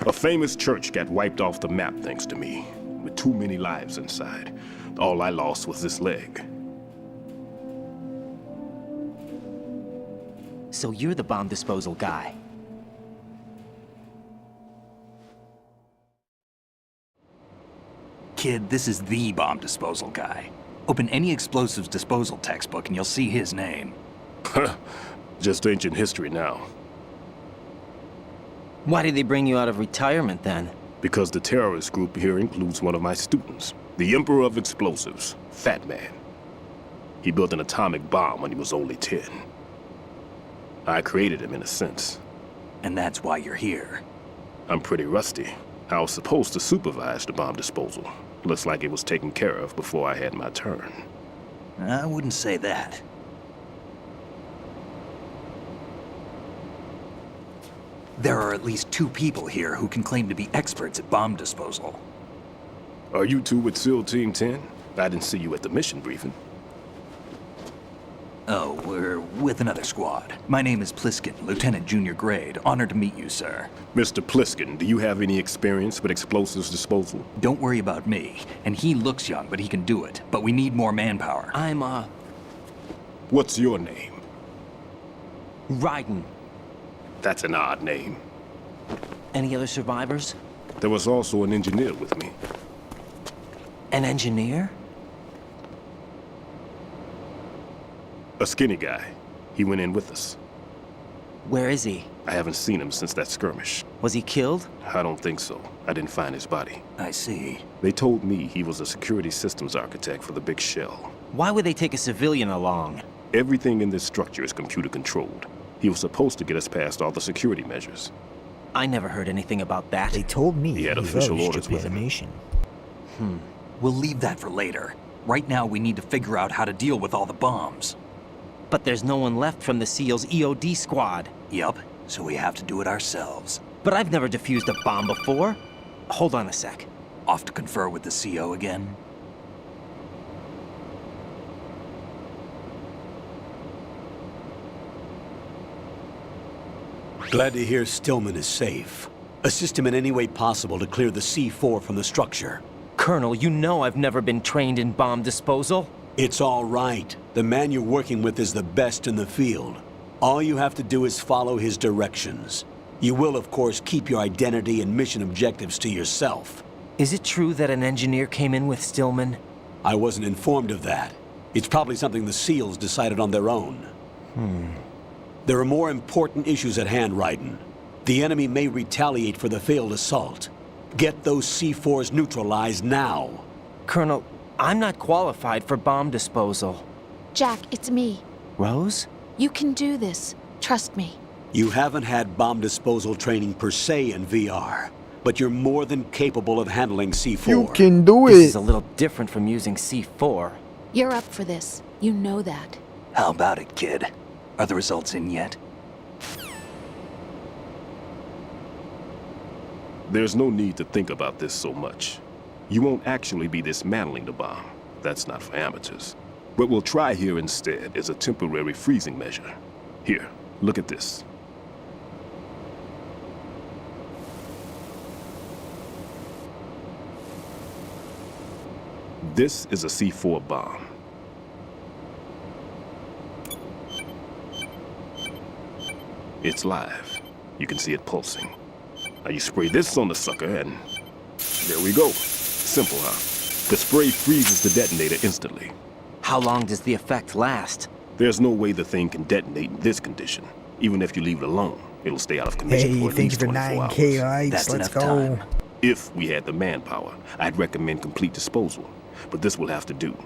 A famous church got wiped off the map thanks to me, with too many lives inside. All I lost was this leg. So you're the bomb disposal guy. Kid, this is the bomb disposal guy. Open any explosives disposal textbook and you'll see his name. Just ancient history now. Why did they bring you out of retirement then? Because the terrorist group here includes one of my students, the Emperor of Explosives, Fat Man. He built an atomic bomb when he was only 10. I created him in a sense. And that's why you're here. I'm pretty rusty. I was supposed to supervise the bomb disposal. Looks like it was taken care of before I had my turn. I wouldn't say that. There are at least 2 people here who can claim to be experts at bomb disposal. Are you two with SEAL Team 10? I didn't see you at the mission briefing. Oh, we're with another squad. My name is Pliskin, Lieutenant Junior Grade. Honored to meet you, sir. Mr. Pliskin, do you have any experience with explosives disposal? Don't worry about me. And he looks young, but he can do it. But we need more manpower. What's your name? Raiden. That's an odd name. Any other survivors? There was also an engineer with me. An engineer? A skinny guy. He went in with us. Where is he? I haven't seen him since that skirmish. Was he killed? I don't think so. I didn't find his body. I see. They told me he was a security systems architect for the big shell. Why would they take a civilian along? Everything in this structure is computer controlled. He was supposed to get us past all the security measures. I never heard anything about that. They told me he had he official rose orders to be with the him. nation. We'll leave that for later. Right now, we need to figure out how to deal with all the bombs. But there's no one left from the SEAL's EOD squad. Yup, so we have to do it ourselves. But I've never defused a bomb before. Hold on a sec. Off to confer with the CO again? Glad to hear Stillman is safe. Assist him in any way possible to clear the C4 from the structure. Colonel, you know I've never been trained in bomb disposal. It's all right. The man you're working with is the best in the field. All you have to do is follow his directions. You will, of course, keep your identity and mission objectives to yourself. Is it true that an engineer came in with Stillman? I wasn't informed of that. It's probably something the SEALs decided on their own. There are more important issues at hand, Raiden. The enemy may retaliate for the failed assault. Get those C4s neutralized now. Colonel, I'm not qualified for bomb disposal. Jack, it's me. Rose? You can do this. Trust me. You haven't had bomb disposal training per se in VR, but you're more than capable of handling C4. You can do This it. is a little different from using C4. You're up for this. You know that. How about it, kid? Are the results in yet? There's no need to think about this so much. You won't actually be dismantling the bomb. That's not for amateurs. What we'll try here instead is a temporary freezing measure. Here, look at this. This is a C4 bomb. It's live. You can see it pulsing. Now you spray this on the sucker and there we go. Simple, huh? The spray freezes the detonator instantly. How long does the effect last? There's no way the thing can detonate in this condition. Even if you leave it alone, it'll stay out of commission Hey, for at thank least you for 24 9K hours. likes. Let's go. If we had the manpower, I'd recommend complete disposal. But this will have to do.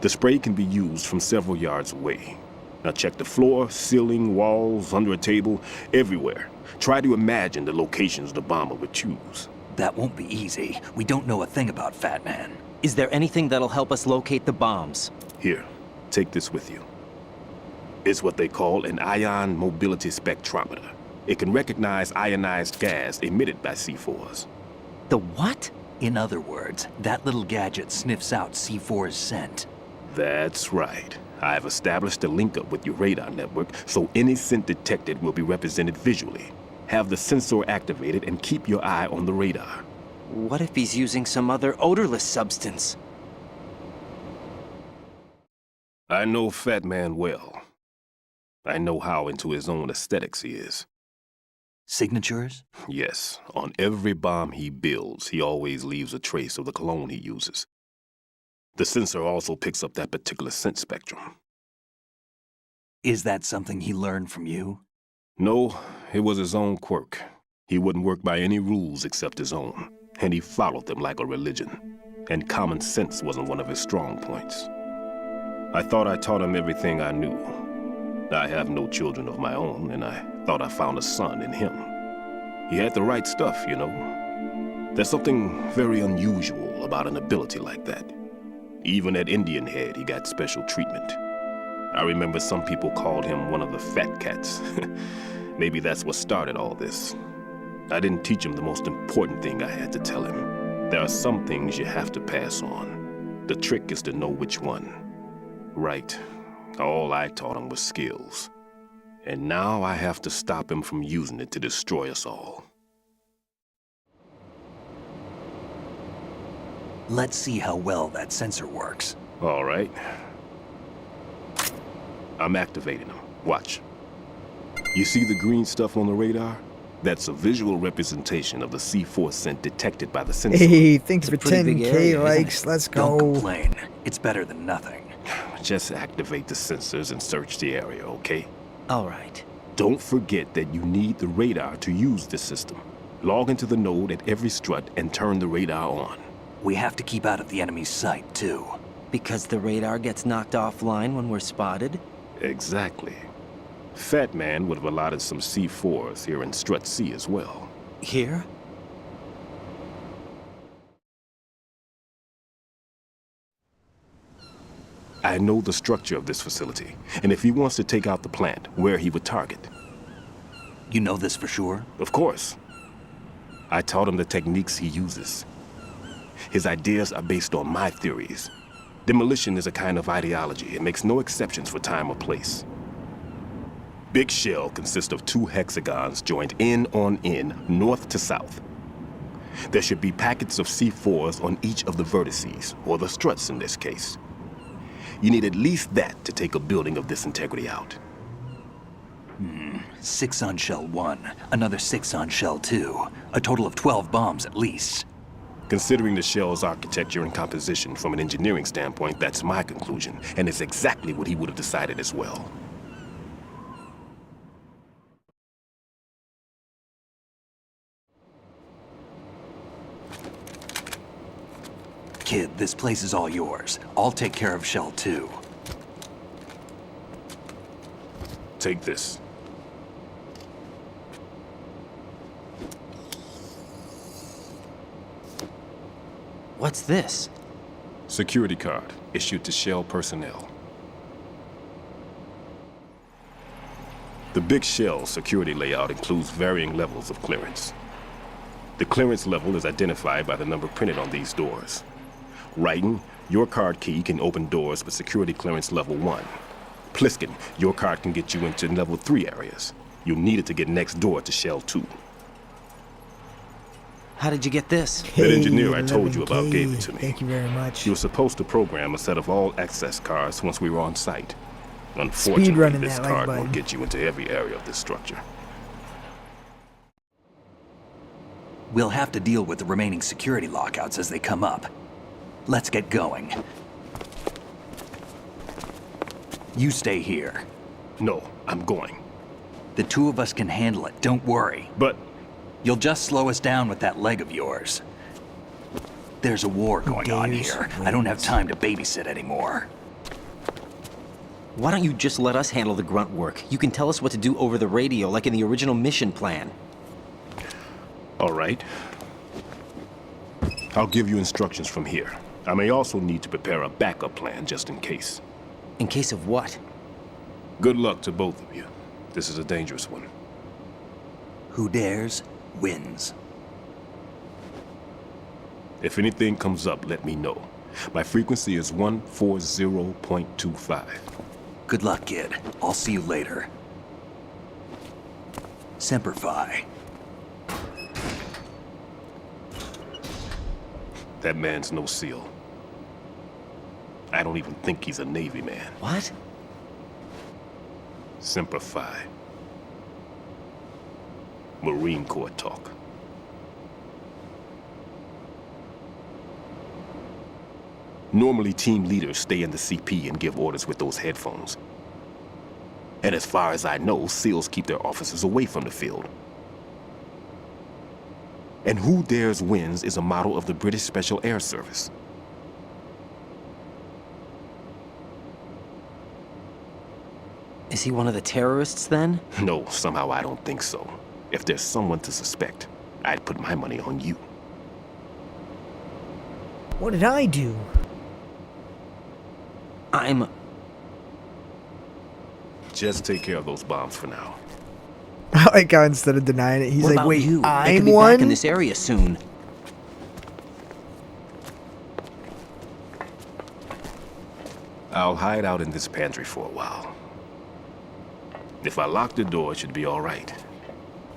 The spray can be used from several yards away. Now check the floor, ceiling, walls, under a table, everywhere. Try to imagine the locations the bomber would choose. That won't be easy. We don't know a thing about Fat Man. Is there anything that'll help us locate the bombs? Here, take this with you. It's what they call an ion mobility spectrometer. It can recognize ionized gas emitted by C4s. The what? In other words, that little gadget sniffs out C4's scent. That's right. I've established a link up with your radar network, so any scent detected will be represented visually. Have the sensor activated and keep your eye on the radar. What if he's using some other odorless substance? I know Fat Man well. I know how into his own aesthetics he is. Signatures? Yes. On every bomb he builds, he always leaves a trace of the cologne he uses. The sensor also picks up that particular scent spectrum. Is that something he learned from you? No, it was his own quirk. He wouldn't work by any rules except his own, and he followed them like a religion. And common sense wasn't one of his strong points. I thought I taught him everything I knew. I have no children of my own, and I thought I found a son in him. He had the right stuff, you know. There's something very unusual about an ability like that. Even at Indian Head, he got special treatment. I remember some people called him one of the fat cats. Maybe that's what started all this. I didn't teach him the most important thing I had to tell him. There are some things you have to pass on. The trick is to know which one. Right. All I taught him was skills. And now I have to stop him from using it to destroy us all. Let's see how well that sensor works. All right. I'm activating them. Watch. You see the green stuff on the radar? That's a visual representation of the C4 scent detected by the sensor. Hey, thanks for 10K likes. Let's go. Don't complain. It's better than nothing. Just activate the sensors and search the area, okay? All right. Don't forget that you need the radar to use this system. Log into the node at every strut and turn the radar on. We have to keep out of the enemy's sight, too. Because the radar gets knocked offline when we're spotted? Exactly. Fat Man would have allotted some C4s here in Strut C as well. Here? I know the structure of this facility, and if he wants to take out the plant, where he would target. You know this for sure? Of course. I taught him the techniques he uses. His ideas are based on my theories. Demolition is a kind of ideology. It makes no exceptions for time or place. Big shell consists of 2 hexagons joined end on end, north to south. There should be packets of C4s on each of the vertices, or the struts in this case. You need at least that to take a building of this integrity out. 6 on shell 1, another 6 on shell 2. A total of 12 bombs at least. Considering the shell's architecture and composition from an engineering standpoint, that's my conclusion, and it's exactly what he would have decided as well. Kid, this place is all yours. I'll take care of shell 2. Take this. What's this? Security card, issued to Shell personnel. The Big Shell security layout includes varying levels of clearance. The clearance level is identified by the number printed on these doors. Writing, your card key can open doors with security clearance level 1. Pliskin, your card can get you into level 3 areas. You'll need it to get next door to Shell 2. How did you get this? That engineer I told you about gave it to me. Thank you very much. He was supposed to program a set of all access cards once we were on site. Unfortunately, this card won't get you into every area of this structure. We'll have to deal with the remaining security lockouts as they come up. Let's get going. You stay here. No, I'm going. The two of us can handle it, don't worry. But... You'll just slow us down with that leg of yours. There's a war going on here. I don't have time to babysit anymore. Why don't you just let us handle the grunt work? You can tell us what to do over the radio, like in the original mission plan. All right. I'll give you instructions from here. I may also need to prepare a backup plan just in case. In case of what? Good luck to both of you. This is a dangerous one. Who dares, wins. If anything comes up, let me know. My frequency is 140.25. Good luck, kid. I'll see you later. Semper Fi. That man's no SEAL. I don't even think he's a Navy man. What? Semper Fi. Marine Corps talk. Normally, team leaders stay in the CP and give orders with those headphones. And as far as I know, SEALs keep their officers away from the field. And Who Dares Wins is a model of the British Special Air Service. Is he one of the terrorists, then? No, somehow I don't think so. If there's someone to suspect, I'd put my money on you. What did I do? Just take care of those bombs for now. I like how instead of denying it, he's what like, about wait, you? I'm could be one? back in this area soon. I'll hide out in this pantry for a while. If I lock the door, it should be all right.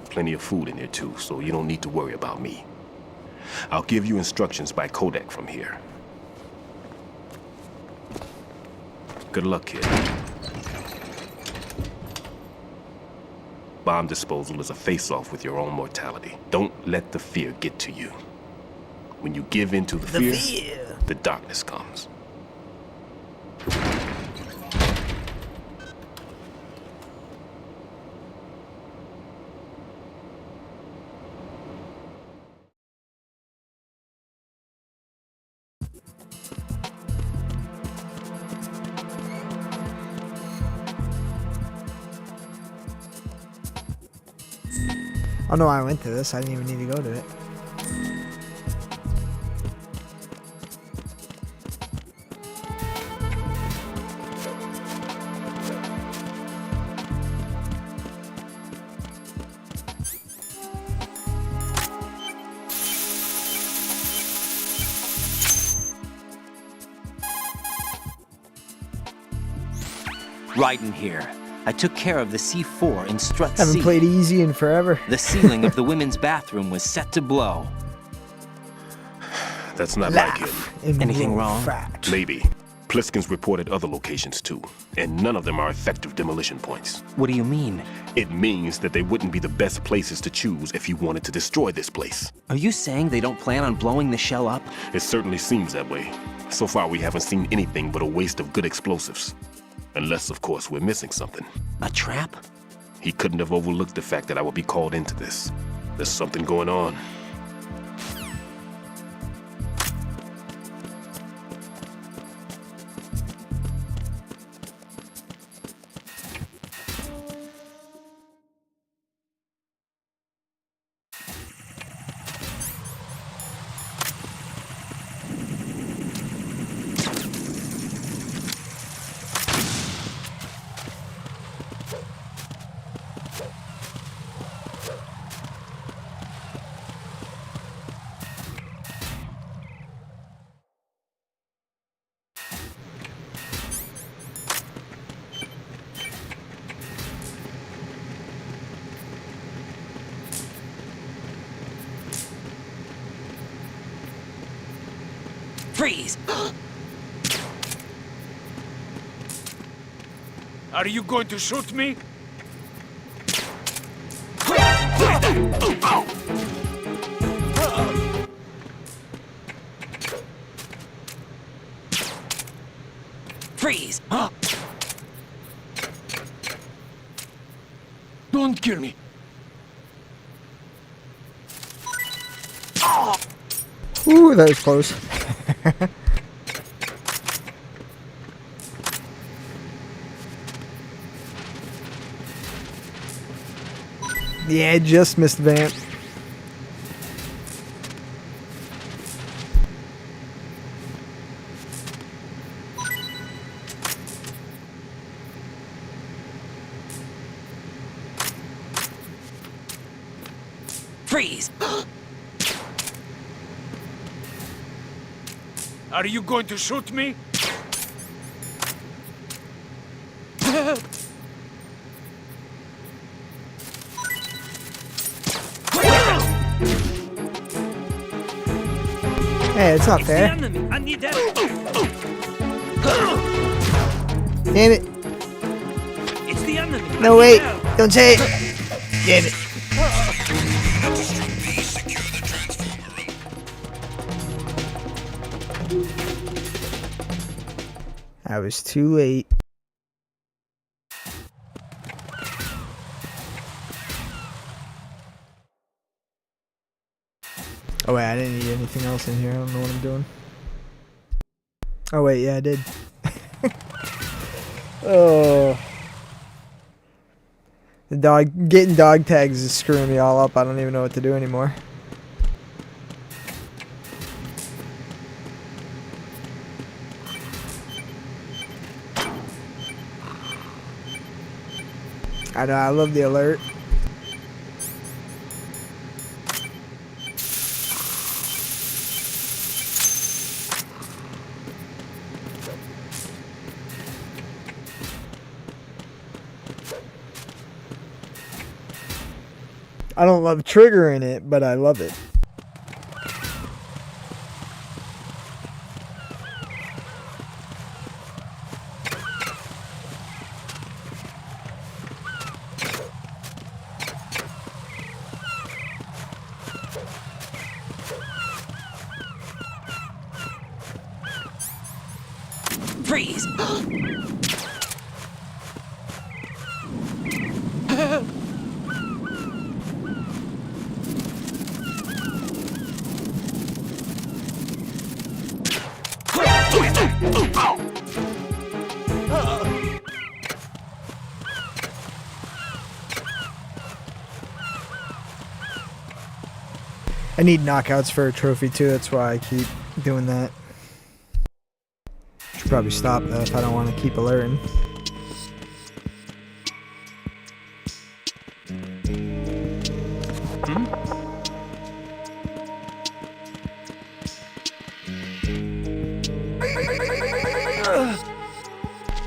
Plenty of food in here too, so you don't need to worry about me. I'll give you instructions by codec from here. Good luck, kid. Bomb disposal is a face-off with your own mortality. Don't let the fear get to you. When you give in to the fear, the darkness comes. Oh no, I went to this. I didn't even need to go to it. Raiden here. I took care of the C4 in Strut C. Haven't played easy in forever. The ceiling of the women's bathroom was set to blow. That's not like him. Anything wrong? Maybe. Pliskin's reported other locations too, and none of them are effective demolition points. What do you mean? It means that they wouldn't be the best places to choose if you wanted to destroy this place. Are you saying they don't plan on blowing the shell up? It certainly seems that way. So far, we haven't seen anything but a waste of good explosives. Unless, of course, we're missing something. A trap? He couldn't have overlooked the fact that I would be called into this. There's something going on. Freeze! Are you going to shoot me? Freeze! Don't kill me. Ooh, that was close. Yeah, just missed Vamp. Freeze! Are you going to shoot me? Hey, it's not fair. I need that. Damn it. It's the enemy. No, wait. Don't say it. Damn it. I was too late. Oh wait, I didn't need anything else in here. I don't know what I'm doing. Oh wait, yeah, I did. Oh. Getting dog tags is screwing me all up. I don't even know what to do anymore. I know, I love the alert. I don't love triggering it, but I love it. Freeze! I need knockouts for a trophy too, that's why I keep doing that. Should probably stop though if I don't want to keep alerting.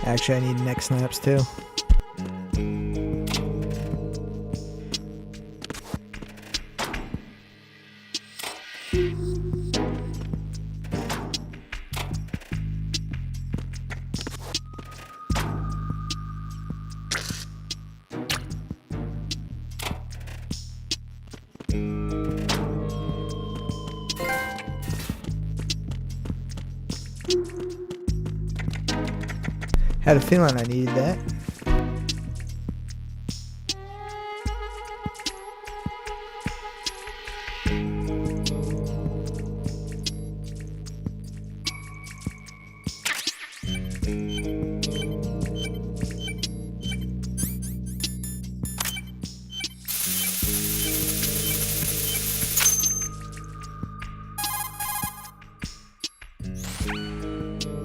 Actually, I need neck snaps too. Had a feeling I needed that.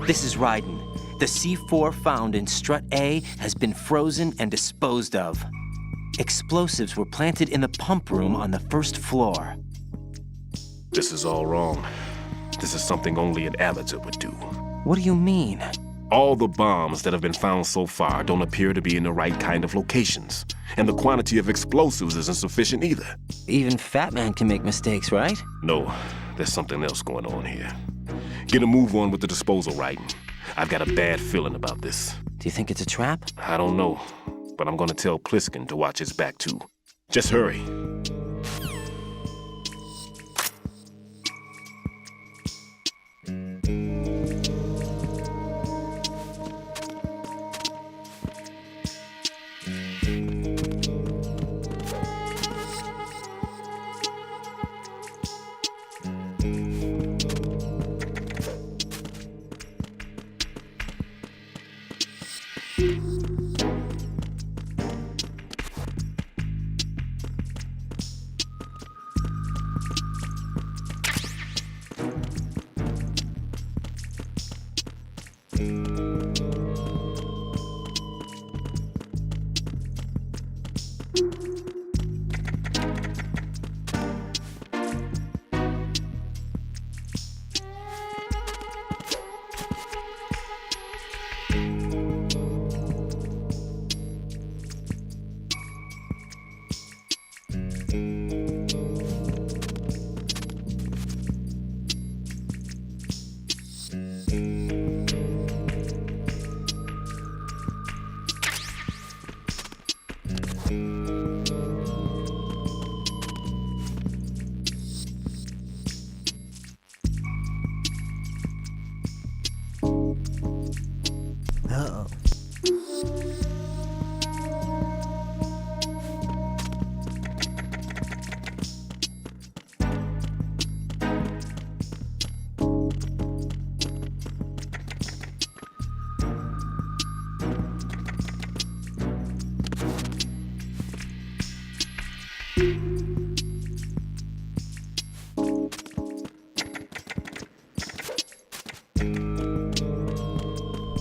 This is Raiden. The C4 found in Strut A has been frozen and disposed of. Explosives were planted in the pump room on the first floor. This is all wrong. This is something only an amateur would do. What do you mean? All the bombs that have been found so far don't appear to be in the right kind of locations. And the quantity of explosives isn't sufficient either. Even Fat Man can make mistakes, right? No, there's something else going on here. Get a move on with the disposal, Raiden. I've got a bad feeling about this. Do you think it's a trap? I don't know, but I'm gonna tell Pliskin to watch his back too. Just hurry. Uh-oh.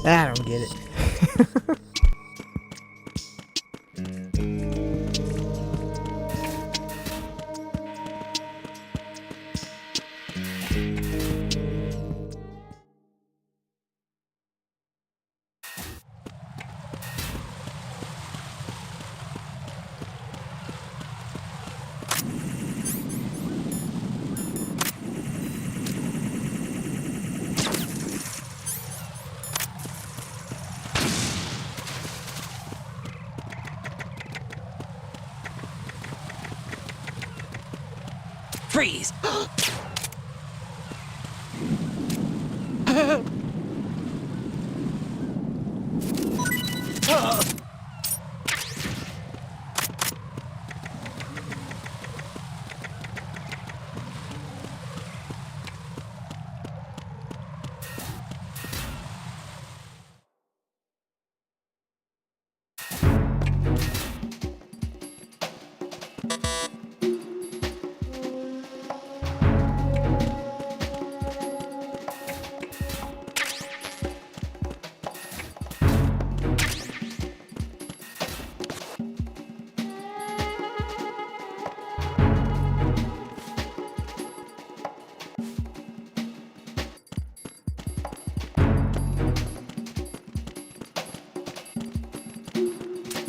I don't get it. Freeze!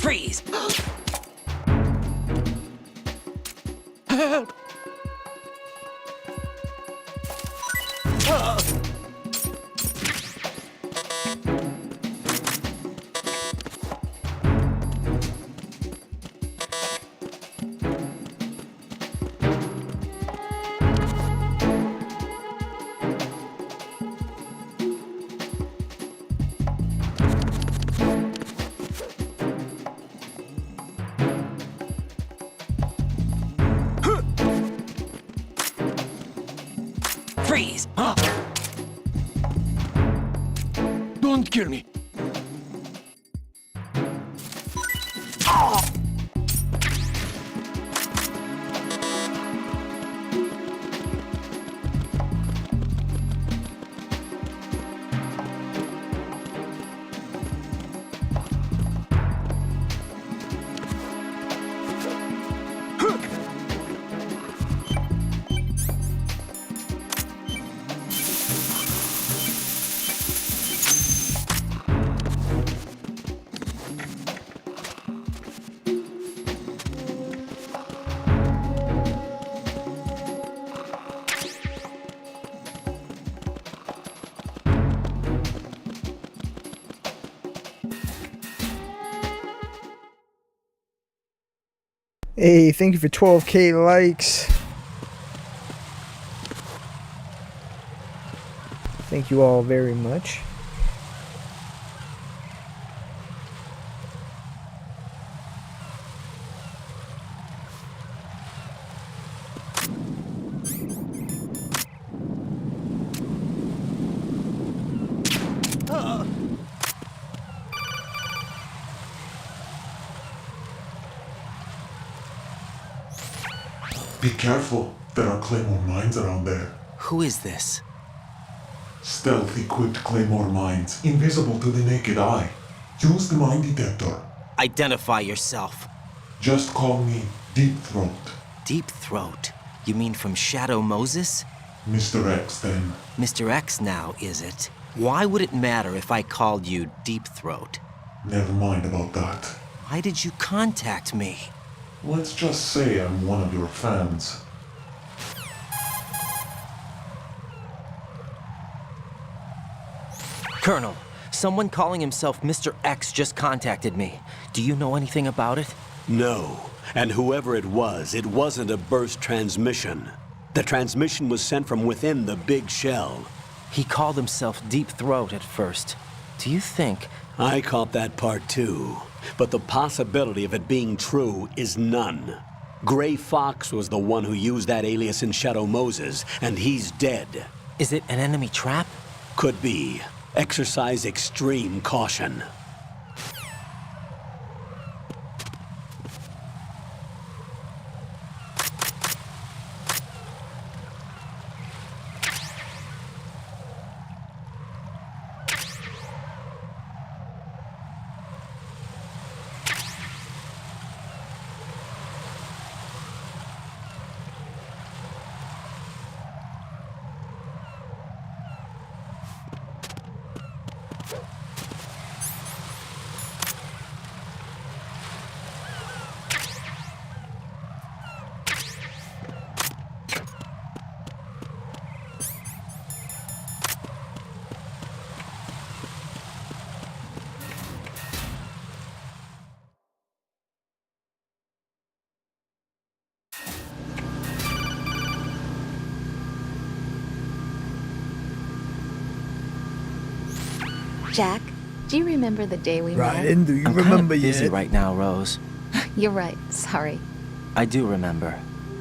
Freeze! Help! Freeze! Don't kill me. Hey, thank you for 12K likes. Thank you all very much. Be careful. There are Claymore mines around there. Who is this? Stealth-equipped Claymore mines, invisible to the naked eye. Use the mine detector. Identify yourself. Just call me Deep Throat. Deep Throat? You mean from Shadow Moses? Mr. X, then. Mr. X now, is it? Why would it matter if I called you Deep Throat? Never mind about that. Why did you contact me? Let's just say I'm one of your fans. Colonel, someone calling himself Mr. X just contacted me. Do you know anything about it? No. And whoever it wasn't a burst transmission. The transmission was sent from within the big shell. He called himself Deep Throat at first. Do you think... I caught that part too. But the possibility of it being true is none. Gray Fox was the one who used that alias in Shadow Moses, and he's dead. Is it an enemy trap? Could be. Exercise extreme caution. Jack, do you remember the day we met? Ryan, do you I'm remember kind of busy yet? right now, Rose. You're right. Sorry. I do remember.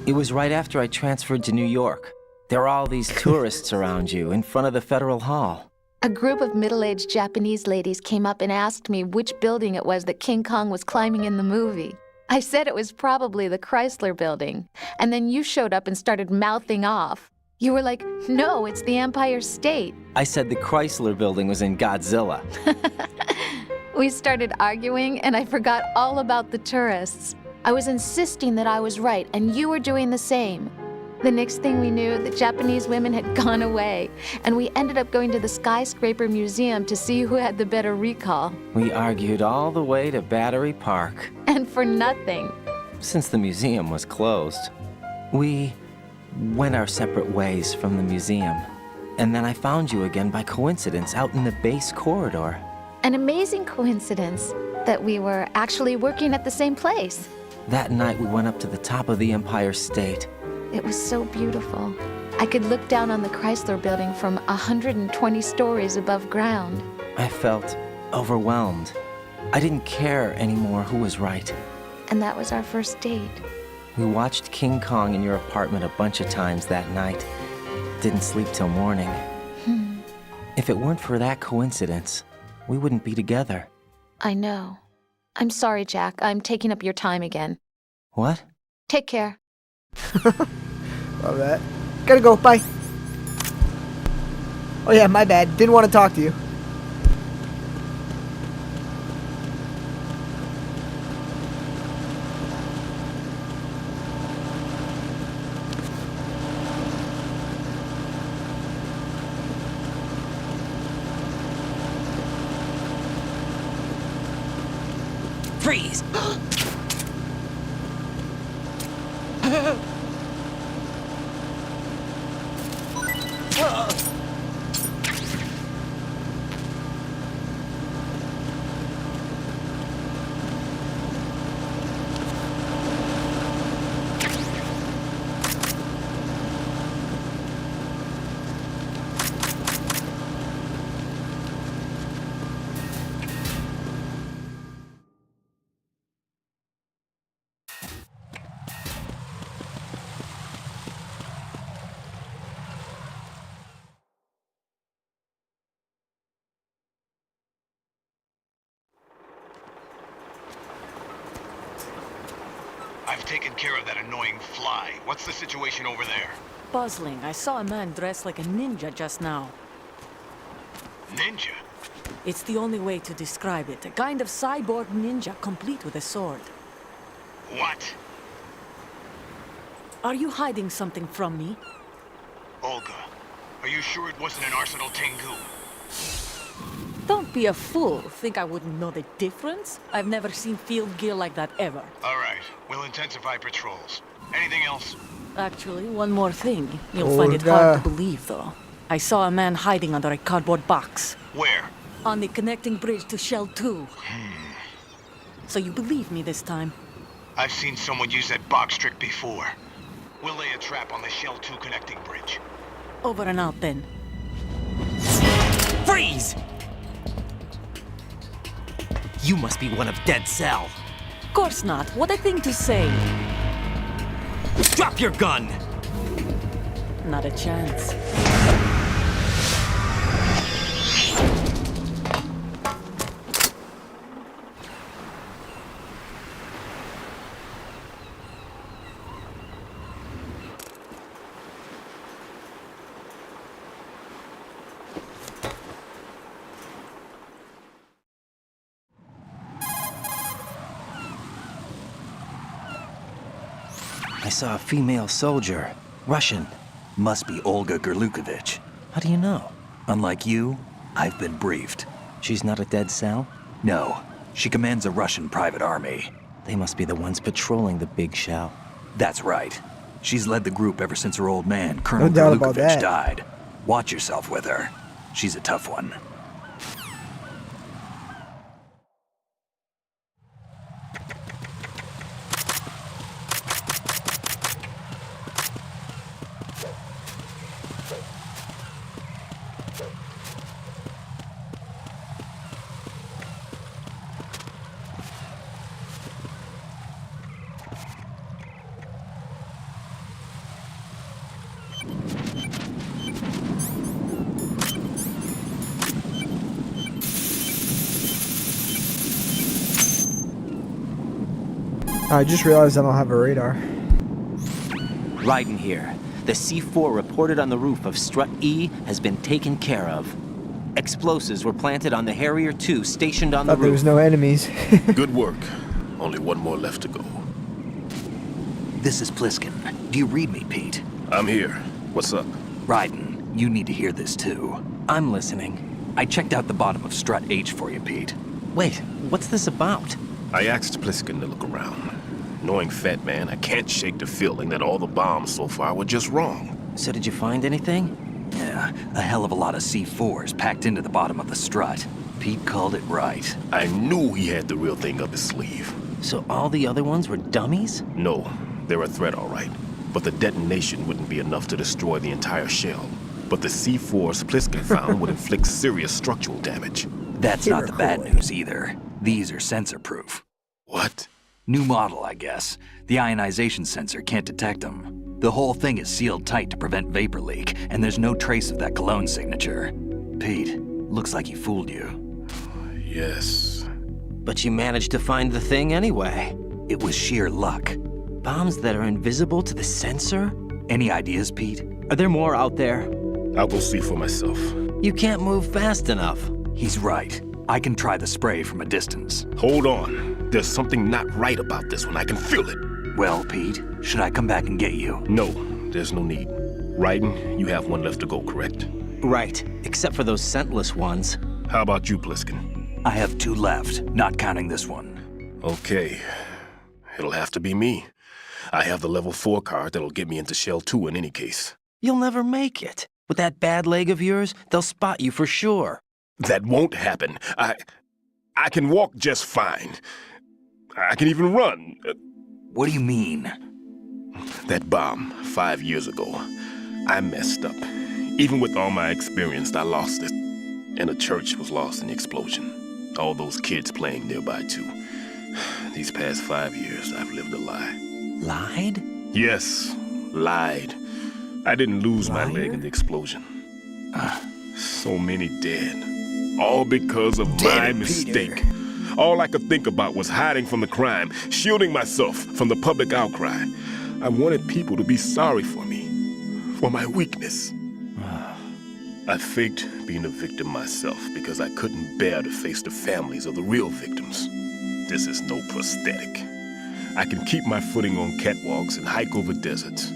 It was right after I transferred to New York. There are all these tourists around you in front of the Federal Hall. A group of middle-aged Japanese ladies came up and asked me which building it was that King Kong was climbing in the movie. I said it was probably the Chrysler Building. And then you showed up and started mouthing off. You were like, no, it's the Empire State. I said the Chrysler Building was in Godzilla. We started arguing, and I forgot all about the tourists. I was insisting that I was right, and you were doing the same. The next thing we knew, the Japanese women had gone away, and we ended up going to the Skyscraper Museum to see who had the better recall. We argued all the way to Battery Park. And for nothing. Since the museum was closed, we went our separate ways from the museum. And then I found you again by coincidence out in the base corridor. An amazing coincidence that we were actually working at the same place. That night we went up to the top of the Empire State. It was so beautiful. I could look down on the Chrysler Building from 120 stories above ground. I felt overwhelmed. I didn't care anymore who was right. And that was our first date. We watched King Kong in your apartment a bunch of times that night. Didn't sleep till morning. If it weren't for that coincidence, we wouldn't be together. I know. I'm sorry, Jack. I'm taking up your time again. What? Take care. Love that. Gotta go. Bye. Oh yeah, my bad. Didn't want to talk to you. Freeze! I've taken care of that annoying fly. What's the situation over there? Puzzling. I saw a man dressed like a ninja just now. Ninja? It's the only way to describe it. A kind of cyborg ninja, complete with a sword. What? Are you hiding something from me? Olga, are you sure it wasn't an Arsenal Tengu? Don't be a fool. Think I wouldn't know the difference? I've never seen field gear like that ever. All right, we'll intensify patrols. Anything else? Actually, one more thing. You'll find it hard to believe, though. I saw a man hiding under a cardboard box. Where? On the connecting bridge to Shell 2. So you believe me this time? I've seen someone use that box trick before. We'll lay a trap on the Shell 2 connecting bridge. Over and out, then. Freeze! You must be one of Dead Cell. Of course not. What a thing to say. Drop your gun! Not a chance. I saw a female soldier. Russian. Must be Olga Gerlukovich. How do you know? Unlike you, I've been briefed. She's not a Dead Cell? No. She commands a Russian private army. They must be the ones patrolling the Big Shell. That's right. She's led the group ever since her old man, Colonel No doubt about Gerlukovich, that. died. Watch yourself with her. She's a tough one. I just realized I don't have a radar. Raiden here. The C4 reported on the roof of Strut E has been taken care of. Explosives were planted on the Harrier 2 stationed on the Thought there roof. was no enemies. Good work. Only one more left to go. This is Pliskin. Do you read me, Pete? I'm here. What's up? Raiden, you need to hear this too. I'm listening. I checked out the bottom of Strut H for you, Pete. Wait, what's this about? I asked Pliskin to look around. Knowing Fat Man, I can't shake the feeling that all the bombs so far were just wrong. So did you find anything? Yeah, a hell of a lot of C4s packed into the bottom of the strut. Pete called it right. I knew he had the real thing up his sleeve. So all the other ones were dummies? No, they're a threat, all right. But the detonation wouldn't be enough to destroy the entire shell. But the C4s Pliskin found would inflict serious structural damage. That's not the bad news either. These are sensor-proof. What? New model, I guess. The ionization sensor can't detect them. The whole thing is sealed tight to prevent vapor leak, and there's no trace of that cologne signature. Pete, looks like he fooled you. Yes. But you managed to find the thing anyway. It was sheer luck. Bombs that are invisible to the sensor? Any ideas, Pete? Are there more out there? I'll go see for myself. You can't move fast enough. He's right. I can try the spray from a distance. Hold on. There's something not right about this one. I can feel it. Well, Pete, should I come back and get you? No, there's no need. Raiden, you have one left to go, correct? Right, except for those scentless ones. How about you, Pliskin? I have 2 left, not counting this one. Okay. It'll have to be me. I have the level 4 card that'll get me into Shell 2 in any case. You'll never make it. With that bad leg of yours, they'll spot you for sure. That won't happen. I can walk just fine. I can even run. What do you mean? That bomb 5 years ago. I messed up. Even with all my experience, I lost it. And the church was lost in the explosion. All those kids playing nearby, too. These past 5 years, I've lived a lie. Lied? Yes, lied. I didn't lose my leg in the explosion. So many dead. All because of my mistake. All I could think about was hiding from the crime, shielding myself from the public outcry. I wanted people to be sorry for me, for my weakness. I faked being a victim myself because I couldn't bear to face the families of the real victims. This is no prosthetic. I can keep my footing on catwalks and hike over deserts.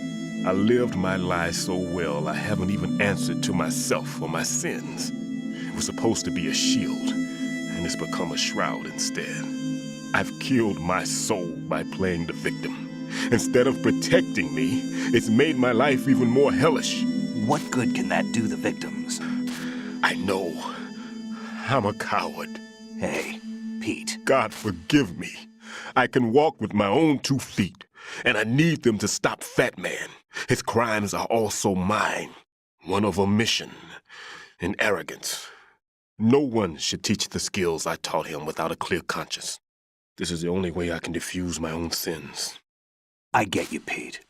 I lived my life so well I haven't even answered to myself for my sins. It was supposed to be a shield, and it's become a shroud instead. I've killed my soul by playing the victim. Instead of protecting me, it's made my life even more hellish. What good can that do the victims? I know. I'm a coward. Hey, Pete. God forgive me. I can walk with my own 2 feet, and I need them to stop Fat Man. His crimes are also mine. One of omission and arrogance. No one should teach the skills I taught him without a clear conscience. This is the only way I can diffuse my own sins. I get you, Pete.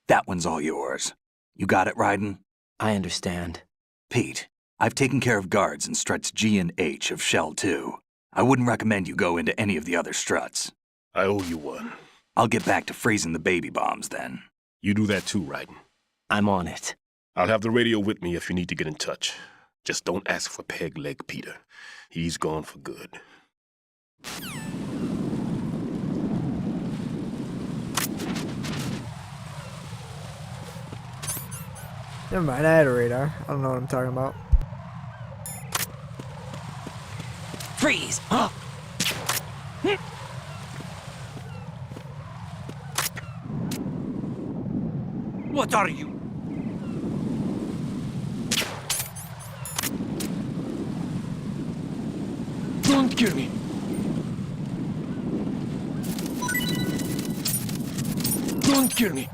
That one's all yours. You got it, Raiden? I understand. Pete, I've taken care of guards in struts G and H of Shell 2. I wouldn't recommend you go into any of the other struts. I owe you one. I'll get back to freezing the baby bombs then. You do that too, Raiden. I'm on it. I'll have the radio with me if you need to get in touch. Just don't ask for Peg Leg Peter. He's gone for good. Never mind, I had a radar. I don't know what I'm talking about. Freeze! What are you? Don't kill me. Don't kill me.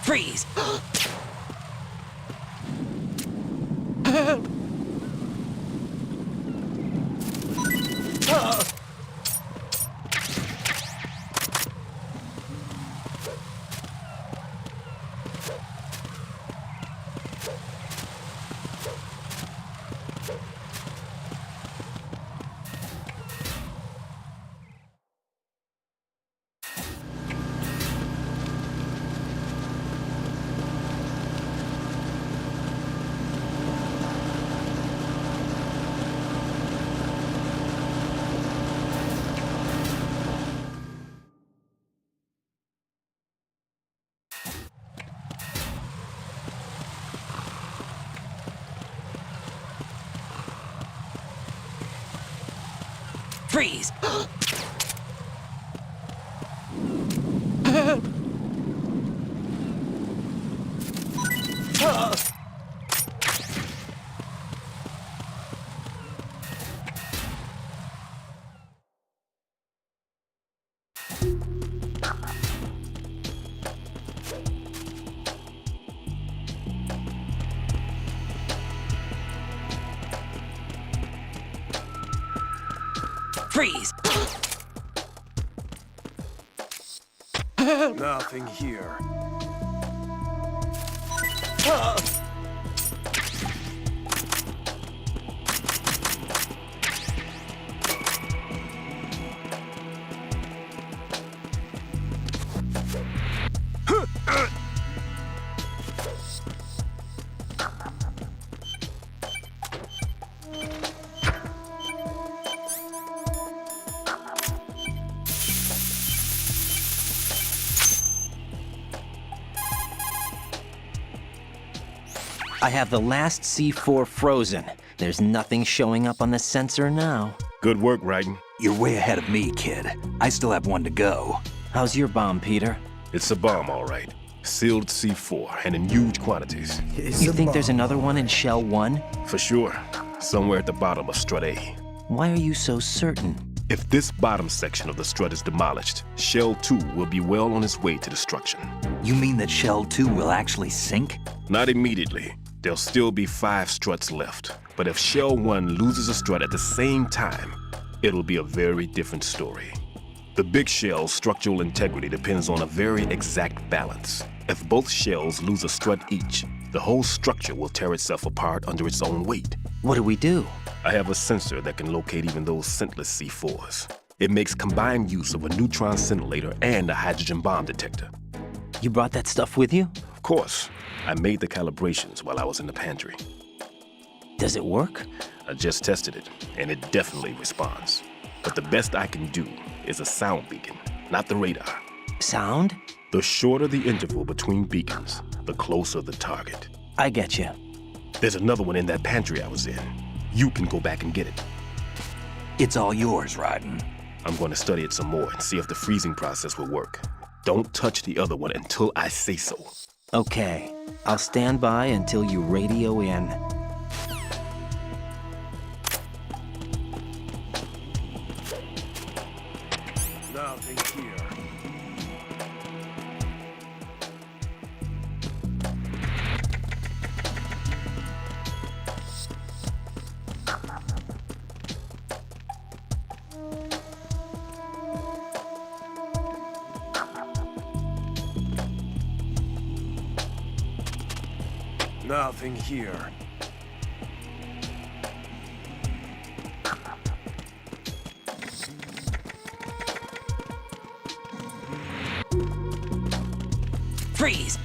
Freeze! Help! Freeze! Help! Freeze! Nothing here. I have the last C4 frozen. There's nothing showing up on the sensor now. Good work, Raiden. You're way ahead of me, kid. I still have one to go. How's your bomb, Peter? It's a bomb, all right. Sealed C4, and in huge quantities. You think there's another one in Shell 1? For sure. Somewhere at the bottom of Strut A. Why are you so certain? If this bottom section of the strut is demolished, Shell 2 will be well on its way to destruction. You mean that Shell 2 will actually sink? Not immediately. There'll still be 5 struts left. But if Shell 1 loses a strut at the same time, it'll be a very different story. The big shell's structural integrity depends on a very exact balance. If both shells lose a strut each, the whole structure will tear itself apart under its own weight. What do we do? I have a sensor that can locate even those scentless C4s. It makes combined use of a neutron scintillator and a hydrogen bomb detector. You brought that stuff with you? Of course. I made the calibrations while I was in the pantry. Does it work? I just tested it, and it definitely responds. But the best I can do is a sound beacon, not the radar. Sound? The shorter the interval between beacons, the closer the target. I get you. There's another one in that pantry I was in. You can go back and get it. It's all yours, Raiden. I'm going to study it some more and see if the freezing process will work. Don't touch the other one until I say so. Okay. I'll stand by until you radio in. Nothing here. Nothing here. Freeze!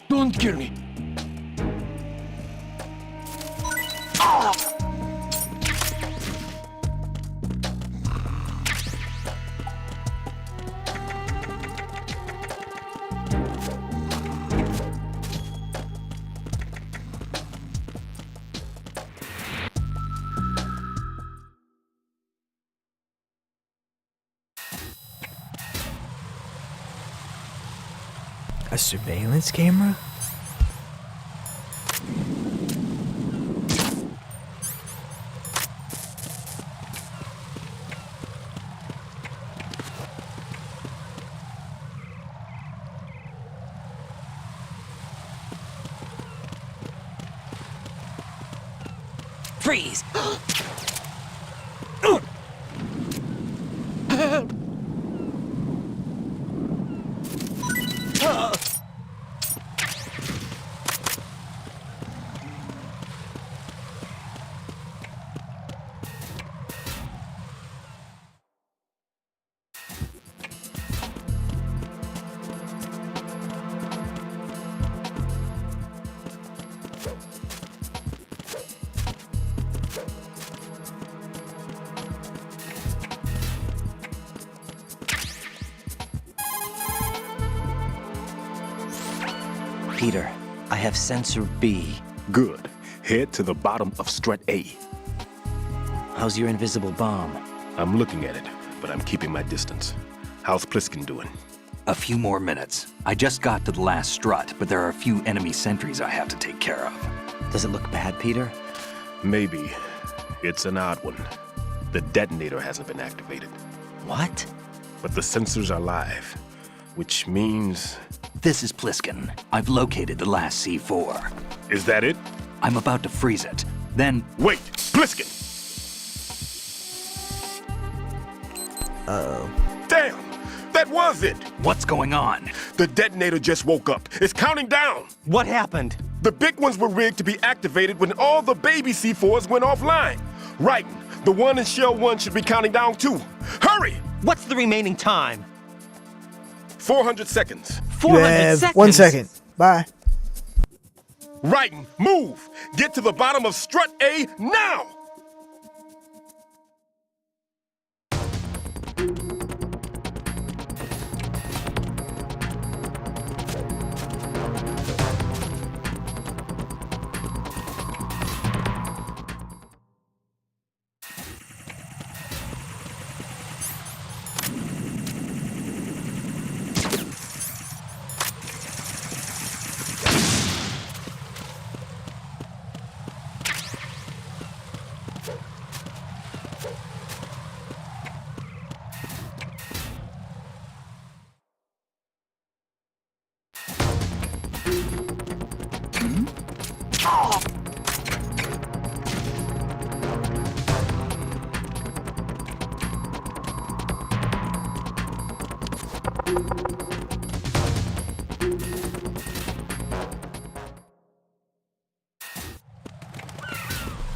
Don't kill me. A surveillance camera? Freeze! Peter, I have sensor B. Good. Head to the bottom of strut A. How's your invisible bomb? I'm looking at it, but I'm keeping my distance. How's Pliskin doing? A few more minutes. I just got to the last strut, but there are a few enemy sentries I have to take care of. Does it look bad, Peter? Maybe. It's an odd one. The detonator hasn't been activated. What? But the sensors are live, which means... This is Pliskin. I've located the last C4. Is that it? I'm about to freeze it. Then... Wait! Pliskin! Uh-oh. Damn! That was it! What's going on? The detonator just woke up. It's counting down! What happened? The big ones were rigged to be activated when all the baby C4s went offline. Right. The one in Shell 1 should be counting down too. Hurry! What's the remaining time? 400 seconds. 400 seconds? 1 second. Bye. Raiden, move! Get to the bottom of strut A now!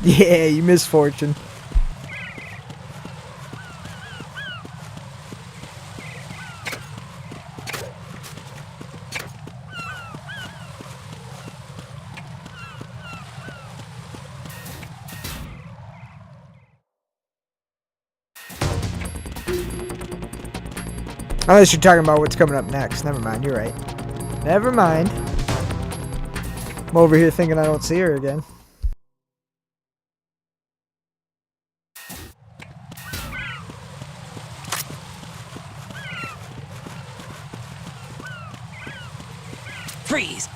Yeah, you misfortune. Unless you're talking about what's coming up next. Never mind, you're right. Never mind. I'm over here thinking I don't see her again. Freeze!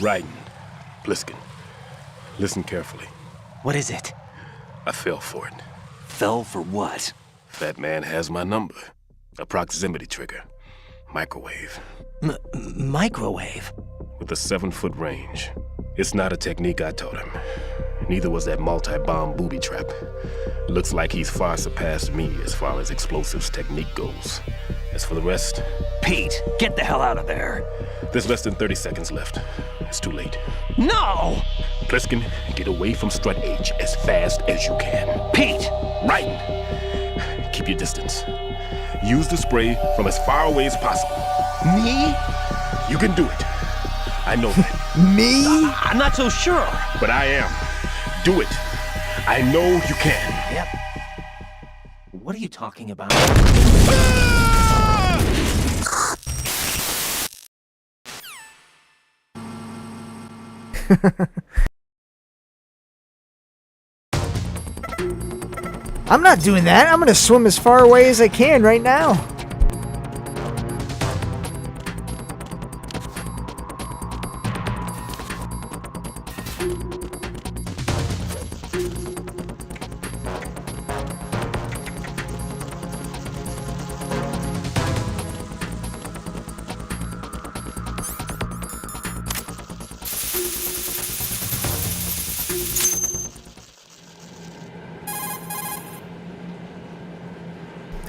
Raiden, Pliskin, listen carefully. What is it? I fell for it. Fell for what? Fat man has my number. A proximity trigger. Microwave. Microwave? With a 7-foot range. It's not a technique I taught him. Neither was that multi-bomb booby trap. Looks like he's far surpassed me as far as explosives technique goes. As for the rest... Pete, get the hell out of there. There's less than 30 seconds left. It's too late. No! Pliskin, get away from Strut H as fast as you can. Pete! Raiden, keep your distance. Use the spray from as far away as possible. Me? You can do it. I know that. Me? I'm not so sure. But I am. Do it. I know you can. Yep. What are you talking about? I'm not doing that. I'm gonna swim as far away as I can right now.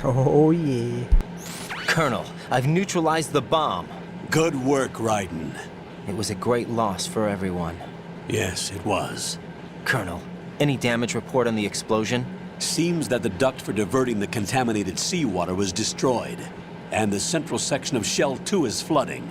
Oh, yeah. Colonel, I've neutralized the bomb. Good work, Raiden. It was a great loss for everyone. Yes, it was. Colonel, any damage report on the explosion? Seems that the duct for diverting the contaminated seawater was destroyed, and the central section of Shell 2 is flooding.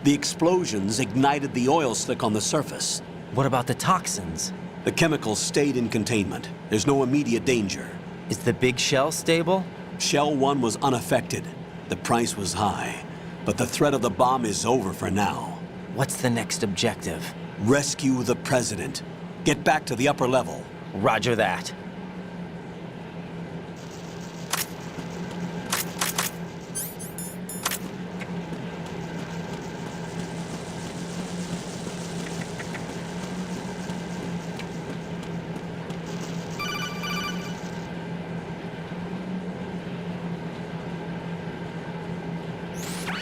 The explosions ignited the oil slick on the surface. What about the toxins? The chemicals stayed in containment. There's no immediate danger. Is the big shell stable? Shell 1 was unaffected. The price was high, but the threat of the bomb is over for now. What's the next objective? Rescue the President. Get back to the upper level. Roger that.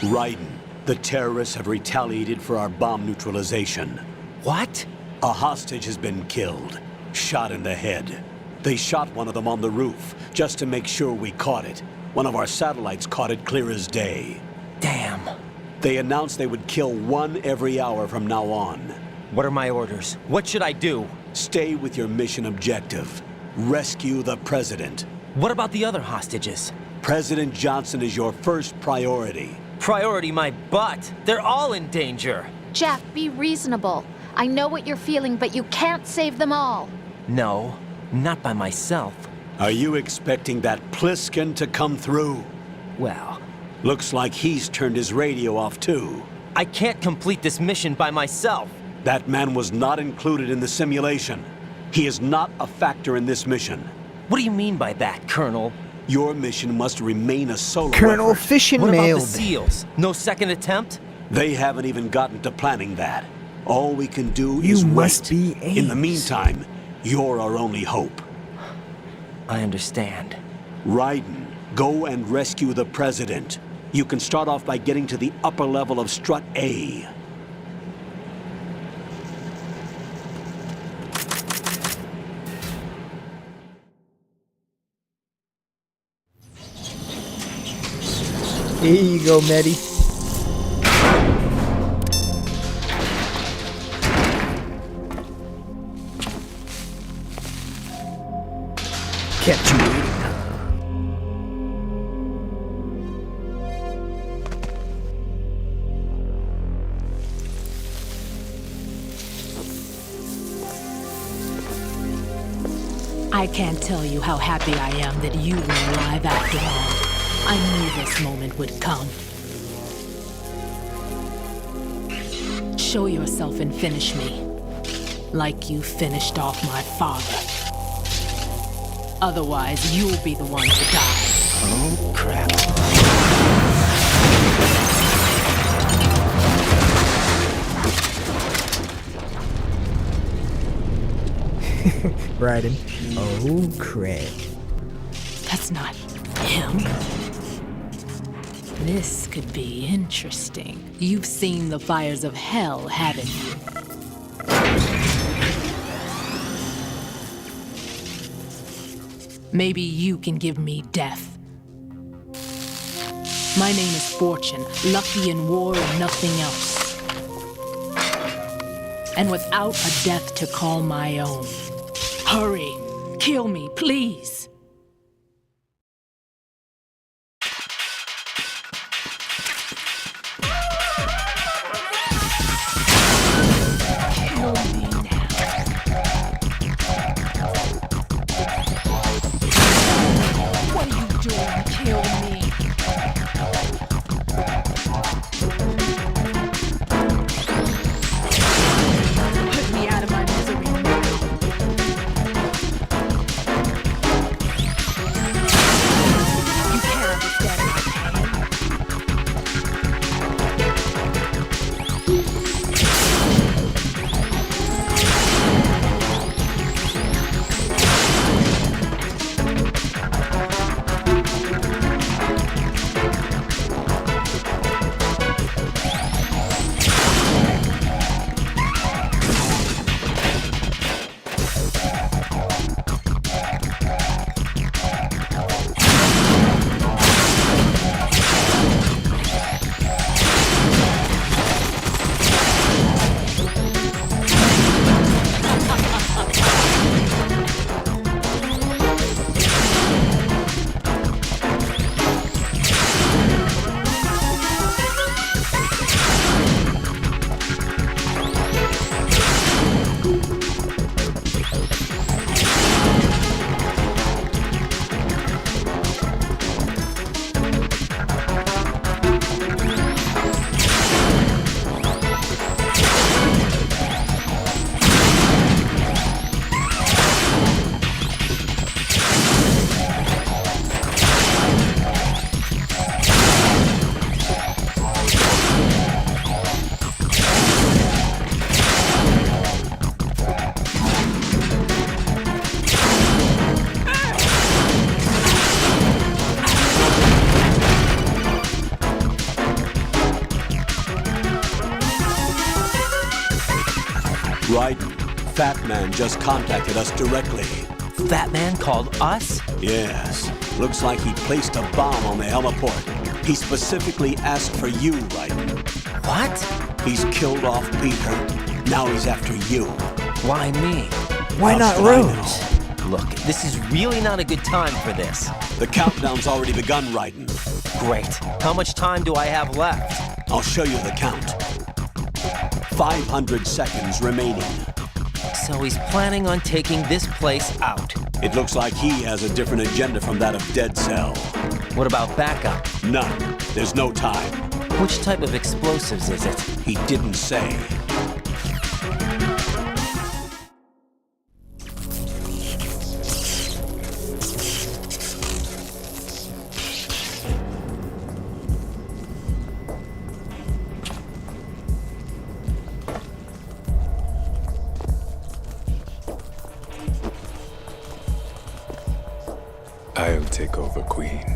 Raiden, the terrorists have retaliated for our bomb neutralization. What? A hostage has been killed, shot in the head. They shot one of them on the roof, just to make sure we caught it. One of our satellites caught it clear as day. Damn. They announced they would kill one every hour from now on. What are my orders? What should I do? Stay with your mission objective. Rescue the President. What about the other hostages? President Johnson is your first priority. Priority my butt. They're all in danger. Jack, be reasonable. I know what you're feeling, but you can't save them all. No, not by myself. Are you expecting that Pliskin to come through? Well... Looks like he's turned his radio off too. I can't complete this mission by myself. That man was not included in the simulation. He is not a factor in this mission. What do you mean by that, Colonel? Your mission must remain a solo Colonel effort. Fish and What Mailed. about the SEALs? No second attempt? They haven't even gotten to planning that. All we can do You is must wait. be In the Ames. meantime, you're our only hope. I understand. Raiden, go and rescue the President. You can start off by getting to the upper level of Strut A. Here you go, Medi. Kept you waiting, huh? I can't tell you how happy I am that you were alive after all. I knew this moment would come. Show yourself and finish me, like you finished off my father. Otherwise, you'll be the one to die. Oh, crap. Raiden. Oh, crap. That's not him. This could be interesting. You've seen the fires of hell, haven't you? Maybe you can give me death. My name is Fortune, lucky in war and nothing else. And without a death to call my own. Hurry, kill me, please. Raiden, Fat Man just contacted us directly. Fat Man called us? Yes. Looks like he placed a bomb on the heliport. He specifically asked for you, Raiden. What? He's killed off Peter. Now he's after you. Why me? Why not Rose? Look, this is really not a good time for this. The countdown's already begun, Raiden. Great. How much time do I have left? I'll show you the count. 500 seconds remaining. So he's planning on taking this place out. It looks like he has a different agenda from that of Dead Cell. What about backup? None. There's no time. Which type of explosives is it? He didn't say. I'll take over, Queen.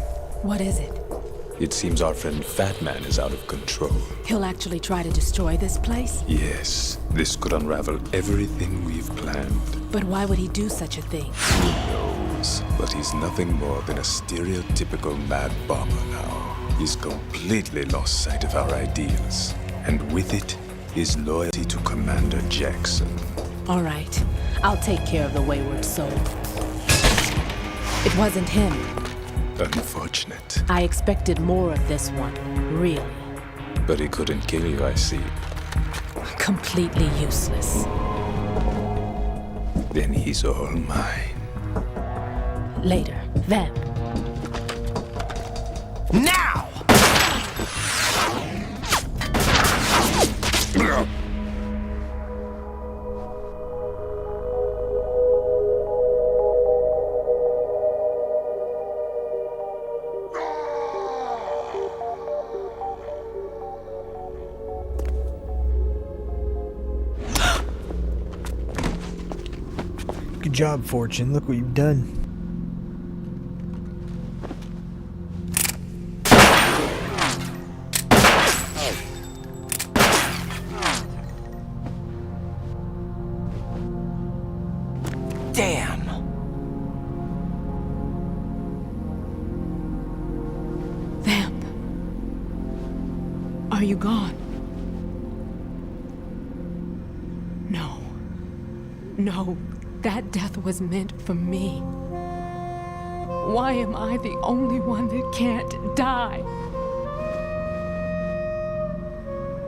What is it? It seems our friend Fat Man is out of control. He'll actually try to destroy this place? Yes, this could unravel everything we've planned. But why would he do such a thing? Who knows? But he's nothing more than a stereotypical mad bomber now. He's completely lost sight of our ideals. And with it, his loyalty to Commander Jackson. All right. I'll take care of the wayward soul. It wasn't him. Unfortunate. I expected more of this one, really. But he couldn't kill you, I see. Completely useless. Then he's all mine. Later. Then. Now! Good job, Fortune. Look what you've done. Damn! Vamp. Are you gone? No. No. That death was meant for me. Why am I the only one that can't die?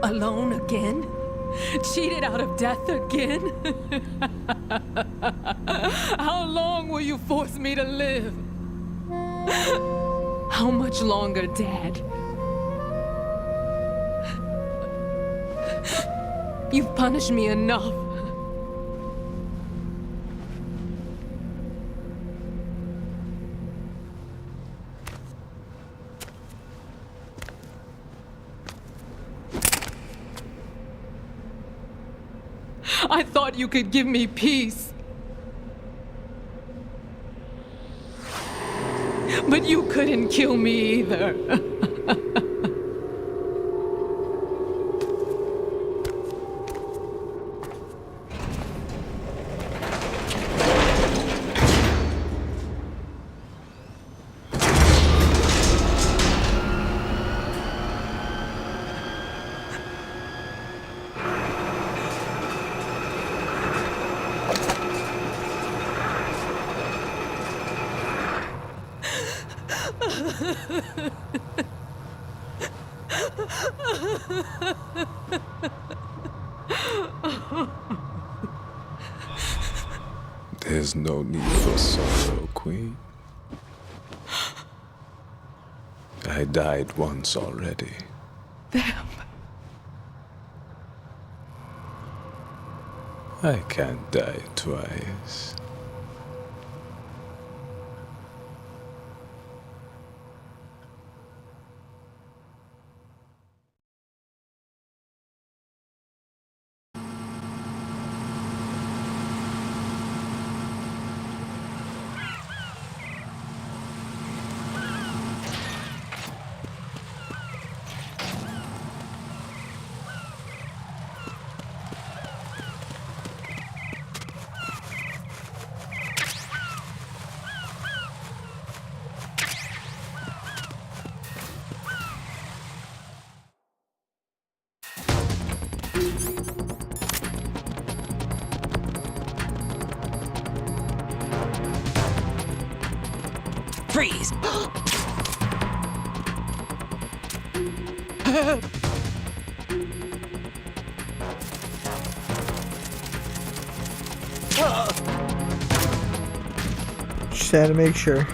Alone again? Cheated out of death again? How long will you force me to live? How much longer, Dad? You've punished me enough. I thought you could give me peace. But you couldn't kill me either. There's no need for sorrow, Queen. I died once already. Vamp. I can't die twice. Freeze! Just had to make sure.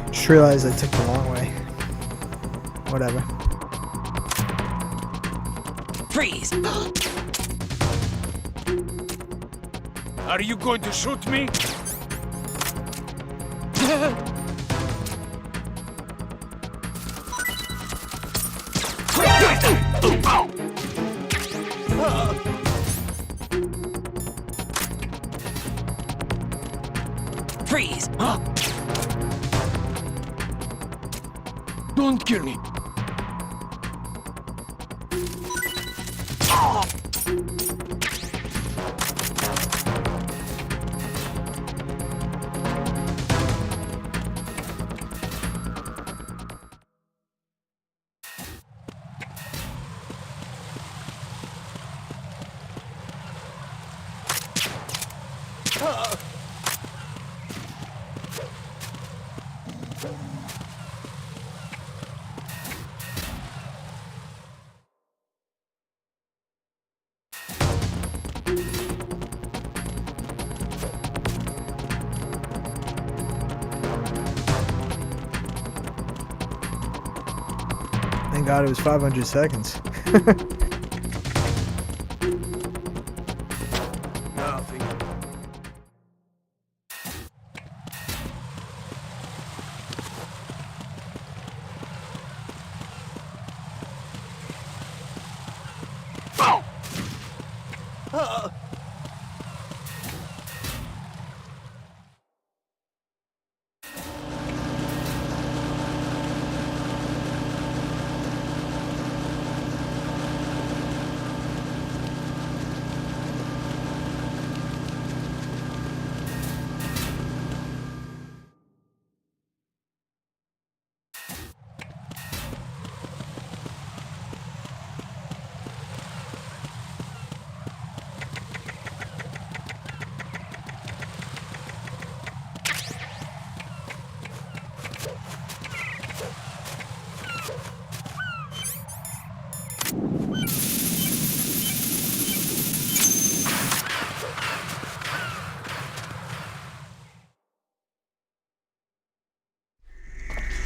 Just realized I took the long way. Whatever. Freeze! Are you going to shoot me? Freeze! Don't kill me. Thank God it was 500 seconds. Nothing.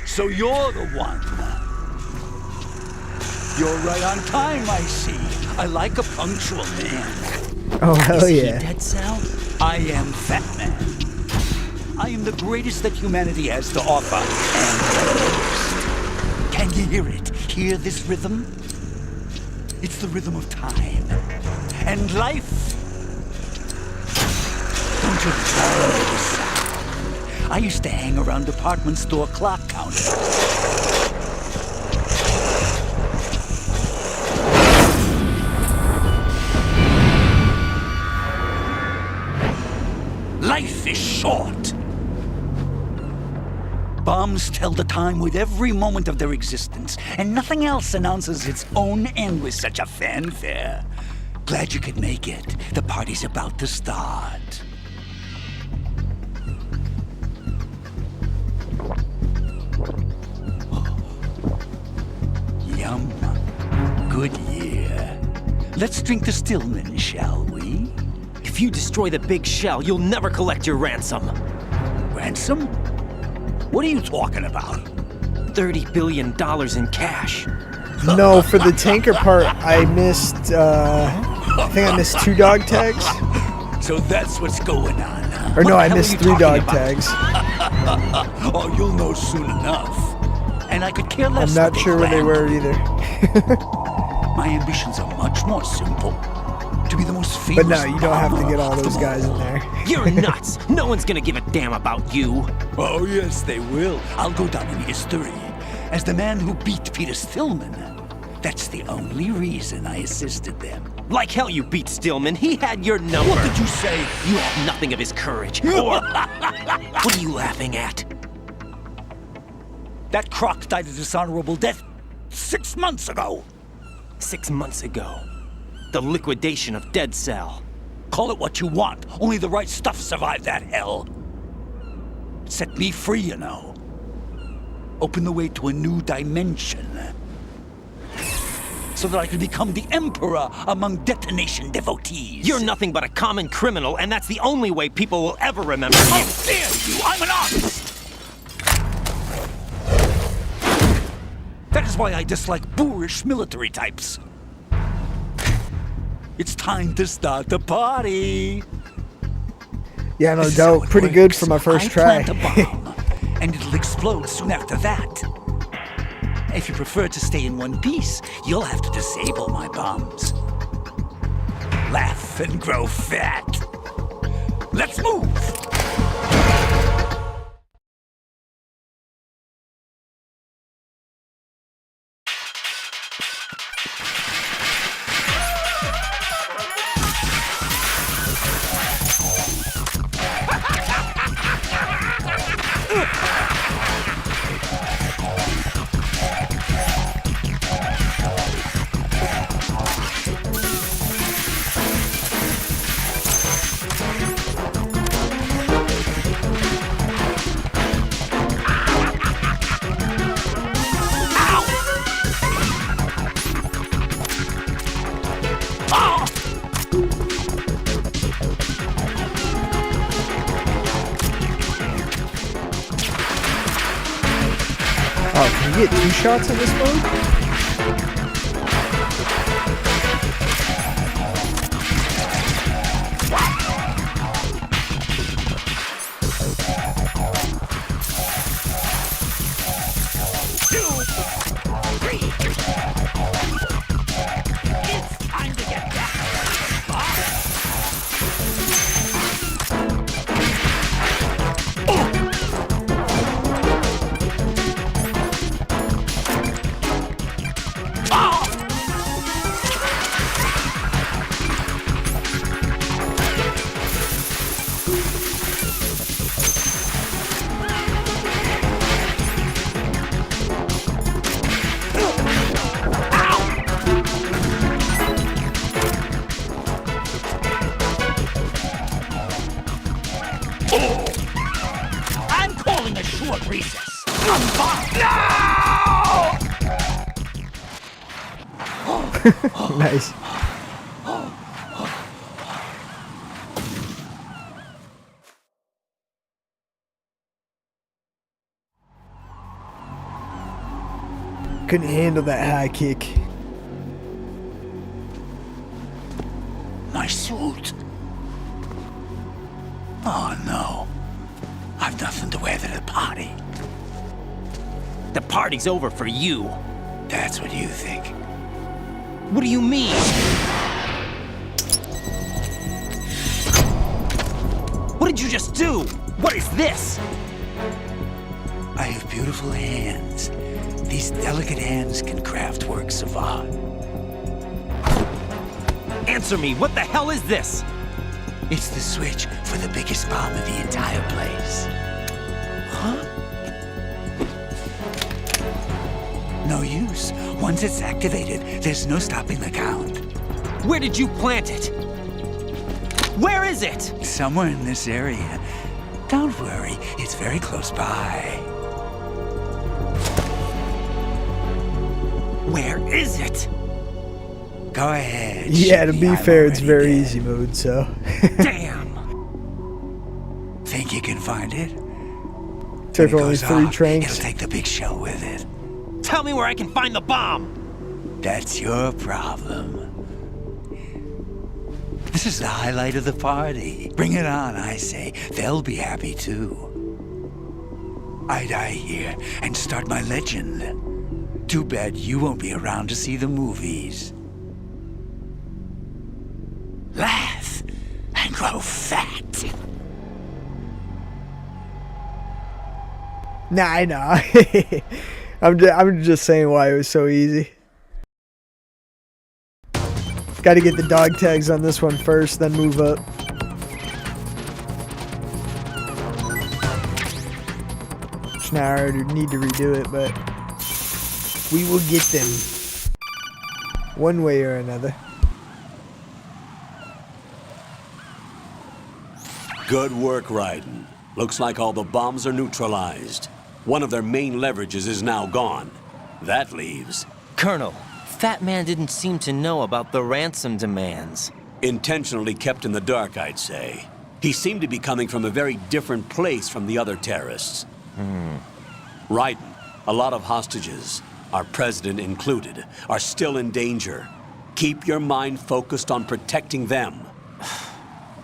So you're the one. You're right on time, I see. I like a punctual man. Oh, hell Is yeah. he Dead Sal? I am Fat Man. I am the greatest that humanity has to offer, and the most. Can you hear it? Hear this rhythm? It's the rhythm of time. And life. Don't you love this sound? I used to hang around department store clock counters. Life is short. Bombs tell the time with every moment of their existence, and nothing else announces its own end with such a fanfare. Glad you could make it. The party's about to start. Yum. Good year. Let's drink to Stillman, shall we? If you destroy the big shell, you'll never collect your ransom. Ransom? What are you talking about? $30 billion in cash. No, for the tanker part, I missed, I think I missed 2 dog tags. So that's what's going on, huh? Or no, What I the hell missed are you 3 dog talking tags. Oh, you'll know soon enough. And I could care less. I'm not sure where they were either. My ambitions are much more simple. To be the most famous. But no, you don't have to get all those guys in there. You're nuts. No one's gonna give a damn about you. Oh, yes, they will. I'll go down in history as the man who beat Peter Stillman. That's the only reason I assisted them. Like hell you beat Stillman. He had your number. What did you say? You have nothing of his courage. Or... what are you laughing at? That croc died a dishonorable death 6 months ago. 6 months ago. The liquidation of Dead Cell. Call it what you want. Only the right stuff survived that hell. Set me free, you know. Open the way to a new dimension. So that I could become the Emperor among detonation devotees. You're nothing but a common criminal, and that's the only way people will ever remember you. How dare you! I'm an artist! That is why I dislike boorish military types. It's time to start the party. Yeah, no doubt. Pretty good for my first try. Plant a bomb, and it'll explode soon after that. If you prefer to stay in one piece, you'll have to disable my bombs. Laugh and grow fat. Let's move! Oh, can you get 2 shots in this mode? I'm calling a short recess. No! Nice. Couldn't handle that high kick. My suit. Oh no. I've nothing to wear to the party. The party's over for you. That's what you think. What do you mean? What did you just do? What is this? I have beautiful hands. These delicate hands can craft works of art. Answer me, what the hell is this? It's the switch for the biggest bomb in the entire place. Huh? No use. Once it's activated, there's no stopping the count. Where did you plant it? Where is it? Somewhere in this area. Don't worry, it's very close by. Where is it? Go ahead. Yeah, to Shippy, be I'm fair, it's already very dead. easy mode, so. Damn. Think you can find it? Took When it only goes 3 off, tranks. It'll take the big shell with it. Tell me where I can find the bomb. That's your problem. This is the highlight of the party. Bring it on, I say. They'll be happy too. I die here and start my legend. Too bad you won't be around to see the movies. Laugh and grow fat. Nah, I know. I'm just saying why it was so easy. Gotta get the dog tags on this one first, then move up. Now I already need to redo it, but we will get them one way or another. Good work, Raiden. Looks like all the bombs are neutralized. One of their main leverages is now gone. That leaves... Colonel, Fat Man didn't seem to know about the ransom demands. Intentionally kept in the dark, I'd say. He seemed to be coming from a very different place from the other terrorists. Raiden, a lot of hostages, our president included, are still in danger. Keep your mind focused on protecting them.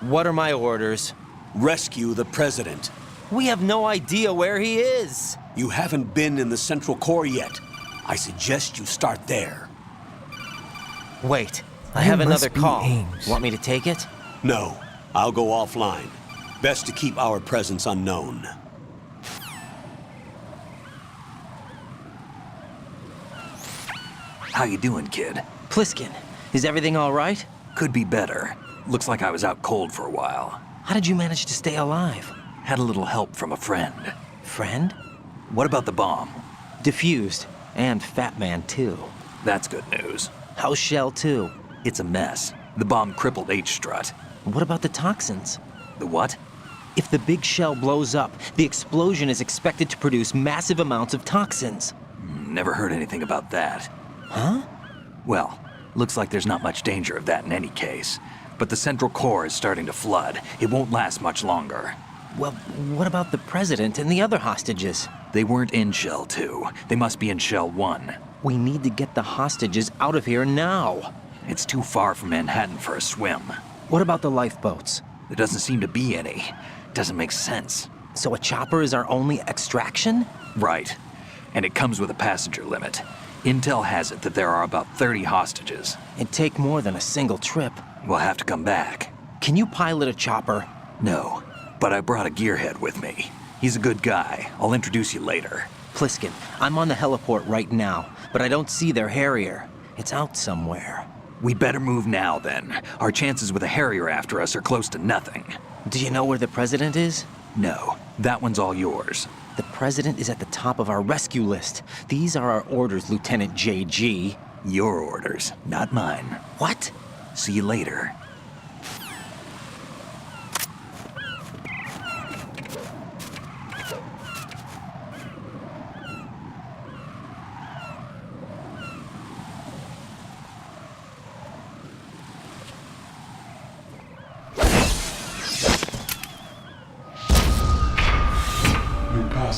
What are my orders? Rescue the president. We have no idea where he is. You haven't been in the Central Core yet. I suggest you start there. Wait, I have another call. Want me to take it? No, I'll go offline. Best to keep our presence unknown. How you doing, kid? Pliskin, is everything all right? Could be better. Looks like I was out cold for a while. How did you manage to stay alive? Had a little help from a friend. Friend? What about the bomb? Diffused. And Fat Man, too. That's good news. How's Shell 2? It's a mess. The bomb crippled H-strut. What about the toxins? The what? If the big shell blows up, the explosion is expected to produce massive amounts of toxins. Never heard anything about that. Huh? Well, looks like there's not much danger of that in any case. But the Central Core is starting to flood. It won't last much longer. Well, what about the president and the other hostages? They weren't in Shell 2. They must be in Shell 1. We need to get the hostages out of here now. It's too far from Manhattan for a swim. What about the lifeboats? There doesn't seem to be any. Doesn't make sense. So a chopper is our only extraction? Right. And it comes with a passenger limit. Intel has it that there are about 30 hostages. It'd take more than a single trip. We'll have to come back. Can you pilot a chopper? No, but I brought a gearhead with me. He's a good guy. I'll introduce you later. Pliskin, I'm on the heliport right now, but I don't see their Harrier. It's out somewhere. We better move now, then. Our chances with a Harrier after us are close to nothing. Do you know where the president is? No, that one's all yours. The president is at the top of our rescue list. These are our orders, Lieutenant JG. Your orders, not mine. What? See you later.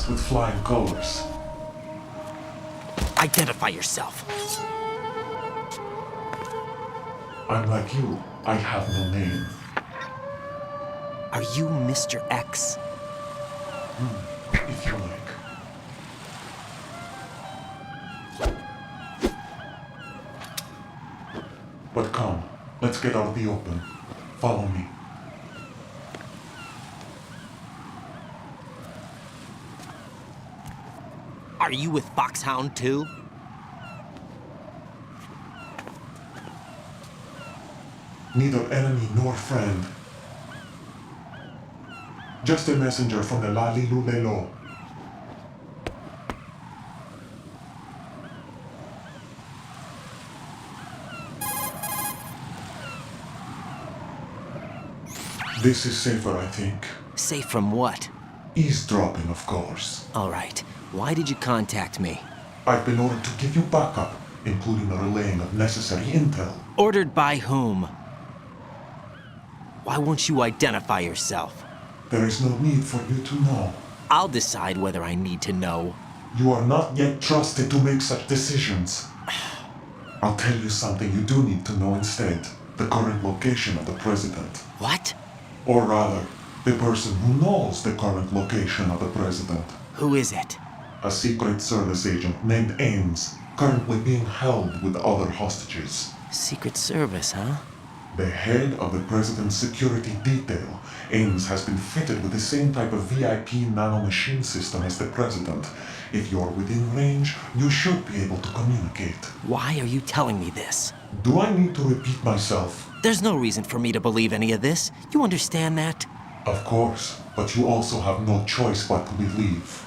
With flying colors. Identify yourself. I'm like you. I have no name. Are you Mr. X? If you like. But come, let's get out of the open. Follow me. Are you with Foxhound too? Neither enemy nor friend. Just a messenger from the Lalilulelo. This is safer, I think. Safe from what? Eavesdropping, of course. All right. Why did you contact me? I've been ordered to give you backup, including the relaying of necessary intel. Ordered by whom? Why won't you identify yourself? There is no need for you to know. I'll decide whether I need to know. You are not yet trusted to make such decisions. I'll tell you something you do need to know instead. The current location of the president. What? Or rather, the person who knows the current location of the president. Who is it? A Secret Service agent named Ames, currently being held with other hostages. Secret Service, huh? The head of the president's security detail, Ames has been fitted with the same type of VIP nanomachine system as the president. If you're within range, you should be able to communicate. Why are you telling me this? Do I need to repeat myself? There's no reason for me to believe any of this. You understand that? Of course, but you also have no choice but to believe.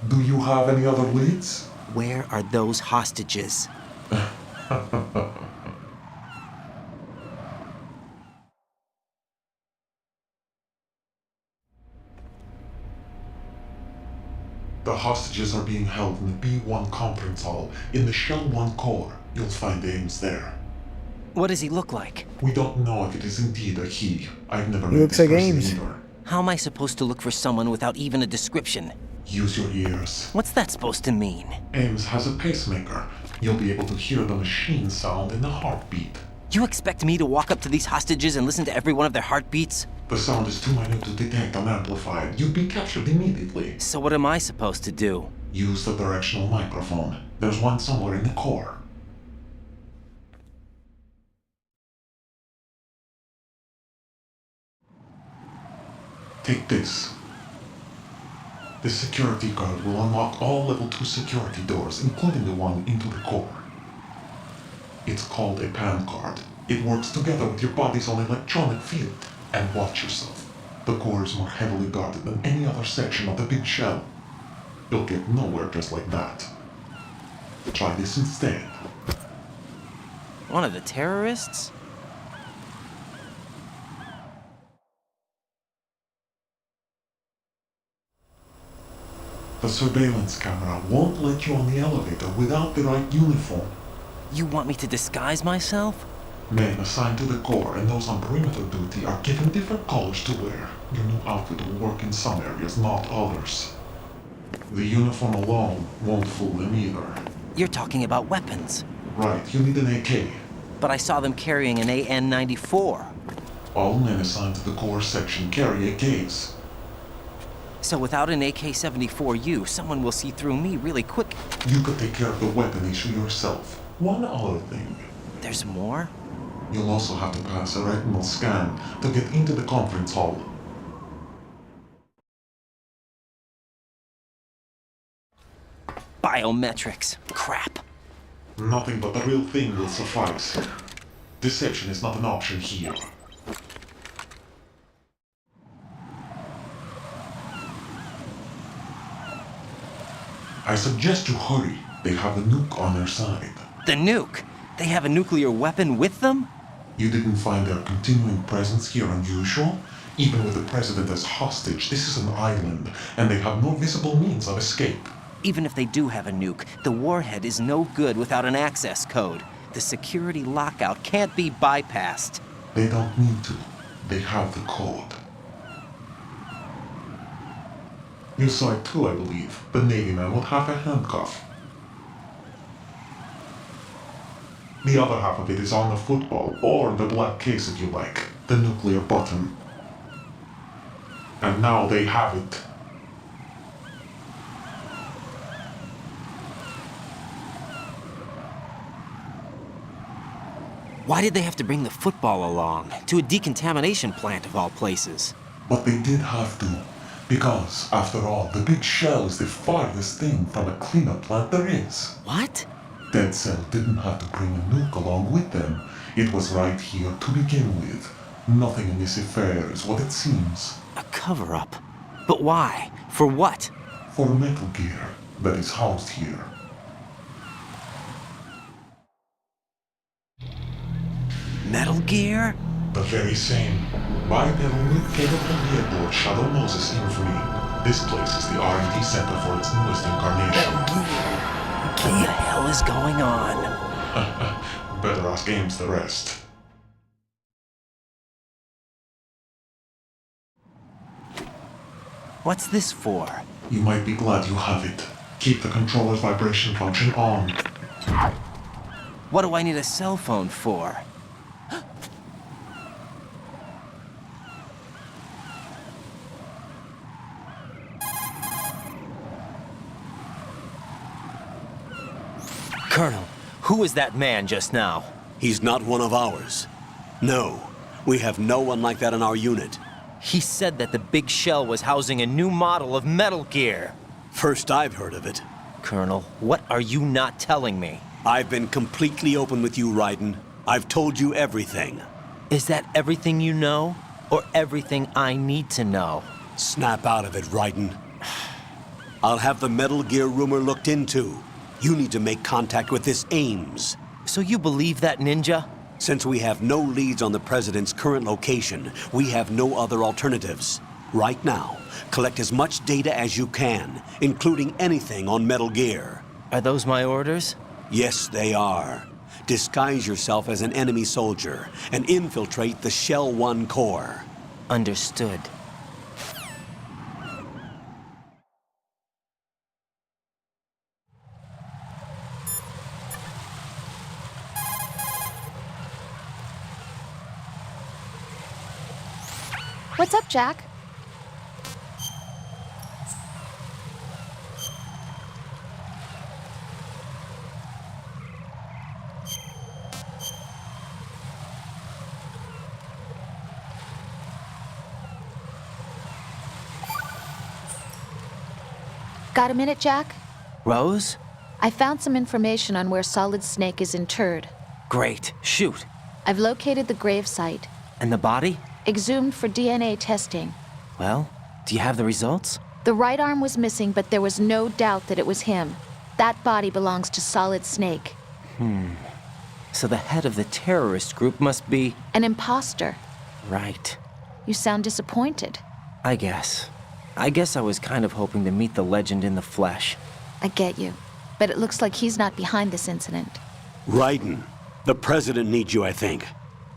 Do you have any other leads? Where are those hostages? The hostages are being held in the B1 conference hall in the Shell 1 core. You'll find Ames there. What does he look like? We don't know if it is indeed a he. I've never He met looks this like person Ames. either. How am I supposed to look for someone without even a description? Use your ears. What's that supposed to mean? Ames has a pacemaker. You'll be able to hear the machine sound in the heartbeat. You expect me to walk up to these hostages and listen to every one of their heartbeats? The sound is too minute to detect and amplify. You'd be captured immediately. So what am I supposed to do? Use the directional microphone. There's one somewhere in the core. Take this. This security card will unlock all level 2 security doors, including the one into the core. It's called a PAN card. It works together with your body's own electronic field. And watch yourself. The core is more heavily guarded than any other section of the big shell. You'll get nowhere just like that. Try this instead. One of the terrorists? The surveillance camera won't let you on the elevator without the right uniform. You want me to disguise myself? Men assigned to the core and those on perimeter duty are given different colors to wear. Your new outfit will work in some areas, not others. The uniform alone won't fool them either. You're talking about weapons. Right, you need an AK. But I saw them carrying an AN-94. All men assigned to the core section carry AKs. So without an AK-74U, someone will see through me really quick. You could take care of the weapon issue yourself. One other thing. There's more? You'll also have to pass a retinal scan to get into the conference hall. Biometrics. Crap. Nothing but the real thing will suffice. Deception is not an option here. I suggest you hurry. They have the nuke on their side. The nuke? They have a nuclear weapon with them? You didn't find their continuing presence here unusual? Even with the president as hostage, this is an island, and they have no visible means of escape. Even if they do have a nuke, the warhead is no good without an access code. The security lockout can't be bypassed. They don't need to. They have the code. You saw it too, I believe. The Navy man with half a handcuff. The other half of it is on the football, or the black case if you like. The nuclear button. And now they have it. Why did they have to bring the football along? To a decontamination plant of all places. But they did have to. Because, after all, the big shell is the farthest thing from a cleanup plant there is. What? Dead Cell didn't have to bring a nuke along with them. It was right here to begin with. Nothing in this affair is what it seems. A cover-up? But why? For what? For Metal Gear that is housed here. Metal Gear? The very same. Bipedal nuke-capable vehicle Shadow Moses Infamy. This place is the R&D center for its newest incarnation. What the hell is going on? Better ask Ames the rest. What's this for? You might be glad you have it. Keep the controller's vibration function on. What do I need a cell phone for? Colonel, who is that man just now? He's not one of ours. No, we have no one like that in our unit. He said that the big shell was housing a new model of Metal Gear. First I've heard of it. Colonel, what are you not telling me? I've been completely open with you, Raiden. I've told you everything. Is that everything you know? Or everything I need to know? Snap out of it, Raiden. I'll have the Metal Gear rumor looked into. You need to make contact with this Ames. So you believe that ninja? Since we have no leads on the President's current location, we have no other alternatives. Right now, collect as much data as you can, including anything on Metal Gear. Are those my orders? Yes, they are. Disguise yourself as an enemy soldier and infiltrate the Shell 1 core. Understood. What's up, Jack? Got a minute, Jack? Rose? I found some information on where Solid Snake is interred. Great. Shoot. I've located the gravesite. And the body? Exhumed for DNA testing. Well, do you have the results? The right arm was missing, but there was no doubt that it was him. That body belongs to Solid Snake. So the head of the terrorist group must be... An imposter. Right. You sound disappointed. I guess I was kind of hoping to meet the legend in the flesh. I get you. But it looks like he's not behind this incident. Raiden, the President needs you, I think.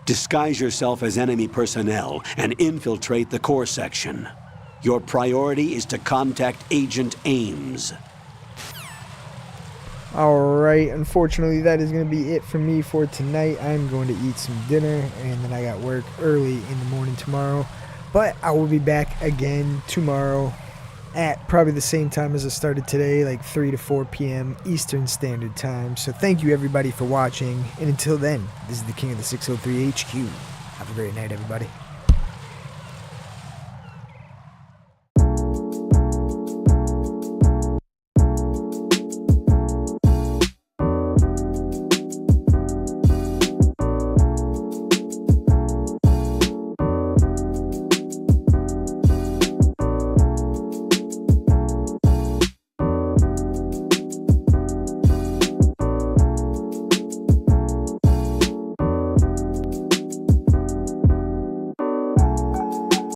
Disguise yourself as enemy personnel and infiltrate the core section. Your priority is to contact Agent Ames. Alright, unfortunately that is going to be it for me for tonight. I'm going to eat some dinner and then I got work early in the morning tomorrow. But I will be back again tomorrow at probably the same time as I started today, like 3 to 4 p.m. Eastern Standard Time. So thank you everybody for watching, and until then, this is the King of the 603 HQ. Have a great night, everybody.